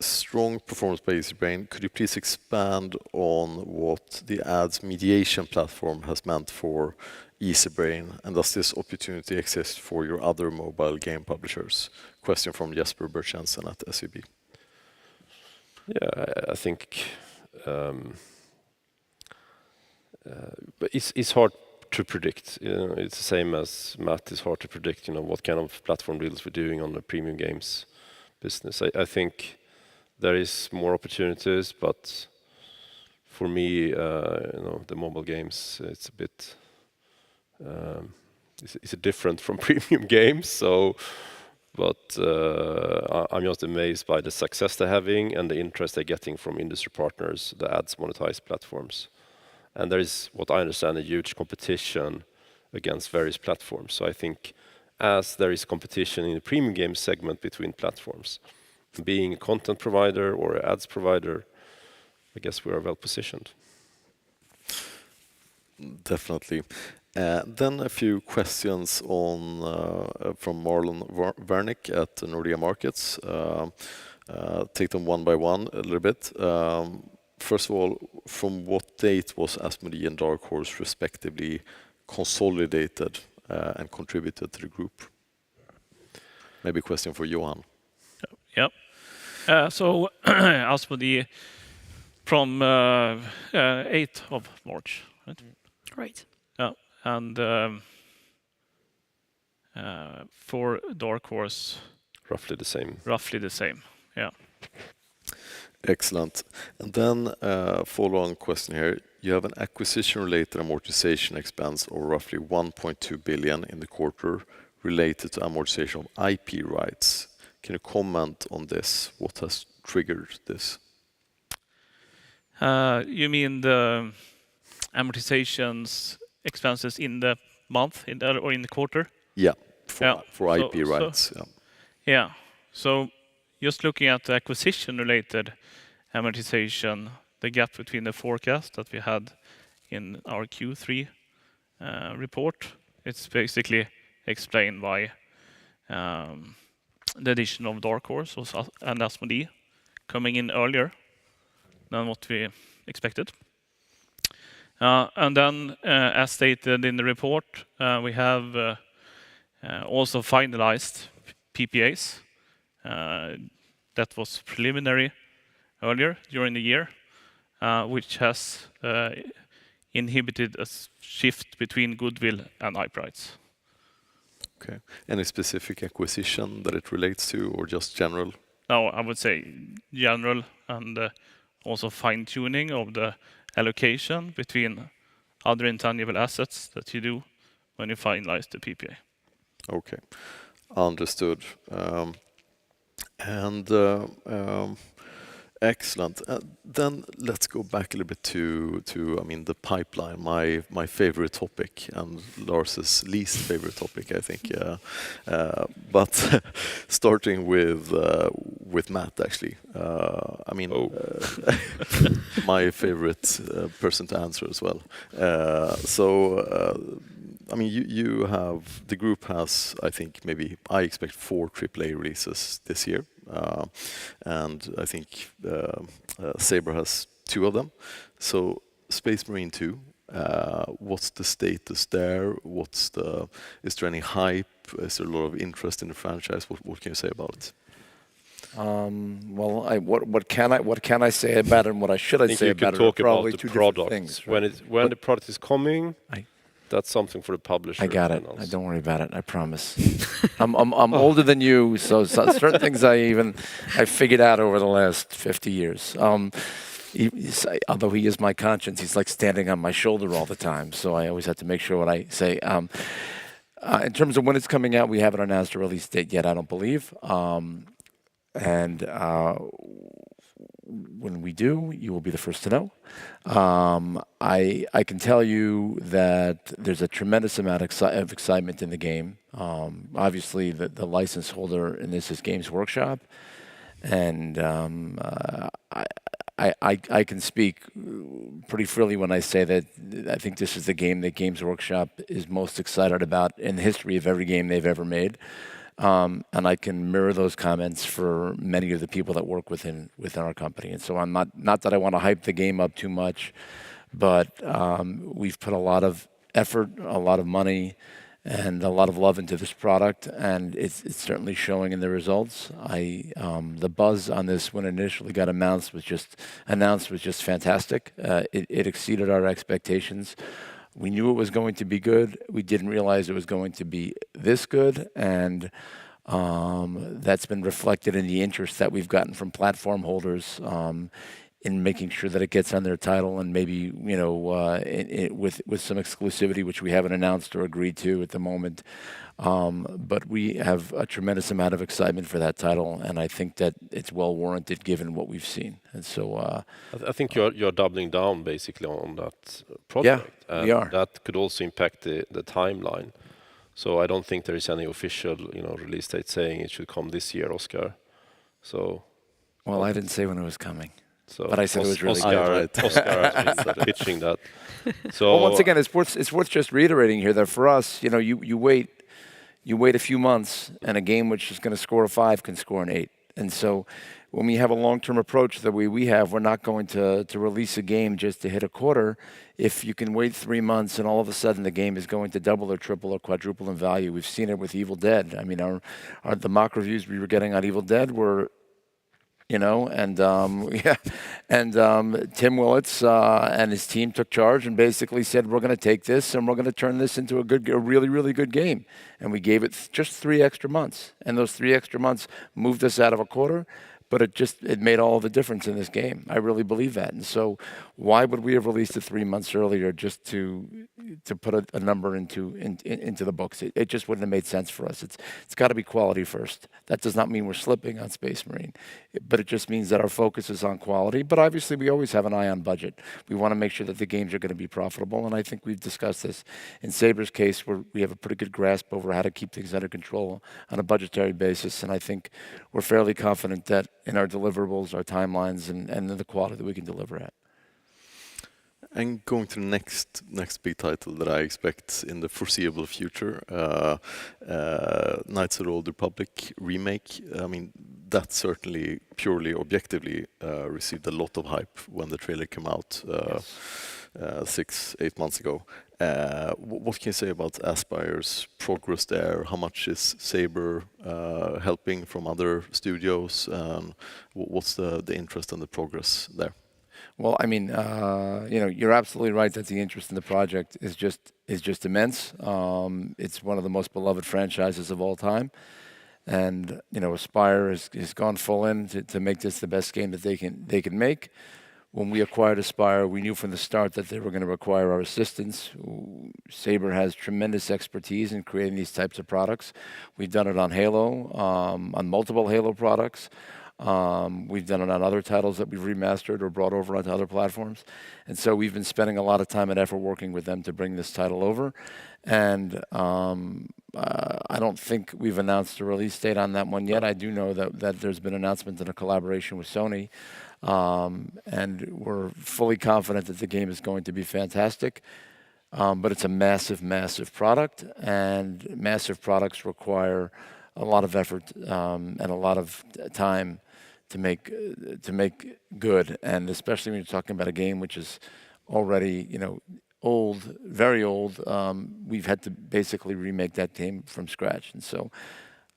Strong performance by Easybrain. Could you please expand on what the ads mediation platform has meant for Easybrain, and does this opportunity exist for your other mobile game publishers? Question from Jesper Bertjensen at SEB. Yeah, I think but it's hard to predict. It's the same as Matt. It's hard to predict, what kind of platform deals we're doing on the premium games business. I think there is more opportunities, but for me, the mobile games, it's a bit it's different from premium games. So, but I'm just amazed by the success they're having and the interest they're getting from industry partners, the ads monetized platforms. And there is, what I understand, a huge competition against various platforms. So I think as there is competition in the premium game segment between platforms, being a content provider or an ads provider, I guess we are well positioned. Definitely. Then a few questions from Marlon Wernick at Nordea Markets. Take them one by one a little bit. First of all, from what date was Asmodee and Dark Horse respectively consolidated and contributed to the group? Maybe a question for Johan. Yep. So Asmodee from 8th of March, right? Right. Yeah. And for Dark Horse, roughly the same. Roughly the same. Yeah. Excellent. And then follow-on question here. You have an acquisition-related amortization expense of roughly 1.2 billion in the quarter related to amortization of IP rights. Can you comment on this? What has triggered this? You mean the amortizations expenses in the month or in the quarter? Yeah, for IP rights. Yeah. So just looking at the acquisition-related amortization, the gap between the forecast that we had in our Q3 report, it's basically explained by the addition of Dark Horse and Asmodee coming in earlier than what we expected. And then, as stated in the report, we have also finalized PPAs. That was preliminary earlier during the year, which has inhibited a shift between goodwill and IP rights. Okay. Any specific acquisition that it relates to, or just general? No, I would say general, and also fine-tuning of the allocation between other intangible assets that you do when you finalize the PPA. Okay, understood. Excellent. Then let's go back a little bit to the pipeline, my favorite topic and Lars's least favorite topic, I think. But starting with Matt, actually. My favorite person to answer as well. You have, the group has, I think I expect 4 AAA releases this year. And I think Saber has 2 of them. So Space Marine 2, what's the status there? Is there any hype? Is there a lot of interest in the franchise? What can you say about it? Well, what can I say about it, and what should I say about it? Talk probably about the 2 different product. things. Right? When the product is coming, that's something for the publisher. I got it. Don't worry about it. I promise. I'm older than you, so certain things I figured out over the last 50 years. Although he is my conscience, he's like standing on my shoulder all the time. So I always have to make sure what I say. In terms of when it's coming out, we haven't announced a release date yet, I don't believe. When we do, you will be the first to know. I can tell you that there's a tremendous amount of excitement in the game. Obviously, the license holder in this is Games Workshop, and I can speak pretty freely when I say that I think this is the game that Games Workshop is most excited about in the history of every game they've ever made. And I can mirror those comments for many of the people that work within our company. And so I'm not that I want to hype the game up too much, but we've put a lot of effort, a lot of money, and a lot of love into this product, and it's certainly showing in the results. The buzz on this when it initially got announced was just fantastic. It exceeded our expectations. We knew it was going to be good. We didn't realize it was going to be this good, and that's been reflected in the interest that we've gotten from platform holders in making sure that it gets on their title, and maybe with some exclusivity, which we haven't announced or agreed to at the moment. But we have a tremendous amount of excitement for that title, and I think that it's well warranted given what we've seen. And so I think you're doubling down basically on that project. Yeah, we are. That could also impact the timeline. So I don't think there is any official release date saying it should come this year, Oscar. So. Well, I didn't say when it was coming. So but I said it was really good. Oscar has been pitching that. So well, once again, it's worth just reiterating here that for us, you wait a few months, and a game which is going to score a 5 can score an 8. And so when we have a long-term approach the way we have, we're not going to release a game just to hit a quarter. If you can wait 3 months and all of a sudden the game is going to double or triple or quadruple in value, we've seen it with Evil Dead. I mean, the mock reviews we were getting on Evil Dead were. Tim Willits and his team took charge and basically said, we're going to take this and we're going to turn this into a really, really good game. And we gave it just 3 extra months. And those 3 extra months moved us out of a quarter, but it made all the difference in this game. I really believe that. And so why would we have released it 3 months earlier just to put a number into the books? It just wouldn't have made sense for us. It's got to be quality first. That does not mean we're slipping on Space Marine, but it just means that our focus is on quality. But obviously, we always have an eye on budget. We want to make sure that the games are going to be profitable, and I think we've discussed this. In Saber's case, we have a pretty good grasp over how to keep things under control on a budgetary basis, and I think we're fairly confident that in our deliverables, our timelines, and the quality that we can deliver at. And going to the next big title that I expect in the foreseeable future, Knights of the Old Republic remake. I mean, that certainly, purely objectively, received a lot of hype when the trailer came out 6-8 months ago. What can you say about Aspire's progress there? How much is Saber helping from other studios? What's the interest and the progress there? Well, I mean, you're absolutely right that the interest in the project is just immense. It's one of the most beloved franchises of all time, and Aspire has gone full in to make this the best game that they can make. When we acquired Aspire, we knew from the start that they were going to require our assistance. Saber has tremendous expertise in creating these types of products. We've done it on Halo, on multiple Halo products. We've done it on other titles that we've remastered or brought over onto other platforms. And so we've been spending a lot of time and effort working with them to bring this title over. And I don't think we've announced a release date on that one yet. I do know that there's been an announcement in a collaboration with Sony. And we're fully confident that the game is going to be fantastic. But it's a massive, massive product. And massive products require a lot of effort and a lot of time to make good, and especially when you're talking about a game which is already old, very old. We've had to basically remake that game from scratch, and so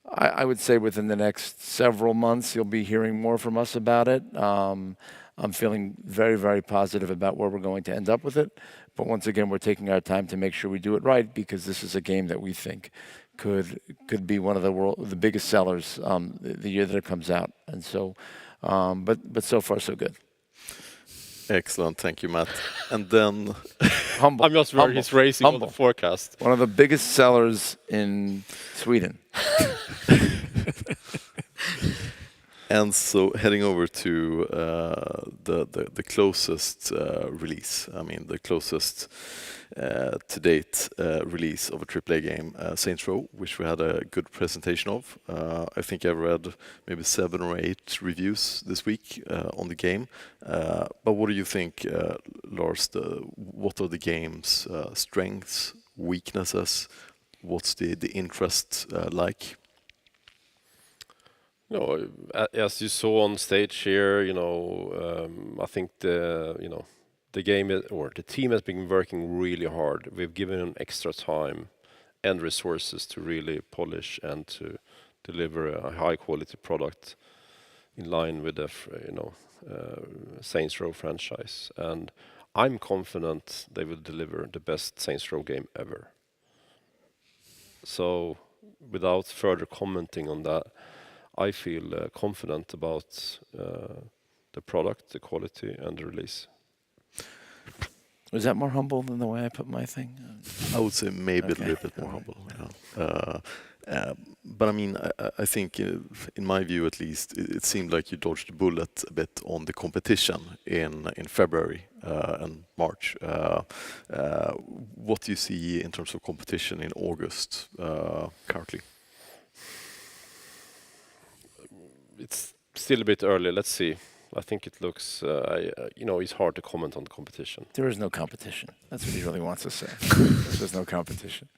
I would say within the next several months you'll be hearing more from us about it. I'm feeling very, very positive about where we're going to end up with it, but once again we're taking our time to make sure we do it right, because this is a game that we think could be one of the biggest sellers the year that it comes out, and so but so far so good. Excellent, thank you, Matt. And then Humble. I'm just worried he's raising all the Humble. forecast. One of the biggest sellers in Sweden. And so heading over to the closest release, I mean the closest to date release of a AAA game, Saints Row, which we had a good presentation of. I think I've read maybe 7 or 8 reviews this week on the game. But what do you think, Lars? What are the game's strengths, weaknesses? What's the interest like? No, as you saw on stage here, I think the game or the team has been working really hard. We've given them extra time and resources to really polish and to deliver a high quality product in line with the Saints Row franchise. And I'm confident they will deliver the best Saints Row game ever. So without further commenting on that, I feel confident about the product, the quality, and the release. Was that more humble than the way I put my thing? I would say maybe a little bit more humble. But I mean, I think, in my view at least, it seemed like you dodged a bullet a bit on the competition in February and March. What do you see in terms of competition in August currently? It's still a bit early. Let's see. I think it looks, it's hard to comment on the competition. There is no competition. That's what he really wants to say. There's no competition.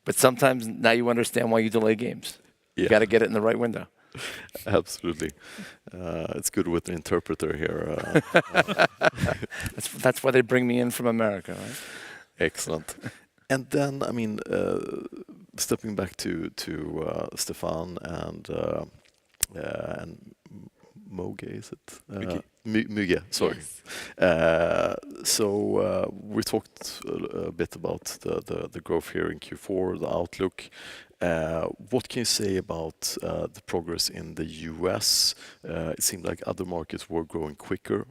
But sometimes now you understand why you delay games. You got to get it in the right window. Absolutely. It's good with an interpreter here. That's why they bring me in from America, right? Excellent. And then, I mean, stepping back to Stefan and Moge, is it? Muge, sorry. Yes. So we talked a bit about the growth here in Q4, the outlook. What can you say about the progress in the US? It seemed like other markets were growing quicker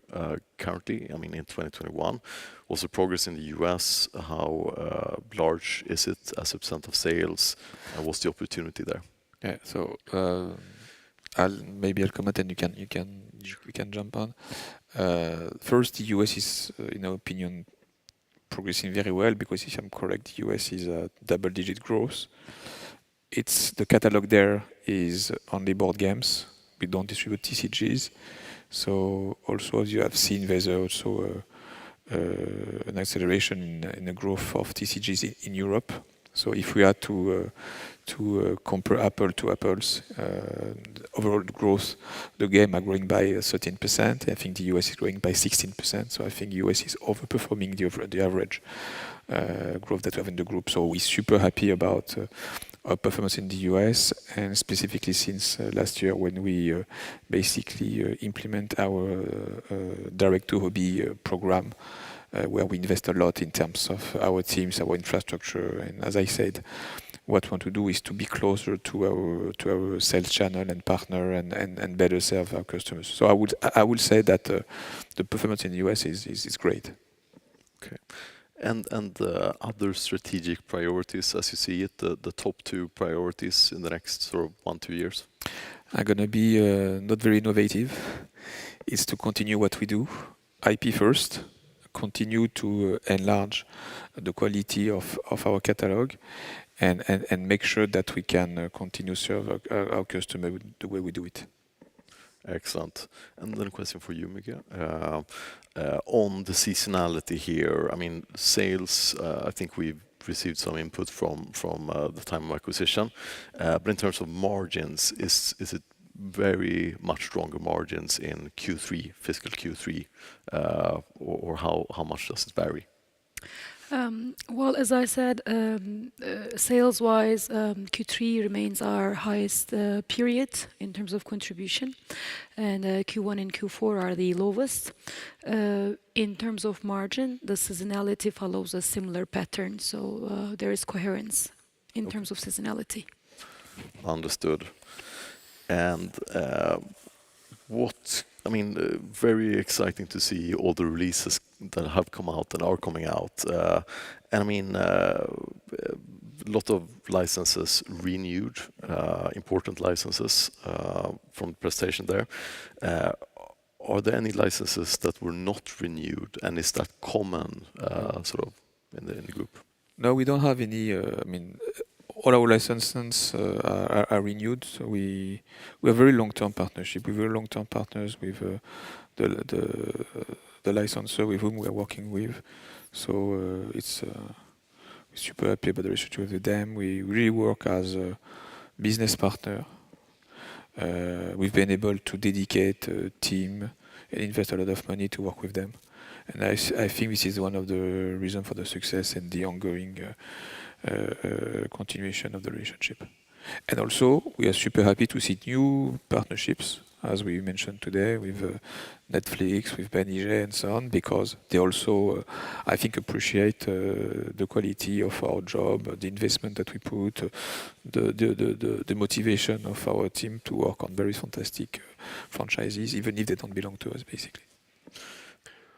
currently, I mean in 2021. Also progress in the US, how large is it as a % of sales? And what's the opportunity there? Yeah, so I'll comment and you can jump on. First, the US is, in our opinion, progressing very well because if I'm correct, the US is a double-digit growth. The catalog there is only board games. We don't distribute TCGs. So also, as you have seen, there's also an acceleration in the growth of TCGs in Europe. So if we are to compare apple to apples, the overall growth, the game are growing by 13%. I think the US is growing by 16%. So I think US is overperforming the average growth that we have in the group. So we're super happy about our performance in the US, and specifically since last year when we basically implement our direct-to-hobby program, where we invest a lot in terms of our teams, our infrastructure, and as I said, what we want to do is to be closer to our sales channel and partner and better serve our customers. So I would say that the performance in the US is great. Okay. And other strategic priorities as you see it, the top 2 priorities in the next sort of 1-2 years? Are going to be not very innovative. It's to continue what we do, IP first, continue to enlarge the quality of our catalog, and make sure that we can continue to serve our customer the way we do it. Excellent. And then a question for you, Miguel. On the seasonality here, I mean, sales, I think we've received some input from the time of acquisition. But in terms of margins, is it very much stronger margins in Q3, fiscal Q3, or how much does it vary? Well, as I said, sales-wise, Q3 remains our highest period in terms of contribution, and Q1 and Q4 are the lowest. In terms of margin, the seasonality follows a similar pattern, so there is coherence in terms of seasonality. Understood. And what I mean, very exciting to see all the releases that have come out and are coming out. And I mean, a lot of licenses renewed, important licenses from the presentation there. Are there any licenses that were not renewed, and is that common, sort of, in the group? No, we don't have any. I mean, all our licenses are renewed. So we have very long-term partnership. We have very long-term partners with the licensor with whom we are working with. So it's we're super happy about the relationship with them. We really work as a business partner. We've been able to dedicate a team and invest a lot of money to work with them. And I think this is one of the reasons for the success and the ongoing continuation of the relationship. And also, we are super happy to see new partnerships, as we mentioned today, with Netflix, with Ben and so on, because they also, I think, appreciate the quality of our job, the investment that we put, the motivation of our team to work on very fantastic franchises, even if they don't belong to us, basically.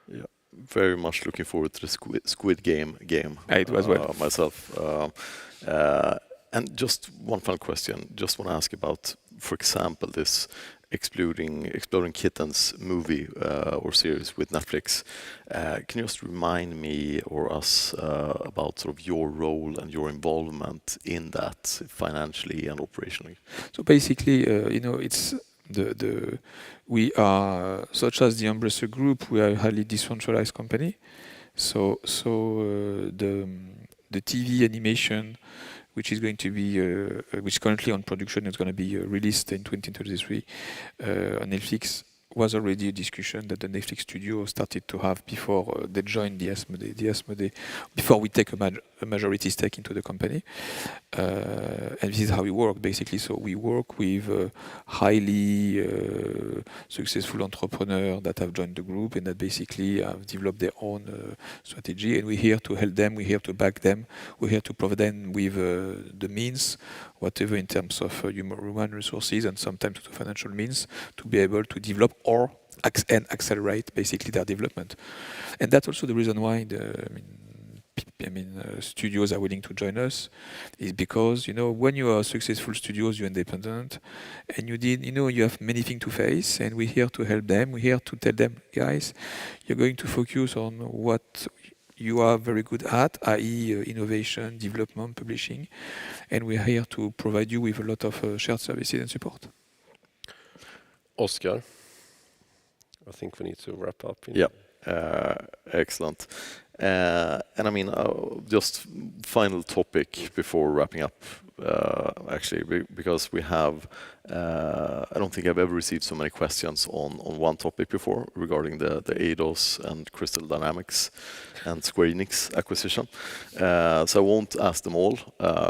Yeah, very much looking forward to the Squid Game. It was well. Myself. And just one final question. Just want to ask about, for example, this Exploding Kittens movie or series with Netflix. Can you just remind me or us about sort of your role and your involvement in that financially and operationally? So basically, it's we are, such as the Embracer Group, we are a highly decentralized company. So the TV animation, which is going to be, which currently on production, is going to be released in 2023 on Netflix, was already a discussion that the Netflix studio started to have before they joined the Asmodee, before we take a majority stake into the company. And this is how we work, basically. So we work with highly successful entrepreneurs that have joined the group and that basically have developed their own strategy. And we're here to help them, we're here to back them, we're here to provide them with the means, whatever in terms of human resources and sometimes the financial means to be able to develop or accelerate basically their development. And that's also the reason why studios are willing to join us, is because when you are successful studios, you're independent, and you have many things to face, and we're here to help them. We're here to tell them, guys, you're going to focus on what you are very good at, i.e. innovation, development, publishing, and we're here to provide you with a lot of shared services and support. Oscar, I think we need to wrap up. Yeah, excellent. And I mean, just final topic before wrapping up, actually, because we have, I don't think I've ever received so many questions on one topic before regarding the Eidos and Crystal Dynamics and Square Enix acquisition. So I won't ask them all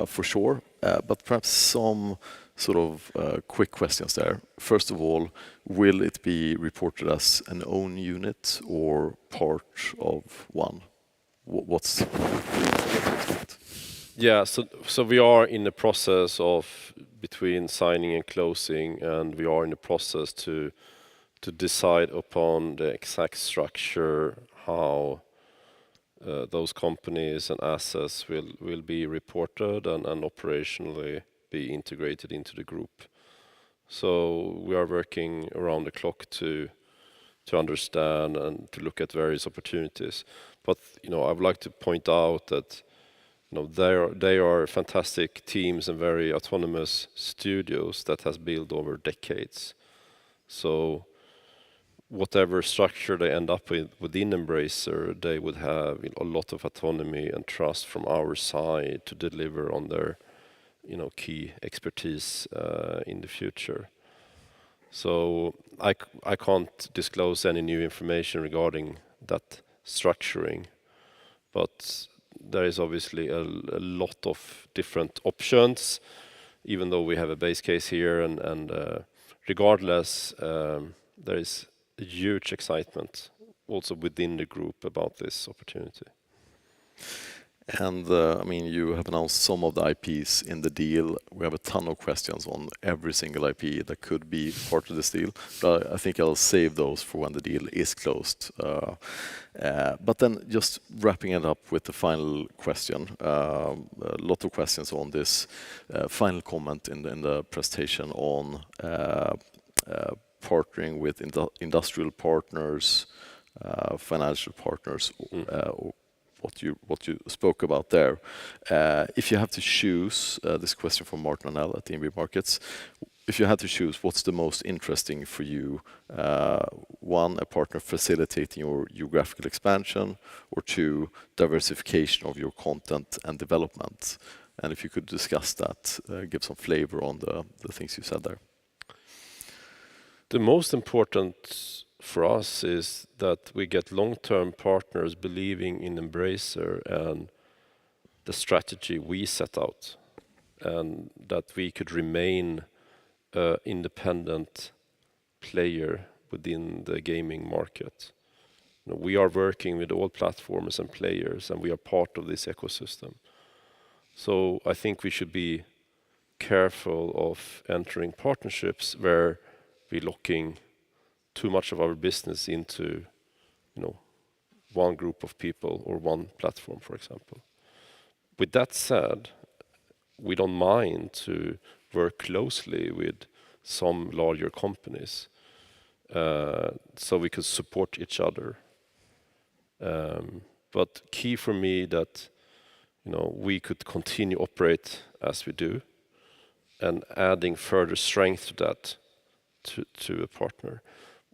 for sure, but perhaps some sort of quick questions there. First of all, will it be reported as an own unit or part of one? What's Yeah, so we are in the process of between signing and closing, and we are in the process to decide upon the exact structure, how those companies and assets will be reported and operationally be integrated into the group. So we are working around the clock to understand and to look at various opportunities. But I would like to point out that they are fantastic teams and very autonomous studios that has built over decades. So whatever structure they end up with within Embracer, they would have a lot of autonomy and trust from our side to deliver on their key expertise in the future. So I can't disclose any new information regarding that structuring, but there is obviously a lot of different options, even though we have a base case here, and regardless, there is a huge excitement also within the group about this opportunity. And I mean, you have announced some of the IPs in the deal. We have a ton of questions on every single IP that could be part of this deal, but I think I'll save those for when the deal is closed. But then just wrapping it up with the final question, a lot of questions on this final comment in the presentation on partnering with industrial partners, financial partners, what you spoke about there. If you have to choose, this question from Martin Arnell at DNB Markets, if you had to choose, what's the most interesting for you? One, a partner facilitating your geographical expansion, or two, diversification of your content and development. And if you could discuss that, give some flavor on the things you said there. The most important for us is that we get long-term partners believing in Embracer and the strategy we set out, and that we could remain an independent player within the gaming market. You know, we are working with all platforms and players, and we are part of this ecosystem. So I think we should be careful of entering partnerships where we're locking too much of our business into, you know, one group of people or one platform, for example. With that said, we don't mind to work closely with some larger companies, so we could support each other. But key for me that, you know, we could continue operate as we do, and adding further strength to that to a partner.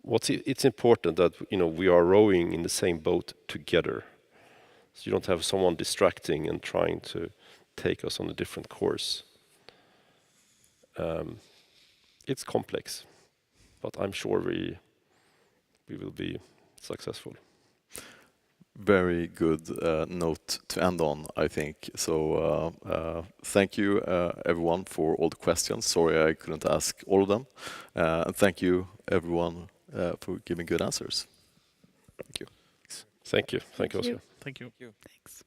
It's important that, you know, we are rowing in the same boat together. So you don't have someone distracting and trying to take us on a different course. It's complex, but I'm sure we will be successful. Very good note to end on, I think. So thank you, everyone, for all the questions. Sorry I couldn't ask all of them. And thank you, everyone, for giving good answers. Thank you. Thank you. Thank you, Oscar. Thank you. Thanks.